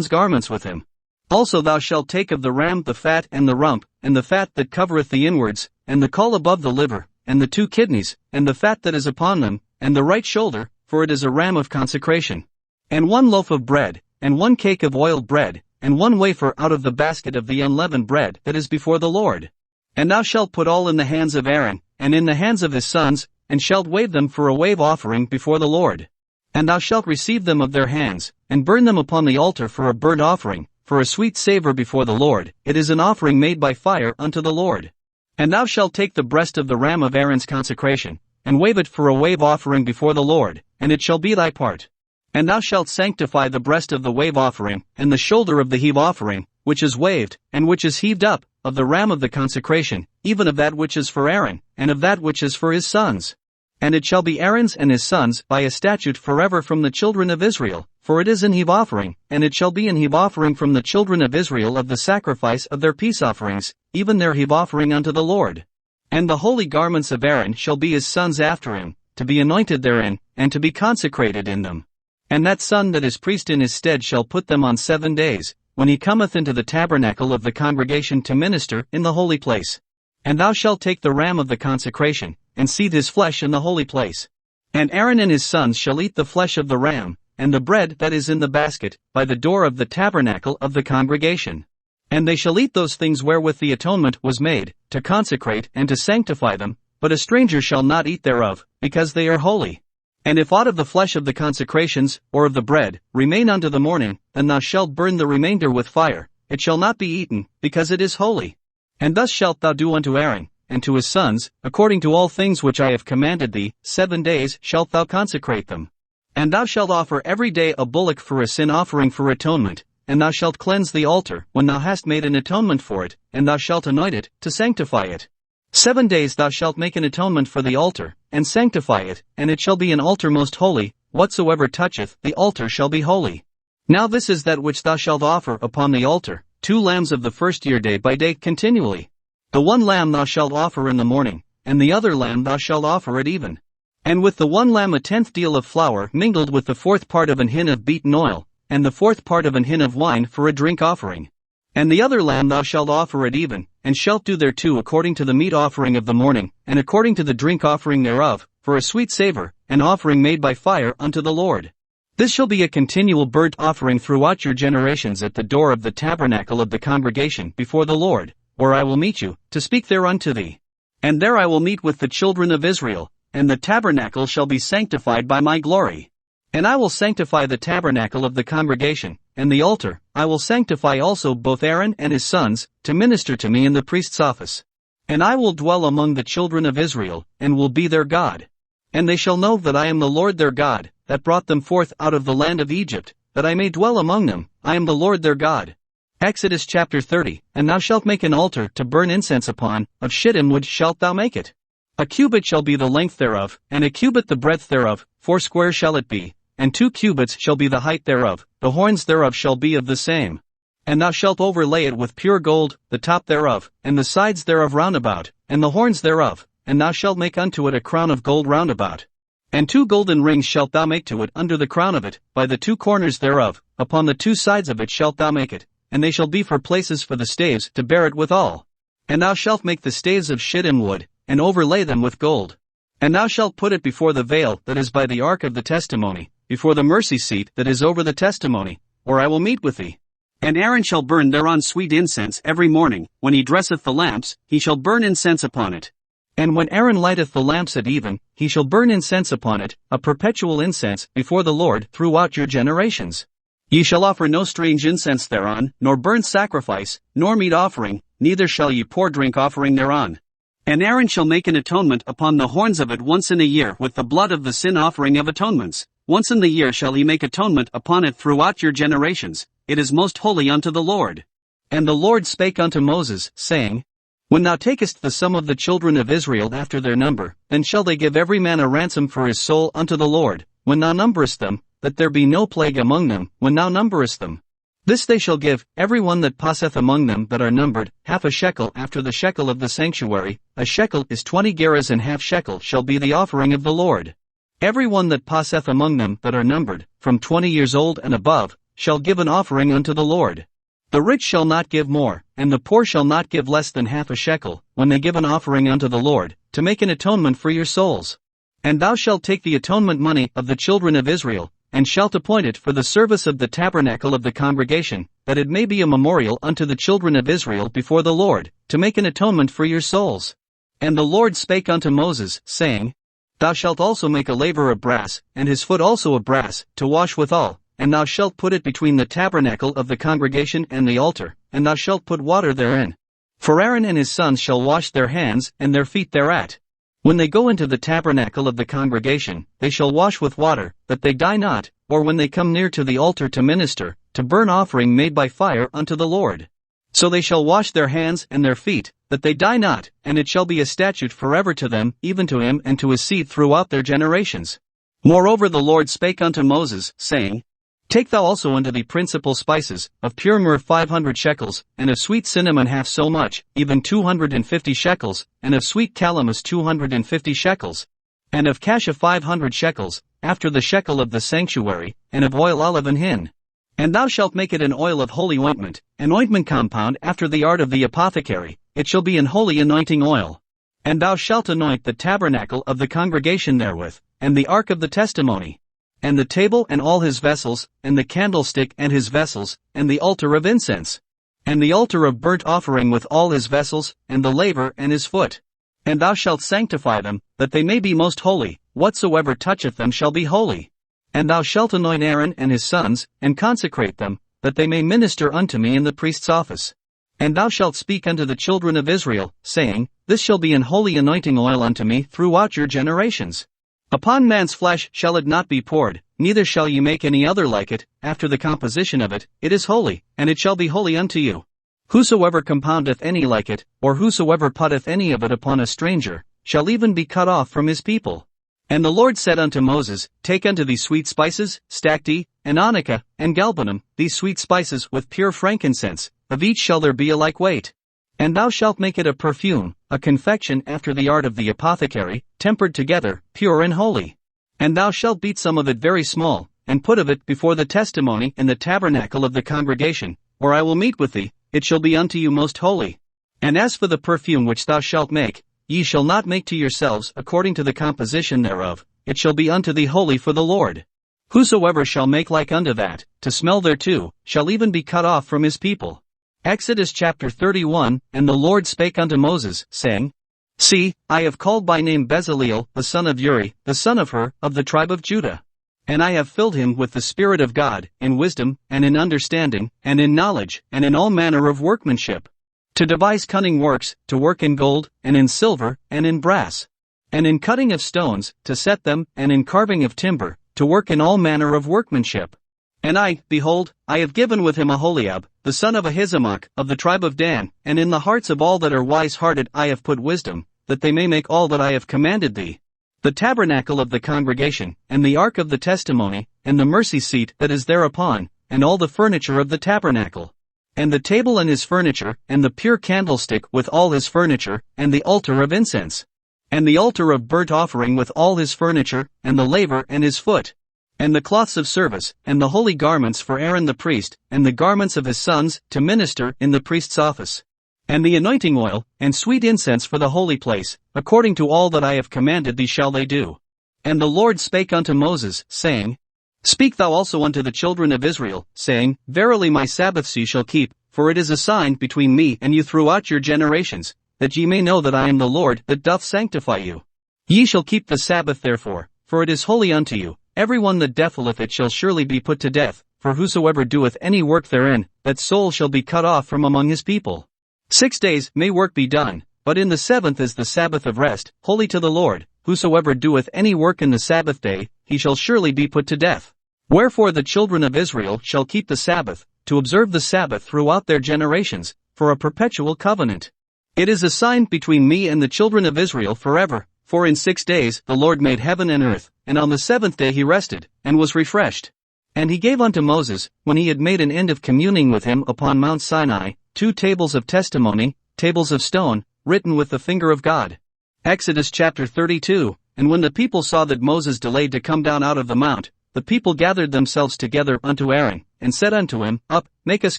garments with him. Also thou shalt take of the ram the fat and the rump, and the fat that covereth the inwards, and the caul above the liver, and the 2 kidneys, and the fat that is upon them, and the right shoulder, for it is a ram of consecration. And 1 loaf of bread, and 1 cake of oiled bread, and 1 wafer out of the basket of the unleavened bread that is before the Lord. And thou shalt put all in the hands of Aaron, and in the hands of his sons, and shalt wave them for a wave offering before the Lord. And thou shalt receive them of their hands, and burn them upon the altar for a burnt offering, for a sweet savor before the Lord, it is an offering made by fire unto the Lord. And thou shalt take the breast of the ram of Aaron's consecration, and wave it for a wave offering before the Lord, and it shall be thy part. And thou shalt sanctify the breast of the wave offering, and the shoulder of the heave offering, which is waved, and which is heaved up, of the ram of the consecration, even of that which is for Aaron, and of that which is for his sons. And it shall be Aaron's and his sons by a statute forever from the children of Israel, for it is an heave offering, and it shall be an heave offering from the children of Israel of the sacrifice of their peace offerings, even their heave offering unto the Lord. And the holy garments of Aaron shall be his sons after him, to be anointed therein, and to be consecrated in them. And that son that is priest in his stead shall put them on 7 days, when he cometh into the tabernacle of the congregation to minister in the holy place. And thou shalt take the ram of the consecration, and seethe his flesh in the holy place. And Aaron and his sons shall eat the flesh of the ram, and the bread that is in the basket, by the door of the tabernacle of the congregation. And they shall eat those things wherewith the atonement was made, to consecrate and to sanctify them, but a stranger shall not eat thereof, because they are holy. And if aught of the flesh of the consecrations, or of the bread, remain unto the morning, then thou shalt burn the remainder with fire, it shall not be eaten, because it is holy. And thus shalt thou do unto Aaron, and to his sons, according to all things which I have commanded thee, 7 days shalt thou consecrate them. And thou shalt offer every day a bullock for a sin offering for atonement, and thou shalt cleanse the altar when thou hast made an atonement for it, and thou shalt anoint it, to sanctify it. 7 days thou shalt make an atonement for the altar, and sanctify it, and it shall be an altar most holy, whatsoever toucheth the altar shall be holy. Now this is that which thou shalt offer upon the altar, 2 lambs of the first year day by day continually. The 1 lamb thou shalt offer in the morning, and the other lamb thou shalt offer at even. And with the 1 lamb a 10th deal of flour mingled with the 4th part of an hin of beaten oil, and the 4th part of an hin of wine for a drink offering. And the other lamb thou shalt offer at even, and shalt do thereto according to the meat offering of the morning, and according to the drink offering thereof, for a sweet savor, an offering made by fire unto the Lord. This shall be a continual burnt offering throughout your generations at the door of the tabernacle of the congregation before the Lord, where I will meet you, to speak there unto thee. And there I will meet with the children of Israel, and the tabernacle shall be sanctified by my glory. And I will sanctify the tabernacle of the congregation, and the altar, I will sanctify also both Aaron and his sons, to minister to me in the priest's office. And I will dwell among the children of Israel, and will be their God. And they shall know that I am the Lord their God, that brought them forth out of the land of Egypt, that I may dwell among them, I am the Lord their God. Exodus chapter 30, And thou shalt make an altar to burn incense upon, of shittim wood shalt thou make it. A cubit shall be the length thereof, and a cubit the breadth thereof, 4 square shall it be, and 2 cubits shall be the height thereof, the horns thereof shall be of the same. And thou shalt overlay it with pure gold, the top thereof, and the sides thereof round about, and the horns thereof, and thou shalt make unto it a crown of gold round about. And 2 golden rings shalt thou make to it under the crown of it, by the 2 corners thereof, upon the 2 sides of it shalt thou make it, and they shall be for places for the staves to bear it withal. And thou shalt make the staves of shittim wood, and overlay them with gold. And thou shalt put it before the veil that is by the ark of the testimony, before the mercy seat that is over the testimony, where I will meet with thee. And Aaron shall burn thereon sweet incense every morning, when he dresseth the lamps, he shall burn incense upon it. And when Aaron lighteth the lamps at even, he shall burn incense upon it, a perpetual incense, before the Lord throughout your generations. Ye shall offer no strange incense thereon, nor burnt sacrifice, nor meat offering, neither shall ye pour drink offering thereon. And Aaron shall make an atonement upon the horns of it once in a year with the blood of the sin offering of atonements. Once in the year shall he make atonement upon it throughout your generations. It is most holy unto the Lord. And the Lord spake unto Moses, saying, When thou takest the sum of the children of Israel after their number, then shall they give every man a ransom for his soul unto the Lord, when thou numberest them, that there be no plague among them, when thou numberest them. This they shall give, every one that passeth among them that are numbered, half a shekel after the shekel of the sanctuary. A shekel is 20 gerahs, and half shekel shall be the offering of the Lord. Every one that passeth among them that are numbered, from 20 years old and above, shall give an offering unto the Lord. The rich shall not give more, and the poor shall not give less than half a shekel, when they give an offering unto the Lord, to make an atonement for your souls. And thou shalt take the atonement money of the children of Israel, and shalt appoint it for the service of the tabernacle of the congregation, that it may be a memorial unto the children of Israel before the Lord, to make an atonement for your souls. And the Lord spake unto Moses, saying, Thou shalt also make a laver of brass, and his foot also of brass, to wash withal, and thou shalt put it between the tabernacle of the congregation and the altar, and thou shalt put water therein. For Aaron and his sons shall wash their hands and their feet thereat. When they go into the tabernacle of the congregation, they shall wash with water, that they die not, or when they come near to the altar to minister, to burn offering made by fire unto the Lord. So they shall wash their hands and their feet, that they die not, and it shall be a statute forever to them, even to him and to his seed throughout their generations. Moreover the Lord spake unto Moses, saying, Take thou also unto thee principal spices, of pure myrrh 500 shekels, and of sweet cinnamon half so much, even 250 shekels, and of sweet calamus 250 shekels, and of cassia 500 shekels, after the shekel of the sanctuary, and of olive and hin. And thou shalt make it an oil of holy ointment, an ointment compound after the art of the apothecary, it shall be an holy anointing oil. And thou shalt anoint the tabernacle of the congregation therewith, and the ark of the testimony, and the table and all his vessels, and the candlestick and his vessels, and the altar of incense, and the altar of burnt offering with all his vessels, and the laver and his foot. And thou shalt sanctify them, that they may be most holy, whatsoever toucheth them shall be holy. And thou shalt anoint Aaron and his sons, and consecrate them, that they may minister unto me in the priest's office. And thou shalt speak unto the children of Israel, saying, This shall be an holy anointing oil unto me throughout your generations. Upon man's flesh shall it not be poured, neither shall ye make any other like it, after the composition of it, it is holy, and it shall be holy unto you. Whosoever compoundeth any like it, or whosoever putteth any of it upon a stranger, shall even be cut off from his people. And the Lord said unto Moses, Take unto thee sweet spices, stacte, and onycha, and galbanum, these sweet spices with pure frankincense, of each shall there be a like weight. And thou shalt make it a perfume, a confection after the art of the apothecary, tempered together, pure and holy. And thou shalt beat some of it very small, and put of it before the testimony in the tabernacle of the congregation, or I will meet with thee, it shall be unto you most holy. And as for the perfume which thou shalt make, ye shall not make to yourselves according to the composition thereof, it shall be unto thee holy for the Lord. Whosoever shall make like unto that, to smell thereto, shall even be cut off from his people. Exodus chapter 31. And the Lord spake unto Moses, saying, See, I have called by name Bezaleel, the son of Uri, the son of Hur, of the tribe of Judah. And I have filled him with the Spirit of God, in wisdom, and in understanding, and in knowledge, and in all manner of workmanship, to devise cunning works, to work in gold, and in silver, and in brass, and in cutting of stones, to set them, and in carving of timber, to work in all manner of workmanship. And I, behold, I have given with him Aholiab, the son of Ahisamach, of the tribe of Dan, and in the hearts of all that are wise-hearted I have put wisdom, that they may make all that I have commanded thee. The tabernacle of the congregation, and the ark of the testimony, and the mercy seat that is thereupon, and all the furniture of the tabernacle, and the table and his furniture, and the pure candlestick with all his furniture, and the altar of incense, and the altar of burnt offering with all his furniture, and the laver and his foot, and the cloths of service, and the holy garments for Aaron the priest, and the garments of his sons, to minister in the priest's office, and the anointing oil, and sweet incense for the holy place, according to all that I have commanded thee shall they do. And the Lord spake unto Moses, saying, Speak thou also unto the children of Israel, saying, Verily my Sabbaths ye shall keep, for it is a sign between me and you throughout your generations. that ye may know that I am the Lord that doth sanctify you. Ye shall keep the Sabbath therefore, for it is holy unto you. Every one that defileth it shall surely be put to death, for whosoever doeth any work therein, that soul shall be cut off from among his people. 6 days may work be done, but in the seventh is the Sabbath of rest, holy to the Lord. Whosoever doeth any work in the Sabbath day, he shall surely be put to death. Wherefore the children of Israel shall keep the Sabbath, to observe the Sabbath throughout their generations, for a perpetual covenant. It is a sign between me and the children of Israel forever, for in 6 days the Lord made heaven and earth, and on the seventh day he rested, and was refreshed. And he gave unto Moses, when he had made an end of communing with him upon Mount Sinai, 2 tables of testimony, tables of stone, written with the finger of God. Exodus chapter 32. And when the people saw that Moses delayed to come down out of the mount, the people gathered themselves together unto Aaron, and said unto him, Up, make us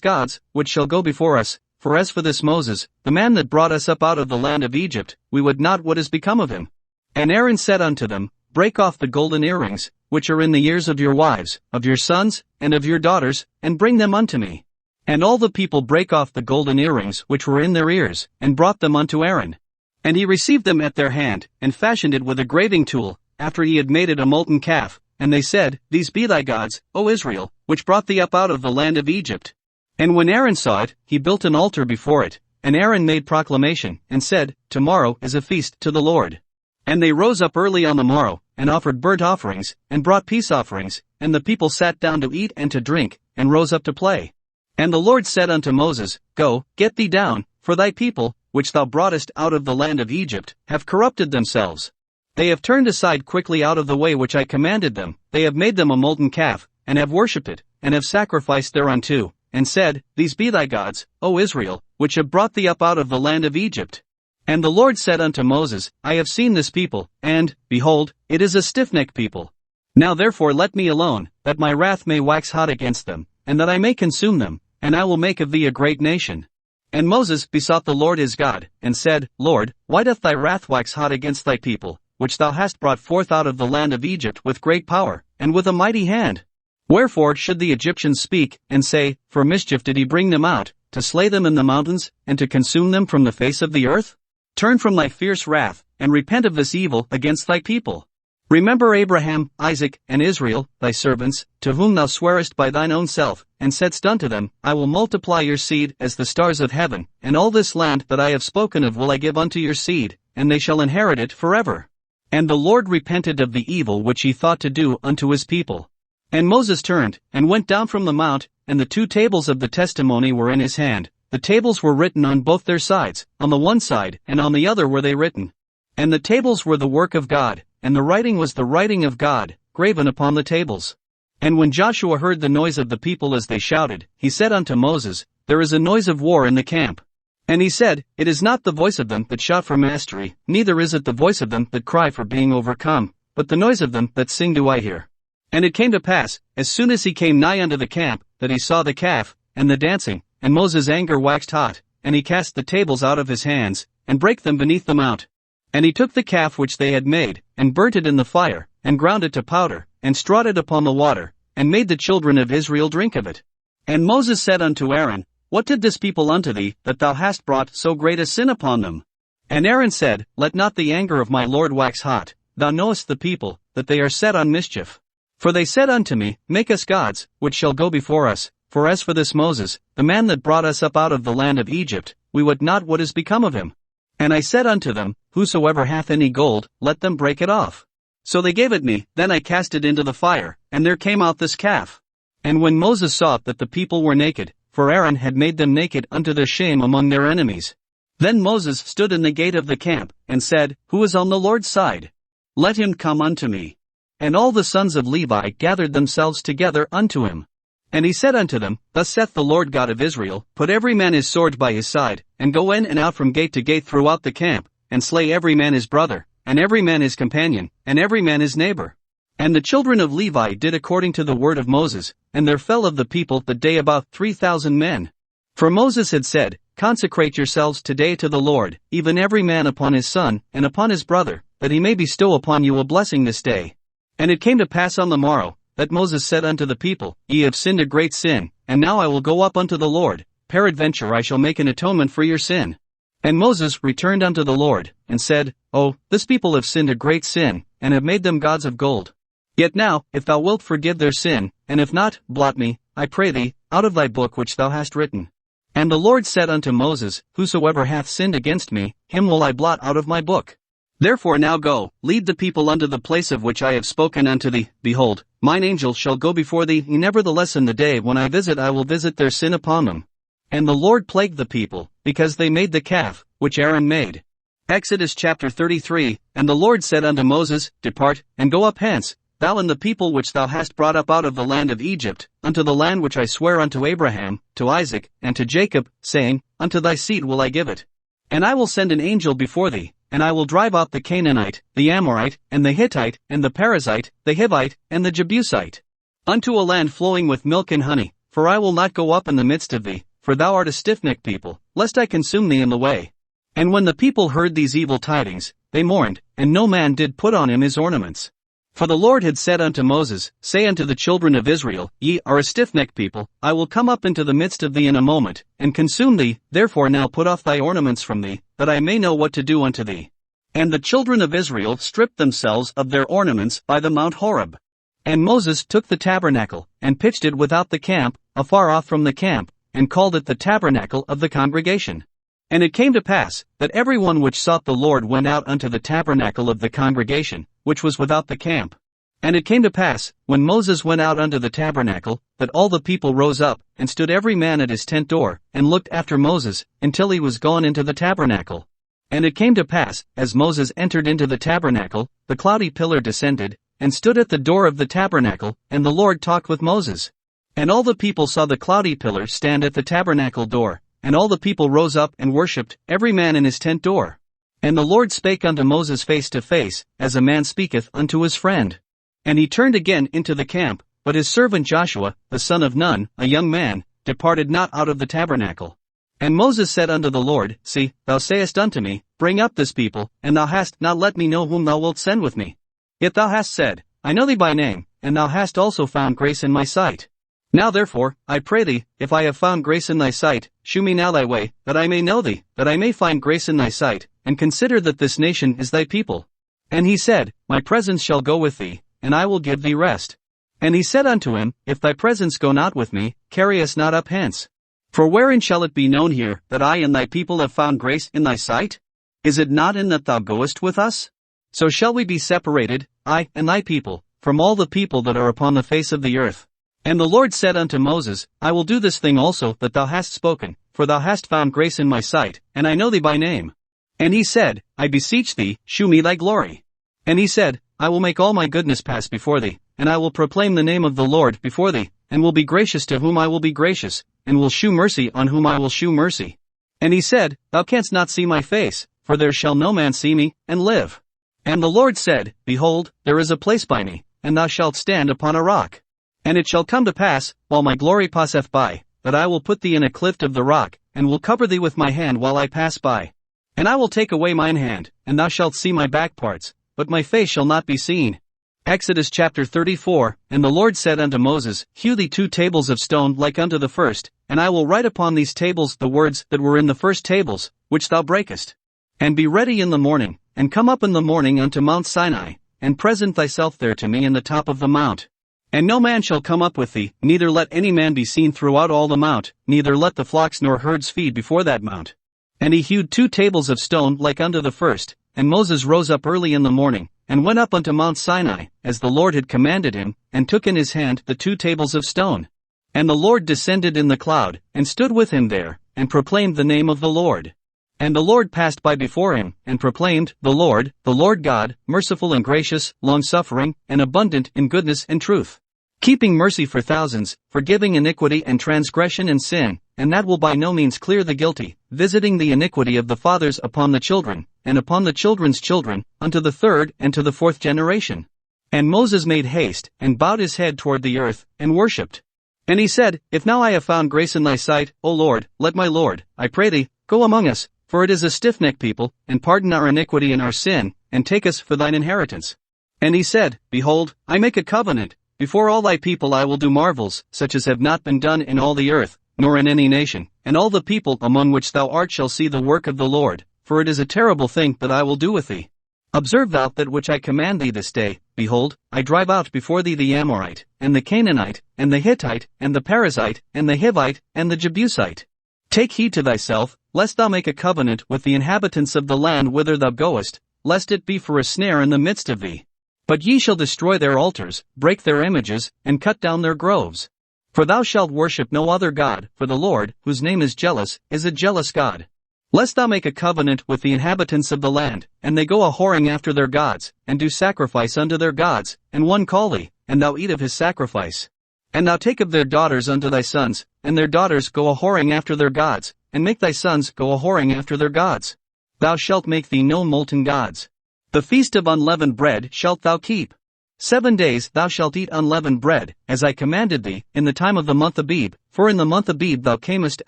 gods, which shall go before us, for as for this Moses, the man that brought us up out of the land of Egypt, we would not what is become of him. And Aaron said unto them, Break off the golden earrings, which are in the ears of your wives, of your sons, and of your daughters, and bring them unto me. And all the people brake off the golden earrings which were in their ears, and brought them unto Aaron. And he received them at their hand, and fashioned it with a graving tool, after he had made it a molten calf. And they said, These be thy gods, O Israel, which brought thee up out of the land of Egypt. And when Aaron saw it, he built an altar before it. And Aaron made proclamation, and said, Tomorrow is a feast to the Lord. And they rose up early on the morrow, and offered burnt offerings, and brought peace offerings, and the people sat down to eat and to drink, and rose up to play. And the Lord said unto Moses, Go, get thee down, for thy people, which thou broughtest out of the land of Egypt, have corrupted themselves. They have turned aside quickly out of the way which I commanded them, they have made them a molten calf, and have worshipped it, and have sacrificed thereunto, and said, These be thy gods, O Israel, which have brought thee up out of the land of Egypt. And the Lord said unto Moses, I have seen this people, and, behold, it is a stiff-necked people. Now therefore let me alone, that my wrath may wax hot against them, and that I may consume them, and I will make of thee a great nation. And Moses besought the Lord his God, and said, Lord, why doth thy wrath wax hot against thy people, which thou hast brought forth out of the land of Egypt with great power, and with a mighty hand? Wherefore should the Egyptians speak, and say, For mischief did he bring them out, to slay them in the mountains, and to consume them from the face of the earth? Turn from thy fierce wrath, and repent of this evil against thy people. Remember Abraham, Isaac, and Israel, thy servants, to whom thou swarest by thine own self, and saidst unto them, I will multiply your seed as the stars of heaven, and all this land that I have spoken of will I give unto your seed, and they shall inherit it forever. And the Lord repented of the evil which he thought to do unto his people. And Moses turned, and went down from the mount, and the 2 tables of the testimony were in his hand. The tables were written on both their sides, on the one side, and on the other were they written. And the tables were the work of God, and the writing was the writing of God, graven upon the tables. And when Joshua heard the noise of the people as they shouted, he said unto Moses, There is a noise of war in the camp. And he said, It is not the voice of them that shout for mastery, neither is it the voice of them that cry for being overcome, but the noise of them that sing do I hear. And it came to pass, as soon as he came nigh unto the camp, that he saw the calf, and the dancing, and Moses' anger waxed hot, and he cast the tables out of his hands, and brake them beneath the mount. And he took the calf which they had made, and burnt it in the fire, and ground it to powder, and strawed it upon the water, and made the children of Israel drink of it. And Moses said unto Aaron, What did this people unto thee, that thou hast brought so great a sin upon them? And Aaron said, Let not the anger of my Lord wax hot, thou knowest the people, that they are set on mischief. For they said unto me, Make us gods, which shall go before us, for as for this Moses, the man that brought us up out of the land of Egypt, we wot not what is become of him. And I said unto them, Whosoever hath any gold, let them break it off. So they gave it me, then I cast it into the fire, and there came out this calf. And when Moses saw that the people were naked, for Aaron had made them naked unto their shame among their enemies, then Moses stood in the gate of the camp, and said, Who is on the Lord's side? Let him come unto me. And all the sons of Levi gathered themselves together unto him. And he said unto them, Thus saith the Lord God of Israel, Put every man his sword by his side, and go in and out from gate to gate throughout the camp, and slay every man his brother, and every man his companion, and every man his neighbor. And the children of Levi did according to the word of Moses, and there fell of the people that day about 3,000 men. For Moses had said, Consecrate yourselves today to the Lord, even every man upon his son, and upon his brother, that he may bestow upon you a blessing this day. And it came to pass on the morrow, that Moses said unto the people, Ye have sinned a great sin, and now I will go up unto the Lord, peradventure I shall make an atonement for your sin. And Moses returned unto the Lord, and said, Oh, this people have sinned a great sin, and have made them gods of gold. Yet now, if thou wilt forgive their sin, and if not, blot me, I pray thee, out of thy book which thou hast written. And the Lord said unto Moses, Whosoever hath sinned against me, him will I blot out of my book. Therefore now go, lead the people unto the place of which I have spoken unto thee. Behold, mine angel shall go before thee, nevertheless in the day when I will visit their sin upon them. And the Lord plagued the people, because they made the calf, which Aaron made. Exodus chapter 33, And the Lord said unto Moses, Depart, and go up hence, thou and the people which thou hast brought up out of the land of Egypt, unto the land which I swear unto Abraham, to Isaac, and to Jacob, saying, Unto thy seed will I give it. And I will send an angel before thee, and I will drive out the Canaanite, the Amorite, and the Hittite, and the Perizzite, the Hivite, and the Jebusite, unto a land flowing with milk and honey, for I will not go up in the midst of thee, for thou art a stiff-necked people, lest I consume thee in the way. And when the people heard these evil tidings, they mourned, and no man did put on him his ornaments. For the Lord had said unto Moses, Say unto the children of Israel, Ye are a stiff-necked people, I will come up into the midst of thee in a moment, and consume thee, therefore now put off thy ornaments from thee, that I may know what to do unto thee. And the children of Israel stripped themselves of their ornaments by the Mount Horeb. And Moses took the tabernacle, and pitched it without the camp, afar off from the camp, and called it the tabernacle of the congregation. And it came to pass, that every one which sought the Lord went out unto the tabernacle of the congregation, which was without the camp. And it came to pass, when Moses went out unto the tabernacle, that all the people rose up, and stood every man at his tent door, and looked after Moses, until he was gone into the tabernacle. And it came to pass, as Moses entered into the tabernacle, the cloudy pillar descended, and stood at the door of the tabernacle, and the Lord talked with Moses. And all the people saw the cloudy pillar stand at the tabernacle door, and all the people rose up and worshipped, every man in his tent door. And the Lord spake unto Moses face to face, as a man speaketh unto his friend. And he turned again into the camp, but his servant Joshua, the son of Nun, a young man, departed not out of the tabernacle. And Moses said unto the Lord, See, thou sayest unto me, Bring up this people, and thou hast not let me know whom thou wilt send with me. Yet thou hast said, I know thee by name, and thou hast also found grace in my sight. Now therefore, I pray thee, if I have found grace in thy sight, shew me now thy way, that I may know thee, that I may find grace in thy sight, and consider that this nation is thy people. And he said, My presence shall go with thee, and I will give thee rest. And he said unto him, If thy presence go not with me, carry us not up hence. For wherein shall it be known here, that I and thy people have found grace in thy sight? Is it not in that thou goest with us? So shall we be separated, I and thy people, from all the people that are upon the face of the earth. And the Lord said unto Moses, I will do this thing also that thou hast spoken, for thou hast found grace in my sight, and I know thee by name. And he said, I beseech thee, shew me thy glory. And he said, I will make all my goodness pass before thee, and I will proclaim the name of the Lord before thee, and will be gracious to whom I will be gracious, and will shew mercy on whom I will shew mercy. And he said, Thou canst not see my face, for there shall no man see me, and live. And the Lord said, Behold, there is a place by me, and thou shalt stand upon a rock. And it shall come to pass, while my glory passeth by, that I will put thee in a cleft of the rock, and will cover thee with my hand while I pass by. And I will take away mine hand, and thou shalt see my back parts, but my face shall not be seen. Exodus chapter 34, And the Lord said unto Moses, Hew thee 2 tables of stone like unto the first, and I will write upon these tables the words that were in the first tables, which thou breakest. And be ready in the morning, and come up in the morning unto Mount Sinai, and present thyself there to me in the top of the mount. And no man shall come up with thee, neither let any man be seen throughout all the mount, neither let the flocks nor herds feed before that mount. And he hewed 2 tables of stone like unto the first, and Moses rose up early in the morning, and went up unto Mount Sinai, as the Lord had commanded him, and took in his hand the 2 tables of stone. And the Lord descended in the cloud, and stood with him there, and proclaimed the name of the Lord. And the Lord passed by before him, and proclaimed, The Lord God, merciful and gracious, long-suffering, and abundant in goodness and truth, keeping mercy for thousands, forgiving iniquity and transgression and sin, and that will by no means clear the guilty, visiting the iniquity of the fathers upon the children, and upon the children's children, unto the 3rd and to the 4th generation. And Moses made haste, and bowed his head toward the earth, and worshipped. And he said, If now I have found grace in thy sight, O Lord, let my Lord, I pray thee, go among us, for it is a stiff-necked people, and pardon our iniquity and our sin, and take us for thine inheritance. And he said, Behold, I make a covenant, before all thy people I will do marvels, such as have not been done in all the earth, nor in any nation, and all the people among which thou art shall see the work of the Lord, for it is a terrible thing that I will do with thee. Observe thou that which I command thee this day. Behold, I drive out before thee the Amorite, and the Canaanite, and the Hittite, and the Perizzite, and the Hivite, and the Jebusite. Take heed to thyself, lest thou make a covenant with the inhabitants of the land whither thou goest, lest it be for a snare in the midst of thee. But ye shall destroy their altars, break their images, and cut down their groves. For thou shalt worship no other God, for the Lord, whose name is jealous, is a jealous God. Lest thou make a covenant with the inhabitants of the land, and they go a-whoring after their gods, and do sacrifice unto their gods, and one call thee, and thou eat of his sacrifice. And thou take of their daughters unto thy sons, and their daughters go a-whoring after their gods, and make thy sons go a-whoring after their gods. Thou shalt make thee no molten gods. The feast of unleavened bread shalt thou keep. 7 days thou shalt eat unleavened bread, as I commanded thee, in the time of the month Abib, for in the month Abib thou camest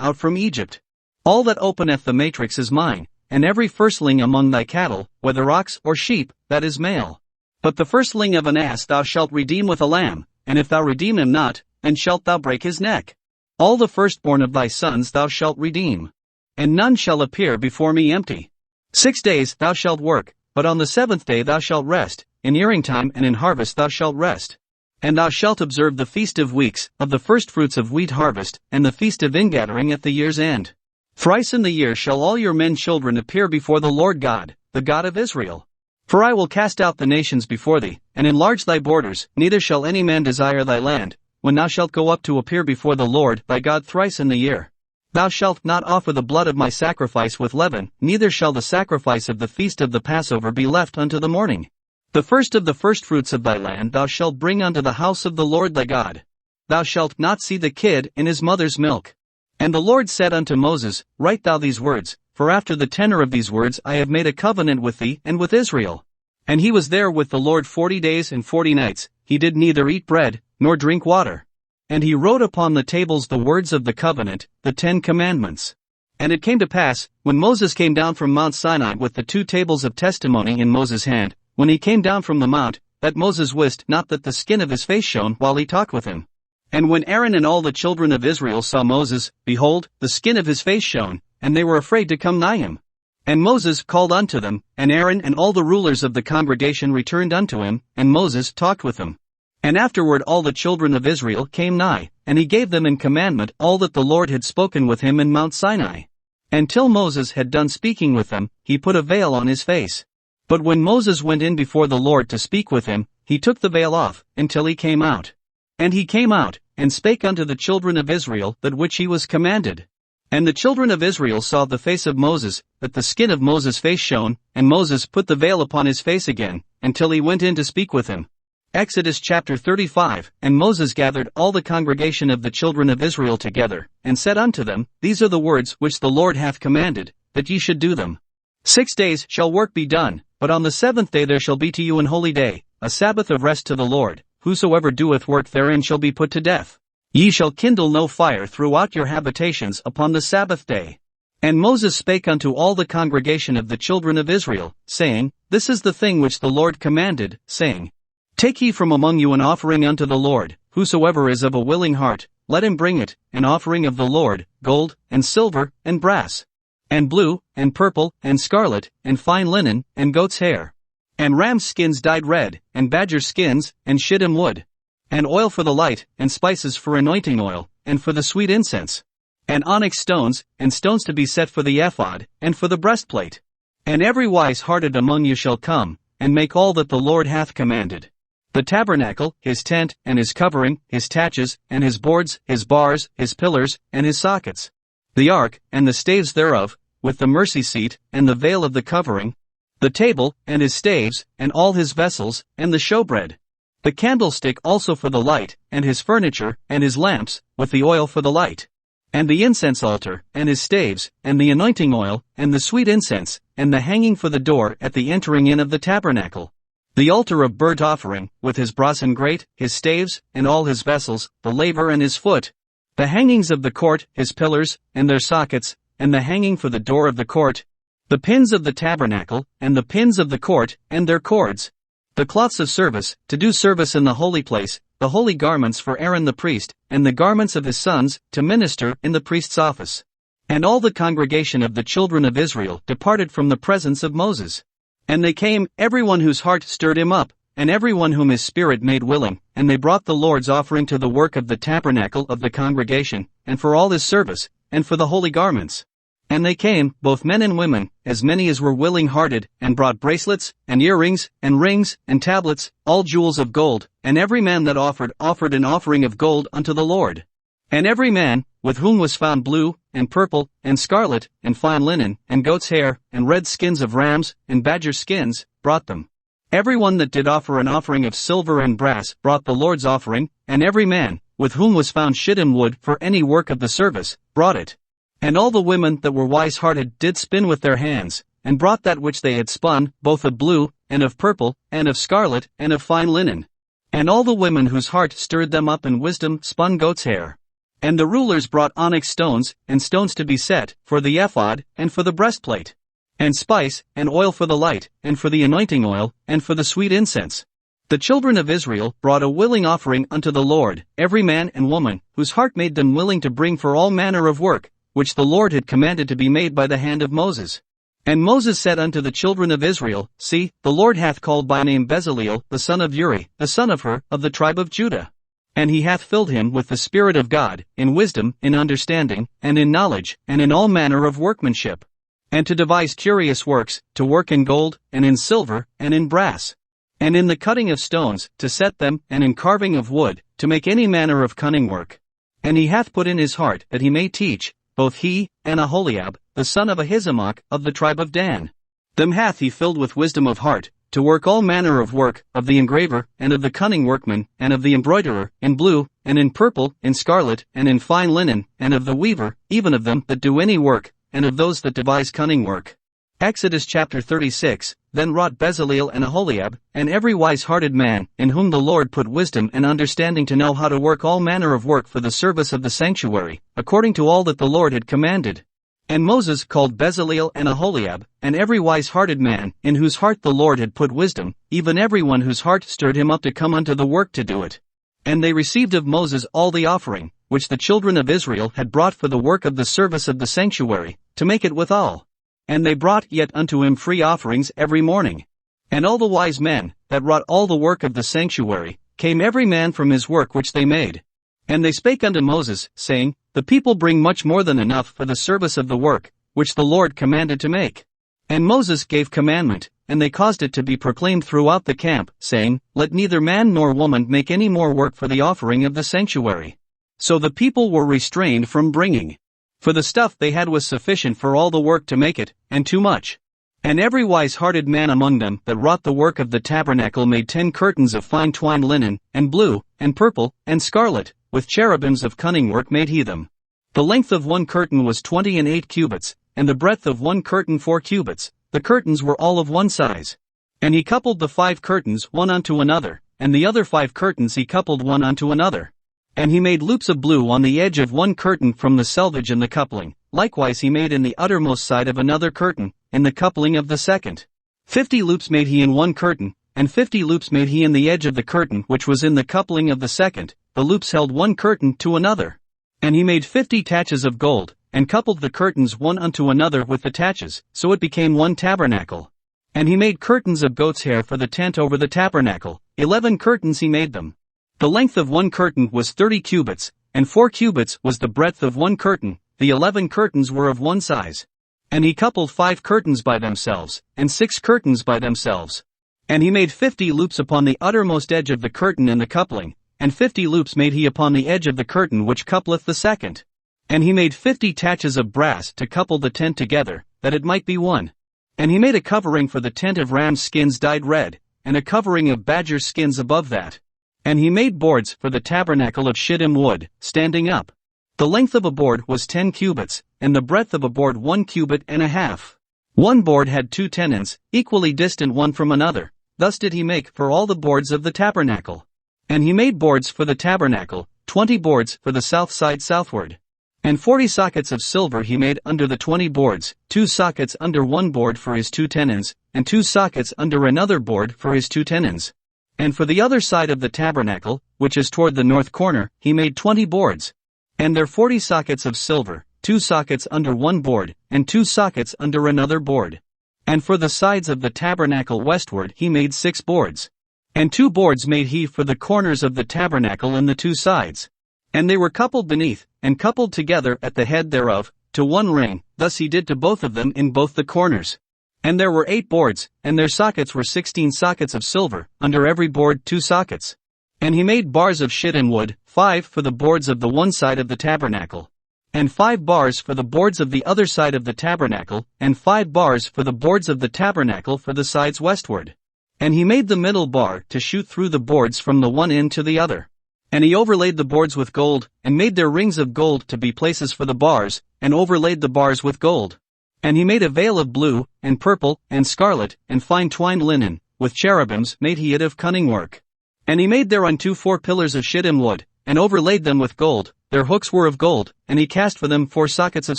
out from Egypt. All that openeth the matrix is mine, and every firstling among thy cattle, whether ox or sheep, that is male. But the firstling of an ass thou shalt redeem with a lamb, and if thou redeem him not, then shalt thou break his neck. All the firstborn of thy sons thou shalt redeem. And none shall appear before me empty. 6 days thou shalt work, but on the 7th day thou shalt rest, in earing time and in harvest thou shalt rest. And thou shalt observe the feast of weeks, of the firstfruits of wheat harvest, and the feast of ingathering at the year's end. Thrice in the year shall all your men children appear before the Lord God, the God of Israel. For I will cast out the nations before thee, and enlarge thy borders, neither shall any man desire thy land, when thou shalt go up to appear before the Lord thy God thrice in the year. Thou shalt not offer the blood of my sacrifice with leaven, neither shall the sacrifice of the feast of the Passover be left unto the morning. The first of the firstfruits of thy land thou shalt bring unto the house of the Lord thy God. Thou shalt not see the kid in his mother's milk. And the Lord said unto Moses, Write thou these words, for after the tenor of these words I have made a covenant with thee and with Israel. And he was there with the Lord 40 days and 40 nights, he did neither eat bread, nor drink water. And he wrote upon the tables the words of the covenant, the 10 commandments. And it came to pass, when Moses came down from Mount Sinai with the 2 tables of testimony in Moses' hand, when he came down from the mount, that Moses wist not that the skin of his face shone while he talked with him. And when Aaron and all the children of Israel saw Moses, behold, the skin of his face shone, and they were afraid to come nigh him. And Moses called unto them, and Aaron and all the rulers of the congregation returned unto him, and Moses talked with them. And afterward all the children of Israel came nigh, and he gave them in commandment all that the Lord had spoken with him in Mount Sinai. And till Moses had done speaking with them, he put a veil on his face. But when Moses went in before the Lord to speak with him, he took the veil off, until he came out. And he came out, and spake unto the children of Israel that which he was commanded. And the children of Israel saw the face of Moses, that the skin of Moses' face shone, and Moses put the veil upon his face again, until he went in to speak with him. Exodus chapter 35. And Moses gathered all the congregation of the children of Israel together, and said unto them, These are the words which the Lord hath commanded, that ye should do them. 6 days shall work be done, but on the 7th day there shall be to you an holy day, a Sabbath of rest to the Lord. Whosoever doeth work therein shall be put to death. Ye shall kindle no fire throughout your habitations upon the Sabbath day. And Moses spake unto all the congregation of the children of Israel, saying, This is the thing which the Lord commanded, saying, Take ye from among you an offering unto the Lord, whosoever is of a willing heart, let him bring it, an offering of the Lord, gold, and silver, and brass, and blue, and purple, and scarlet, and fine linen, and goat's hair, and ram's skins dyed red, and badger skins, and shittim wood, and oil for the light, and spices for anointing oil, and for the sweet incense, and onyx stones, and stones to be set for the ephod, and for the breastplate. And every wise-hearted among you shall come, and make all that the Lord hath commanded. The tabernacle, his tent, and his covering, his taches, and his boards, his bars, his pillars, and his sockets. The ark, and the staves thereof, with the mercy seat, and the veil of the covering. The table, and his staves, and all his vessels, and the showbread. The candlestick also for the light, and his furniture, and his lamps, with the oil for the light. And the incense altar, and his staves, and the anointing oil, and the sweet incense, and the hanging for the door at the entering in of the tabernacle. The altar of burnt offering, with his brasen grate, his staves, and all his vessels, the laver and his foot. The hangings of the court, his pillars, and their sockets, and the hanging for the door of the court. The pins of the tabernacle, and the pins of the court, and their cords. The cloths of service, to do service in the holy place, the holy garments for Aaron the priest, and the garments of his sons, to minister in the priest's office. And all the congregation of the children of Israel departed from the presence of Moses. And they came, everyone whose heart stirred him up, and everyone whom his spirit made willing, and they brought the Lord's offering to the work of the tabernacle of the congregation, and for all his service, and for the holy garments. And they came, both men and women, as many as were willing-hearted, and brought bracelets, and earrings, and rings, and tablets, all jewels of gold, and every man that offered an offering of gold unto the Lord. And every man, with whom was found blue, and purple, and scarlet, and fine linen, and goat's hair, and red skins of rams, and badger skins, brought them. Every one that did offer an offering of silver and brass brought the Lord's offering, and every man, with whom was found shittim wood for any work of the service, brought it. And all the women that were wise-hearted did spin with their hands, and brought that which they had spun, both of blue, and of purple, and of scarlet, and of fine linen. And all the women whose heart stirred them up in wisdom spun goat's hair. And the rulers brought onyx stones, and stones to be set, for the ephod, and for the breastplate. And spice, and oil for the light, and for the anointing oil, and for the sweet incense. The children of Israel brought a willing offering unto the Lord, every man and woman, whose heart made them willing to bring for all manner of work, which the Lord had commanded to be made by the hand of Moses. And Moses said unto the children of Israel, See, the Lord hath called by name Bezaleel, the son of Uri, the son of Hur, of the tribe of Judah. And he hath filled him with the Spirit of God, in wisdom, in understanding, and in knowledge, and in all manner of workmanship. And to devise curious works, to work in gold, and in silver, and in brass. And in the cutting of stones, to set them, and in carving of wood, to make any manner of cunning work. And he hath put in his heart that he may teach, both he, and Aholiab, the son of Ahisamach, of the tribe of Dan. Them hath he filled with wisdom of heart, to work all manner of work, of the engraver, and of the cunning workman, and of the embroiderer, in blue, and in purple, in scarlet, and in fine linen, and of the weaver, even of them that do any work, and of those that devise cunning work. Exodus chapter 36, Then wrought Bezaleel and Aholiab, and every wise-hearted man, in whom the Lord put wisdom and understanding to know how to work all manner of work for the service of the sanctuary, according to all that the Lord had commanded. And Moses called Bezaleel and Aholiab, and every wise-hearted man, in whose heart the Lord had put wisdom, even every one whose heart stirred him up to come unto the work to do it. And they received of Moses all the offering, which the children of Israel had brought for the work of the service of the sanctuary, to make it withal. And they brought yet unto him free offerings every morning. And all the wise men, that wrought all the work of the sanctuary, came every man from his work which they made. And they spake unto Moses, saying, The people bring much more than enough for the service of the work, which the Lord commanded to make. And Moses gave commandment, and they caused it to be proclaimed throughout the camp, saying, Let neither man nor woman make any more work for the offering of the sanctuary. So the people were restrained from bringing. For the stuff they had was sufficient for all the work to make it, and too much. And every wise-hearted man among them that wrought the work of the tabernacle made 10 curtains of fine twined linen, and blue, and purple, and scarlet, with cherubims of cunning work made he them. The length of one curtain was 28 cubits, and the breadth of one curtain 4 cubits, the curtains were all of one size. And he coupled the 5 curtains one unto another, and the other 5 curtains he coupled one unto another. And he made loops of blue on the edge of one curtain from the selvage and the coupling, likewise he made in the uttermost side of another curtain, in the coupling of the second. 50 loops made he in one curtain, and 50 loops made he in the edge of the curtain which was in the coupling of the second, the loops held one curtain to another. And he made 50 taches of gold, and coupled the curtains one unto another with the taches, so it became one tabernacle. And he made curtains of goat's hair for the tent over the tabernacle, 11 curtains he made them. The length of one curtain was 30 cubits, and 4 cubits was the breadth of one curtain, the 11 curtains were of one size. And he coupled 5 curtains by themselves, and 6 curtains by themselves. And he made 50 loops upon the uttermost edge of the curtain in the coupling, and 50 loops made he upon the edge of the curtain which coupleth the second. And he made 50 taches of brass to couple the tent together, that it might be one. And he made a covering for the tent of ram's skins dyed red, and a covering of badger skins above that. And he made boards for the tabernacle of shittim wood, standing up. The length of a board was 10 cubits, and the breadth of a board 1 cubit and a half. One board had 2 tenons, equally distant one from another. Thus did he make for all the boards of the tabernacle. And he made boards for the tabernacle, 20 boards for the south side southward. And 40 sockets of silver he made under the 20 boards, 2 sockets under one board for his 2 tenons, and 2 sockets under another board for his 2 tenons. And for the other side of the tabernacle, which is toward the north corner, he made 20 boards. And their 40 sockets of silver, 2 sockets under one board, and 2 sockets under another board. And for the sides of the tabernacle westward he made 6 boards. And 2 boards made he for the corners of the tabernacle and the 2 sides. And they were coupled beneath, and coupled together at the head thereof, to one ring, thus he did to both of them in both the corners. And there were 8 boards, and their sockets were 16 sockets of silver, under every board 2 sockets. And he made bars of shittim wood, 5 for the boards of the one side of the tabernacle, and 5 bars for the boards of the other side of the tabernacle, and 5 bars for the boards of the tabernacle for the sides westward. And he made the middle bar to shoot through the boards from the one end to the other. And he overlaid the boards with gold, and made their rings of gold to be places for the bars, and overlaid the bars with gold. And he made a veil of blue, and purple, and scarlet, and fine twined linen, with cherubims made he it of cunning work. And he made thereunto 4 pillars of shittim wood, and overlaid them with gold, their hooks were of gold, and he cast for them 4 sockets of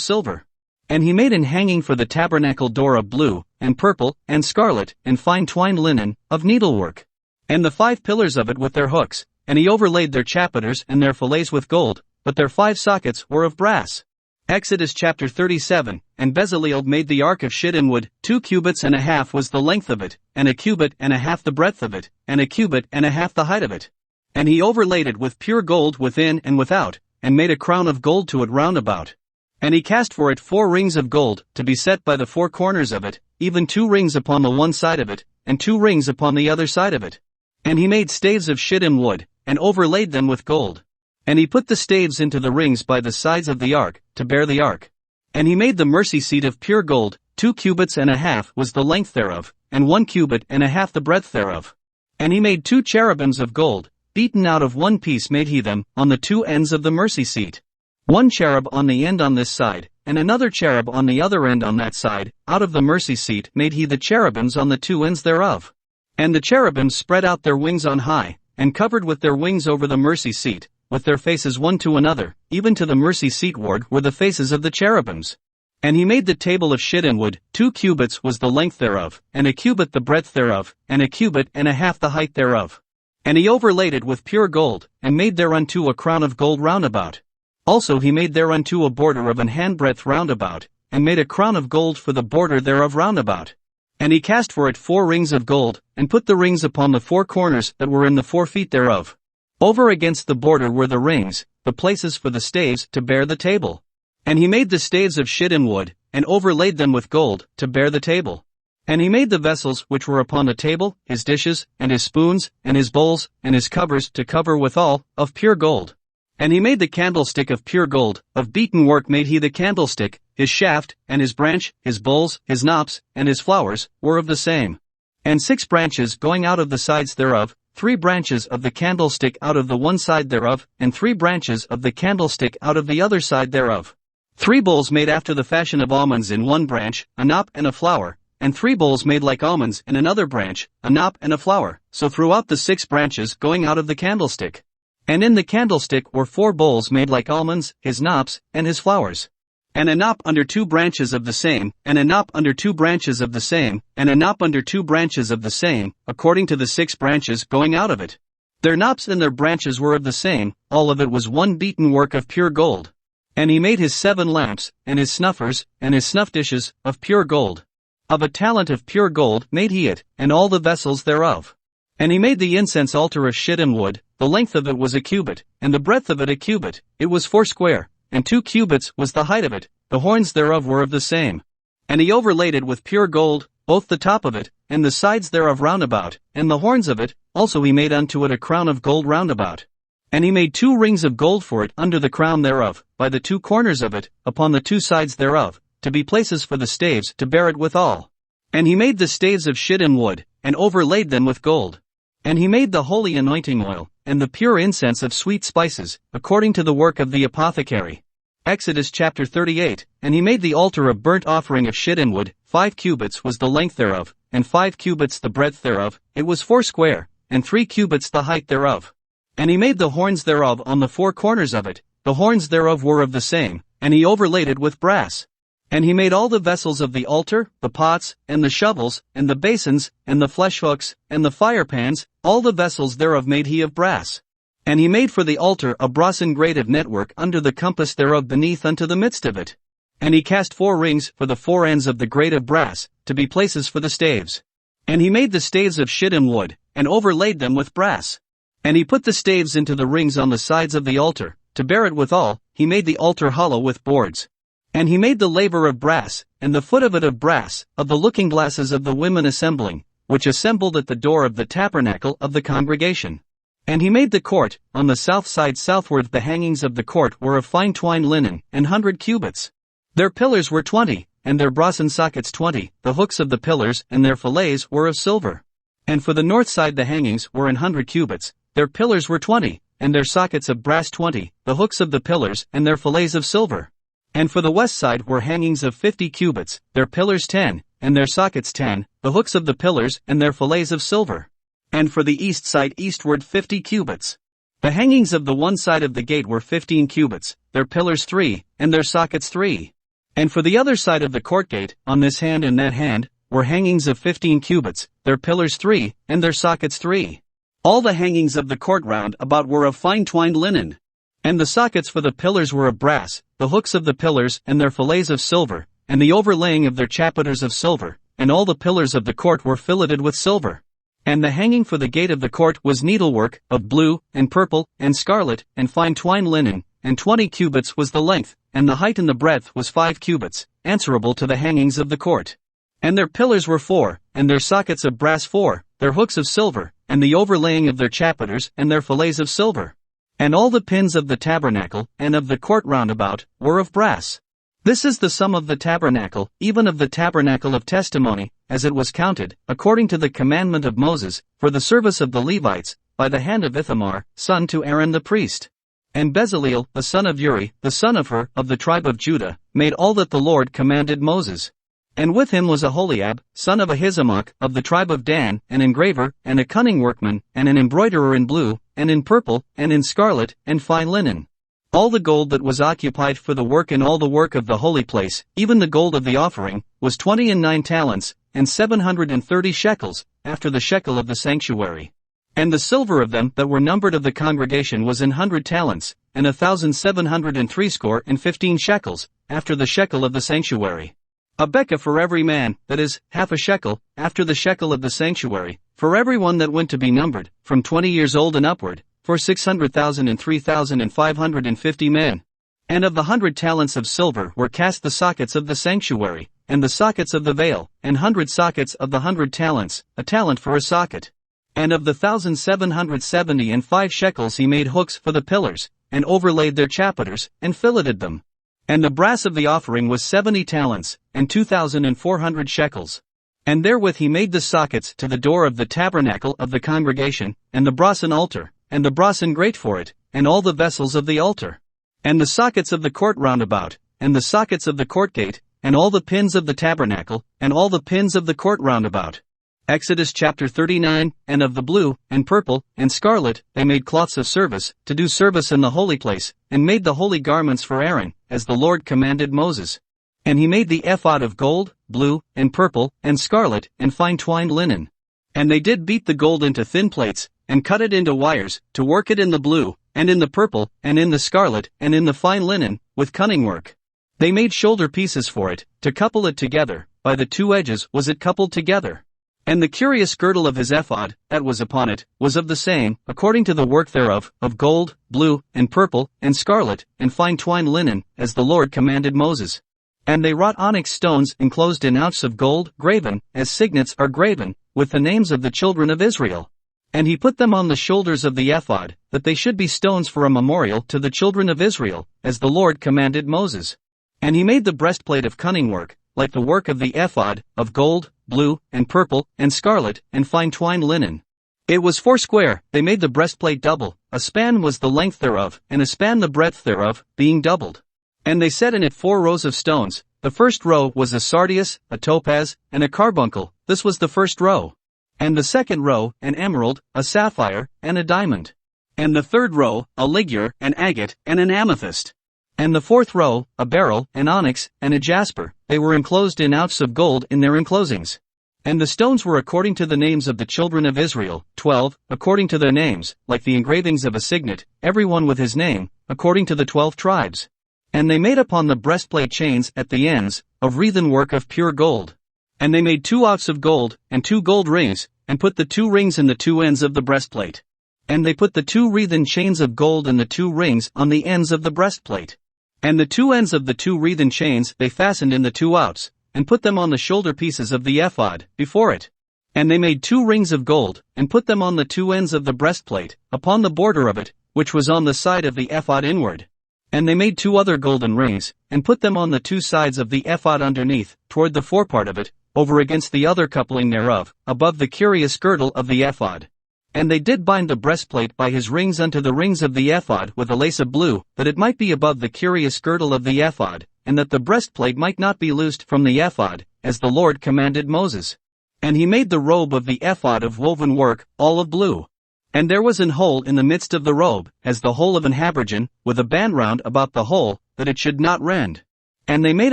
silver. And he made an hanging for the tabernacle door of blue, and purple, and scarlet, and fine twined linen, of needlework. And the 5 pillars of it with their hooks, and he overlaid their chapiters and their fillets with gold, but their 5 sockets were of brass. Exodus chapter 37, And Bezaleel made the ark of shittim wood, 2 cubits and a half was the length of it, and a cubit and a half the breadth of it, and a cubit and a half the height of it. And he overlaid it with pure gold within and without, and made a crown of gold to it round about. And he cast for it 4 rings of gold, to be set by the 4 corners of it, even 2 rings upon the one side of it, and 2 rings upon the other side of it. And he made staves of shittim wood, and overlaid them with gold. And he put the staves into the rings by the sides of the ark, to bear the ark. And he made the mercy seat of pure gold, 2 cubits and a half was the length thereof, and 1 cubit and a half the breadth thereof. And he made 2 cherubims of gold, beaten out of one piece made he them, on the 2 ends of the mercy seat. 1 cherub on the end on this side, and another cherub on the other end on that side, out of the mercy seat made he the cherubims on the 2 ends thereof. And the cherubims spread out their wings on high, and covered with their wings over the mercy seat, with their faces one to another, even to the mercy seat ward were the faces of the cherubims. And he made the table of shittim wood, 2 cubits was the length thereof, and a cubit the breadth thereof, and a cubit and a half the height thereof. And he overlaid it with pure gold, and made thereunto a crown of gold round about. Also he made thereunto a border of an handbreadth round about, and made a crown of gold for the border thereof round about. And he cast for it 4 rings of gold, and put the rings upon the 4 corners that were in the 4 feet thereof. Over against the border were the rings, the places for the staves to bear the table. And he made the staves of shittim wood, and overlaid them with gold, to bear the table. And he made the vessels which were upon the table, his dishes, and his spoons, and his bowls, and his covers to cover withal, of pure gold. And he made the candlestick of pure gold, of beaten work made he the candlestick, his shaft, and his branch, his bowls, his knops, and his flowers, were of the same. And 6 branches going out of the sides thereof, 3 branches of the candlestick out of the one side thereof, and 3 branches of the candlestick out of the other side thereof. 3 bowls made after the fashion of almonds in one branch, a knop and a flower, and 3 bowls made like almonds in another branch, a knop and a flower, so throughout the 6 branches going out of the candlestick. And in the candlestick were 4 bowls made like almonds, his knops, and his flowers. And a knop under 2 branches of the same, and a knop under 2 branches of the same, and a knop under 2 branches of the same, according to the 6 branches going out of it. Their knops and their branches were of the same, all of it was one beaten work of pure gold. And he made his 7 lamps, and his snuffers, and his snuff dishes, of pure gold. Of a talent of pure gold made he it, and all the vessels thereof. And he made the incense altar of shittim wood, the length of it was a cubit, and the breadth of it a cubit, it was 4 square. And 2 cubits was the height of it, the horns thereof were of the same. And he overlaid it with pure gold, both the top of it, and the sides thereof round about, and the horns of it, also he made unto it a crown of gold round about. And he made 2 rings of gold for it under the crown thereof, by the 2 corners of it, upon the 2 sides thereof, to be places for the staves to bear it withal. And he made the staves of shittim wood, and overlaid them with gold. And he made the holy anointing oil, and the pure incense of sweet spices, according to the work of the apothecary. Exodus chapter 38, And he made the altar of burnt offering of shittim wood, 5 cubits was the length thereof, and 5 cubits the breadth thereof, it was 4 square, and 3 cubits the height thereof. And he made the horns thereof on the 4 corners of it, the horns thereof were of the same, and he overlaid it with brass. And he made all the vessels of the altar, the pots, and the shovels, and the basins, and the flesh hooks, and the firepans, all the vessels thereof made he of brass. And he made for the altar a brasen grate of network under the compass thereof beneath unto the midst of it. And he cast 4 rings for the 4 ends of the grate of brass, to be places for the staves. And he made the staves of shittim wood, and overlaid them with brass. And he put the staves into the rings on the sides of the altar, to bear it withal. He made the altar hollow with boards. And he made the laver of brass, and the foot of it of brass, of the looking glasses of the women assembling, which assembled at the door of the tabernacle of the congregation. And he made the court, on the south side southward. The hangings of the court were of fine twined linen, 100 cubits. Their pillars were 20, and their brasen sockets 20, the hooks of the pillars and their fillets were of silver. And for the north side the hangings were 100 cubits, their pillars were 20, and their sockets of brass 20, the hooks of the pillars and their fillets of silver. And for the west side were hangings of 50 cubits, their pillars 10, and their sockets 10, the hooks of the pillars and their fillets of silver. And for the east side eastward 50 cubits. The hangings of the one side of the gate were 15 cubits, their pillars 3, and their sockets 3. And for the other side of the court gate, on this hand and that hand, were hangings of 15 cubits, their pillars 3, and their sockets 3. All the hangings of the court round about were of fine twined linen. And the sockets for the pillars were of brass, the hooks of the pillars and their fillets of silver, and the overlaying of their chapiters of silver, and all the pillars of the court were filleted with silver. And the hanging for the gate of the court was needlework, of blue, and purple, and scarlet, and fine twined linen, and 20 cubits was the length, and the height and the breadth was 5 cubits, answerable to the hangings of the court. And their pillars were 4, and their sockets of brass 4, their hooks of silver, and the overlaying of their chapiters and their fillets of silver. And all the pins of the tabernacle, and of the court round about, were of brass. This is the sum of the tabernacle, even of the tabernacle of testimony, as it was counted, according to the commandment of Moses, for the service of the Levites, by the hand of Ithamar, son to Aaron the priest. And Bezaleel, the son of Uri, the son of Hur, of the tribe of Judah, made all that the Lord commanded Moses. And with him was Aholiab, son of Ahisamach, of the tribe of Dan, an engraver, and a cunning workman, and an embroiderer in blue, and in purple, and in scarlet, and fine linen. All the gold that was occupied for the work and all the work of the holy place, even the gold of the offering, was 29 talents, and 730 shekels, after the shekel of the sanctuary. And the silver of them that were numbered of the congregation was 100 talents, and 1,760 shekels, after the shekel of the sanctuary. A bekah for every man, that is, half a shekel, after the shekel of the sanctuary, for every one that went to be numbered, from 20 years old and upward, for 600,000 and 3,550 men. And of the 100 talents of silver were cast the sockets of the sanctuary, and the sockets of the veil, and 100 sockets of the 100 talents, a talent for a socket. And of the 1,770 and 5 shekels he made hooks for the pillars, and overlaid their chapiters, and filleted them. And the brass of the offering was 70 talents, and 2,400 shekels. And therewith he made the sockets to the door of the tabernacle of the congregation, and the brasen altar, and the brasen grate for it, and all the vessels of the altar. And the sockets of the court round about, and the sockets of the court gate, and all the pins of the tabernacle, and all the pins of the court round about. Exodus chapter 39, and of the blue, and purple, and scarlet, they made cloths of service, to do service in the holy place, and made the holy garments for Aaron, as the Lord commanded Moses. And he made the ephod of gold, blue, and purple, and scarlet, and fine twined linen. And they did beat the gold into thin plates, and cut it into wires, to work it in the blue, and in the purple, and in the scarlet, and in the fine linen, with cunning work. They made shoulder pieces for it, to couple it together, by the 2 edges was it coupled together. And the curious girdle of his ephod, that was upon it, was of the same, according to the work thereof, of gold, blue, and purple, and scarlet, and fine twined linen, as the Lord commanded Moses. And they wrought onyx stones enclosed in ouches of gold, graven, as signets are graven, with the names of the children of Israel. And he put them on the shoulders of the ephod, that they should be stones for a memorial to the children of Israel, as the Lord commanded Moses. And he made the breastplate of cunning work, like the work of the ephod, of gold, blue, and purple, and scarlet, and fine twined linen. It was 4 square, they made the breastplate double, a span was the length thereof, and a span the breadth thereof, being doubled. And they set in it 4 rows of stones, the first row was a sardius, a topaz, and a carbuncle, this was the first row. And the second row, an emerald, a sapphire, and a diamond. And the third row, a ligure, an agate, and an amethyst. And the fourth row, a beryl, an onyx, and a jasper, they were enclosed in ouches of gold in their enclosings. And the stones were according to the names of the children of Israel, 12, according to their names, like the engravings of a signet, every one with his name, according to the 12 tribes. And they made upon the breastplate chains at the ends, of wreathen work of pure gold. And they made 2 ouches of gold, and 2 gold rings, and put the 2 rings in the 2 ends of the breastplate. And they put the 2 wreathen chains of gold and the 2 rings on the ends of the breastplate. And the 2 ends of the 2 wreathen chains they fastened in the 2 ouches, and put them on the shoulder pieces of the ephod, before it. And they made 2 rings of gold, and put them on the 2 ends of the breastplate, upon the border of it, which was on the side of the ephod inward. And they made 2 other golden rings, and put them on the 2 sides of the ephod underneath, toward the forepart of it, over against the other coupling thereof, above the curious girdle of the ephod. And they did bind the breastplate by his rings unto the rings of the ephod with a lace of blue, that it might be above the curious girdle of the ephod, and that the breastplate might not be loosed from the ephod, as the Lord commanded Moses. And he made the robe of the ephod of woven work, all of blue. And there was an hole in the midst of the robe, as the hole of an habergeon, with a band round about the hole, that it should not rend. And they made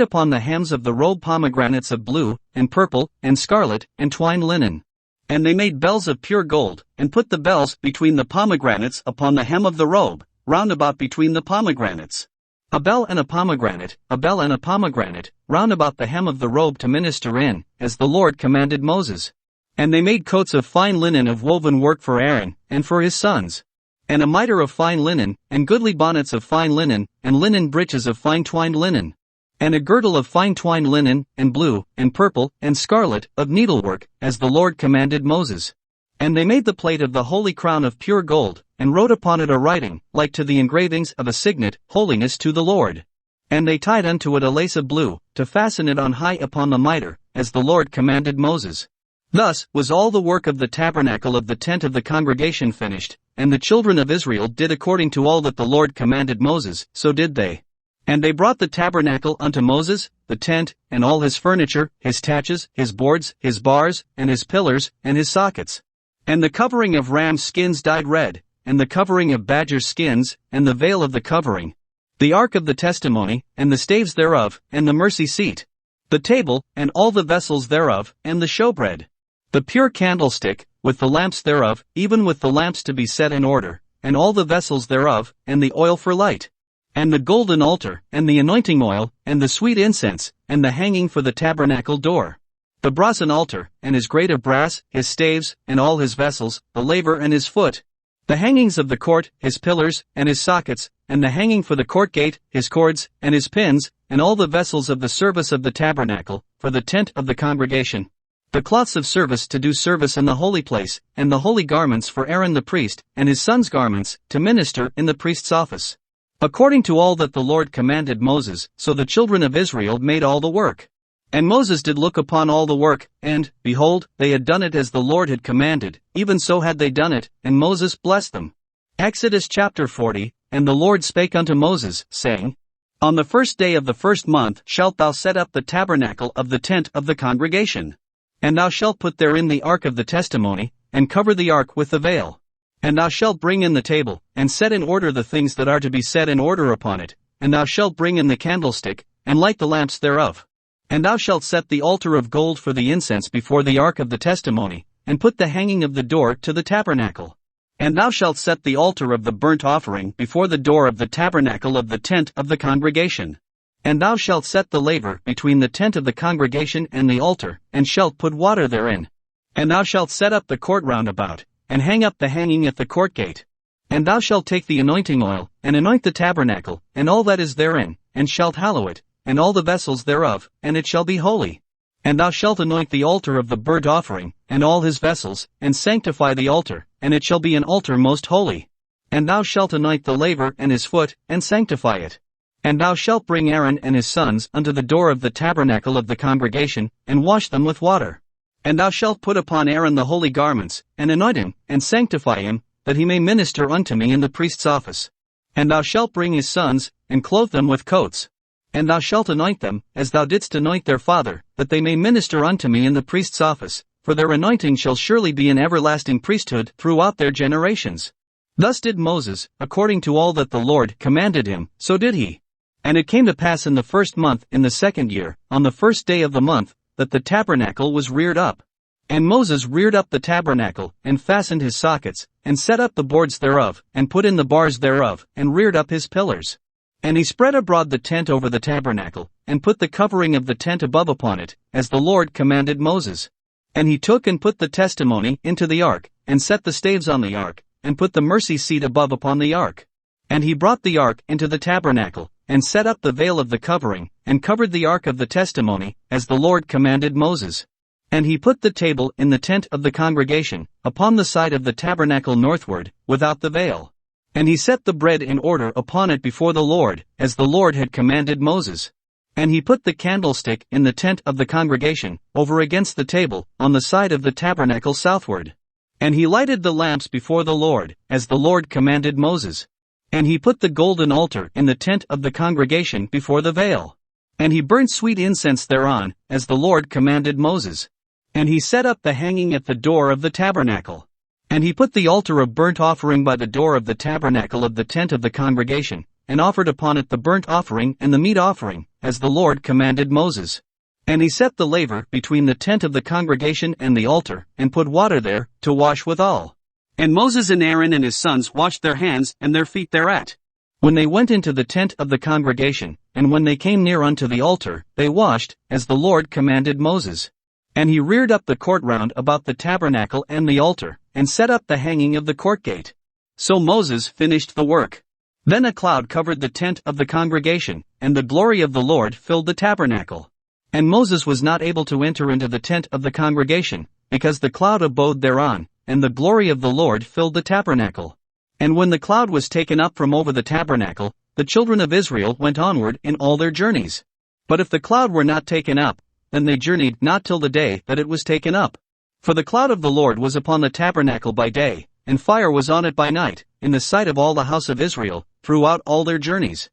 upon the hems of the robe pomegranates of blue, and purple, and scarlet, and twined linen. And they made bells of pure gold, and put the bells between the pomegranates upon the hem of the robe, round about between the pomegranates. A bell and a pomegranate, a bell and a pomegranate, round about the hem of the robe to minister in, as the Lord commanded Moses. And they made coats of fine linen of woven work for Aaron, and for his sons. And a mitre of fine linen, and goodly bonnets of fine linen, and linen breeches of fine twined linen. And a girdle of fine twined linen, and blue, and purple, and scarlet, of needlework, as the Lord commanded Moses. And they made the plate of the holy crown of pure gold, and wrote upon it a writing, like to the engravings of a signet, Holiness to the Lord. And they tied unto it a lace of blue, to fasten it on high upon the mitre, as the Lord commanded Moses. Thus was all the work of the tabernacle of the tent of the congregation finished, and the children of Israel did according to all that the Lord commanded Moses, so did they. And they brought the tabernacle unto Moses, the tent, and all his furniture, his taches, his boards, his bars, and his pillars, and his sockets. And the covering of ram's skins dyed red, and the covering of badger skins, and the veil of the covering. The ark of the testimony, and the staves thereof, and the mercy seat. The table, and all the vessels thereof, and the showbread. The pure candlestick, with the lamps thereof, even with the lamps to be set in order, and all the vessels thereof, and the oil for light. And the golden altar, and the anointing oil, and the sweet incense, and the hanging for the tabernacle door. The brazen altar, and his grate of brass, his staves, and all his vessels, the laver and his foot. The hangings of the court, his pillars, and his sockets, and the hanging for the court gate, his cords, and his pins, and all the vessels of the service of the tabernacle, for the tent of the congregation. The cloths of service to do service in the holy place, and the holy garments for Aaron the priest, and his sons' garments, to minister in the priest's office. According to all that the Lord commanded Moses, so the children of Israel made all the work. And Moses did look upon all the work, and, behold, they had done it as the Lord had commanded, even so had they done it, and Moses blessed them. Exodus chapter 40, And the Lord spake unto Moses, saying, On the first day of the first month shalt thou set up the tabernacle of the tent of the congregation. And thou shalt put therein the ark of the testimony, and cover the ark with the veil. And thou shalt bring in the table, and set in order the things that are to be set in order upon it, and thou shalt bring in the candlestick, and light the lamps thereof. And thou shalt set the altar of gold for the incense before the ark of the testimony, and put the hanging of the door to the tabernacle. And thou shalt set the altar of the burnt offering before the door of the tabernacle of the tent of the congregation. And thou shalt set the laver between the tent of the congregation and the altar, and shalt put water therein. And thou shalt set up the court round about, and hang up the hanging at the court gate. And thou shalt take the anointing oil, and anoint the tabernacle, and all that is therein, and shalt hallow it, and all the vessels thereof, and it shall be holy. And thou shalt anoint the altar of the burnt offering, and all his vessels, and sanctify the altar, and it shall be an altar most holy. And thou shalt anoint the laver and his foot, and sanctify it. And thou shalt bring Aaron and his sons unto the door of the tabernacle of the congregation, and wash them with water. And thou shalt put upon Aaron the holy garments, and anoint him, and sanctify him, that he may minister unto me in the priest's office. And thou shalt bring his sons, and clothe them with coats. And thou shalt anoint them, as thou didst anoint their father, that they may minister unto me in the priest's office, for their anointing shall surely be an everlasting priesthood throughout their generations. Thus did Moses, according to all that the Lord commanded him, so did he. And it came to pass in the 1st month in the 2nd year, on the 1st day of the month, that the tabernacle was reared up. And Moses reared up the tabernacle, and fastened his sockets, and set up the boards thereof, and put in the bars thereof, and reared up his pillars. And he spread abroad the tent over the tabernacle, and put the covering of the tent above upon it, as the Lord commanded Moses. And he took and put the testimony into the ark, and set the staves on the ark, and put the mercy seat above upon the ark. And he brought the ark into the tabernacle, and set up the veil of the covering, and covered the ark of the testimony, as the Lord commanded Moses. And he put the table in the tent of the congregation, upon the side of the tabernacle northward, without the veil. And he set the bread in order upon it before the Lord, as the Lord had commanded Moses. And he put the candlestick in the tent of the congregation, over against the table, on the side of the tabernacle southward. And he lighted the lamps before the Lord, as the Lord commanded Moses. And he put the golden altar in the tent of the congregation before the veil. And he burnt sweet incense thereon, as the Lord commanded Moses. And he set up the hanging at the door of the tabernacle. And he put the altar of burnt offering by the door of the tabernacle of the tent of the congregation, and offered upon it the burnt offering and the meat offering, as the Lord commanded Moses. And he set the laver between the tent of the congregation and the altar, and put water there, to wash withal. And Moses and Aaron and his sons washed their hands and their feet thereat. When they went into the tent of the congregation, and when they came near unto the altar, they washed, as the Lord commanded Moses. And he reared up the court round about the tabernacle and the altar, and set up the hanging of the court gate. So Moses finished the work. Then a cloud covered the tent of the congregation, and the glory of the Lord filled the tabernacle. And Moses was not able to enter into the tent of the congregation, because the cloud abode thereon, and the glory of the Lord filled the tabernacle. And when the cloud was taken up from over the tabernacle, the children of Israel went onward in all their journeys. But if the cloud were not taken up, then they journeyed not till the day that it was taken up. For the cloud of the Lord was upon the tabernacle by day, and fire was on it by night, in the sight of all the house of Israel, throughout all their journeys.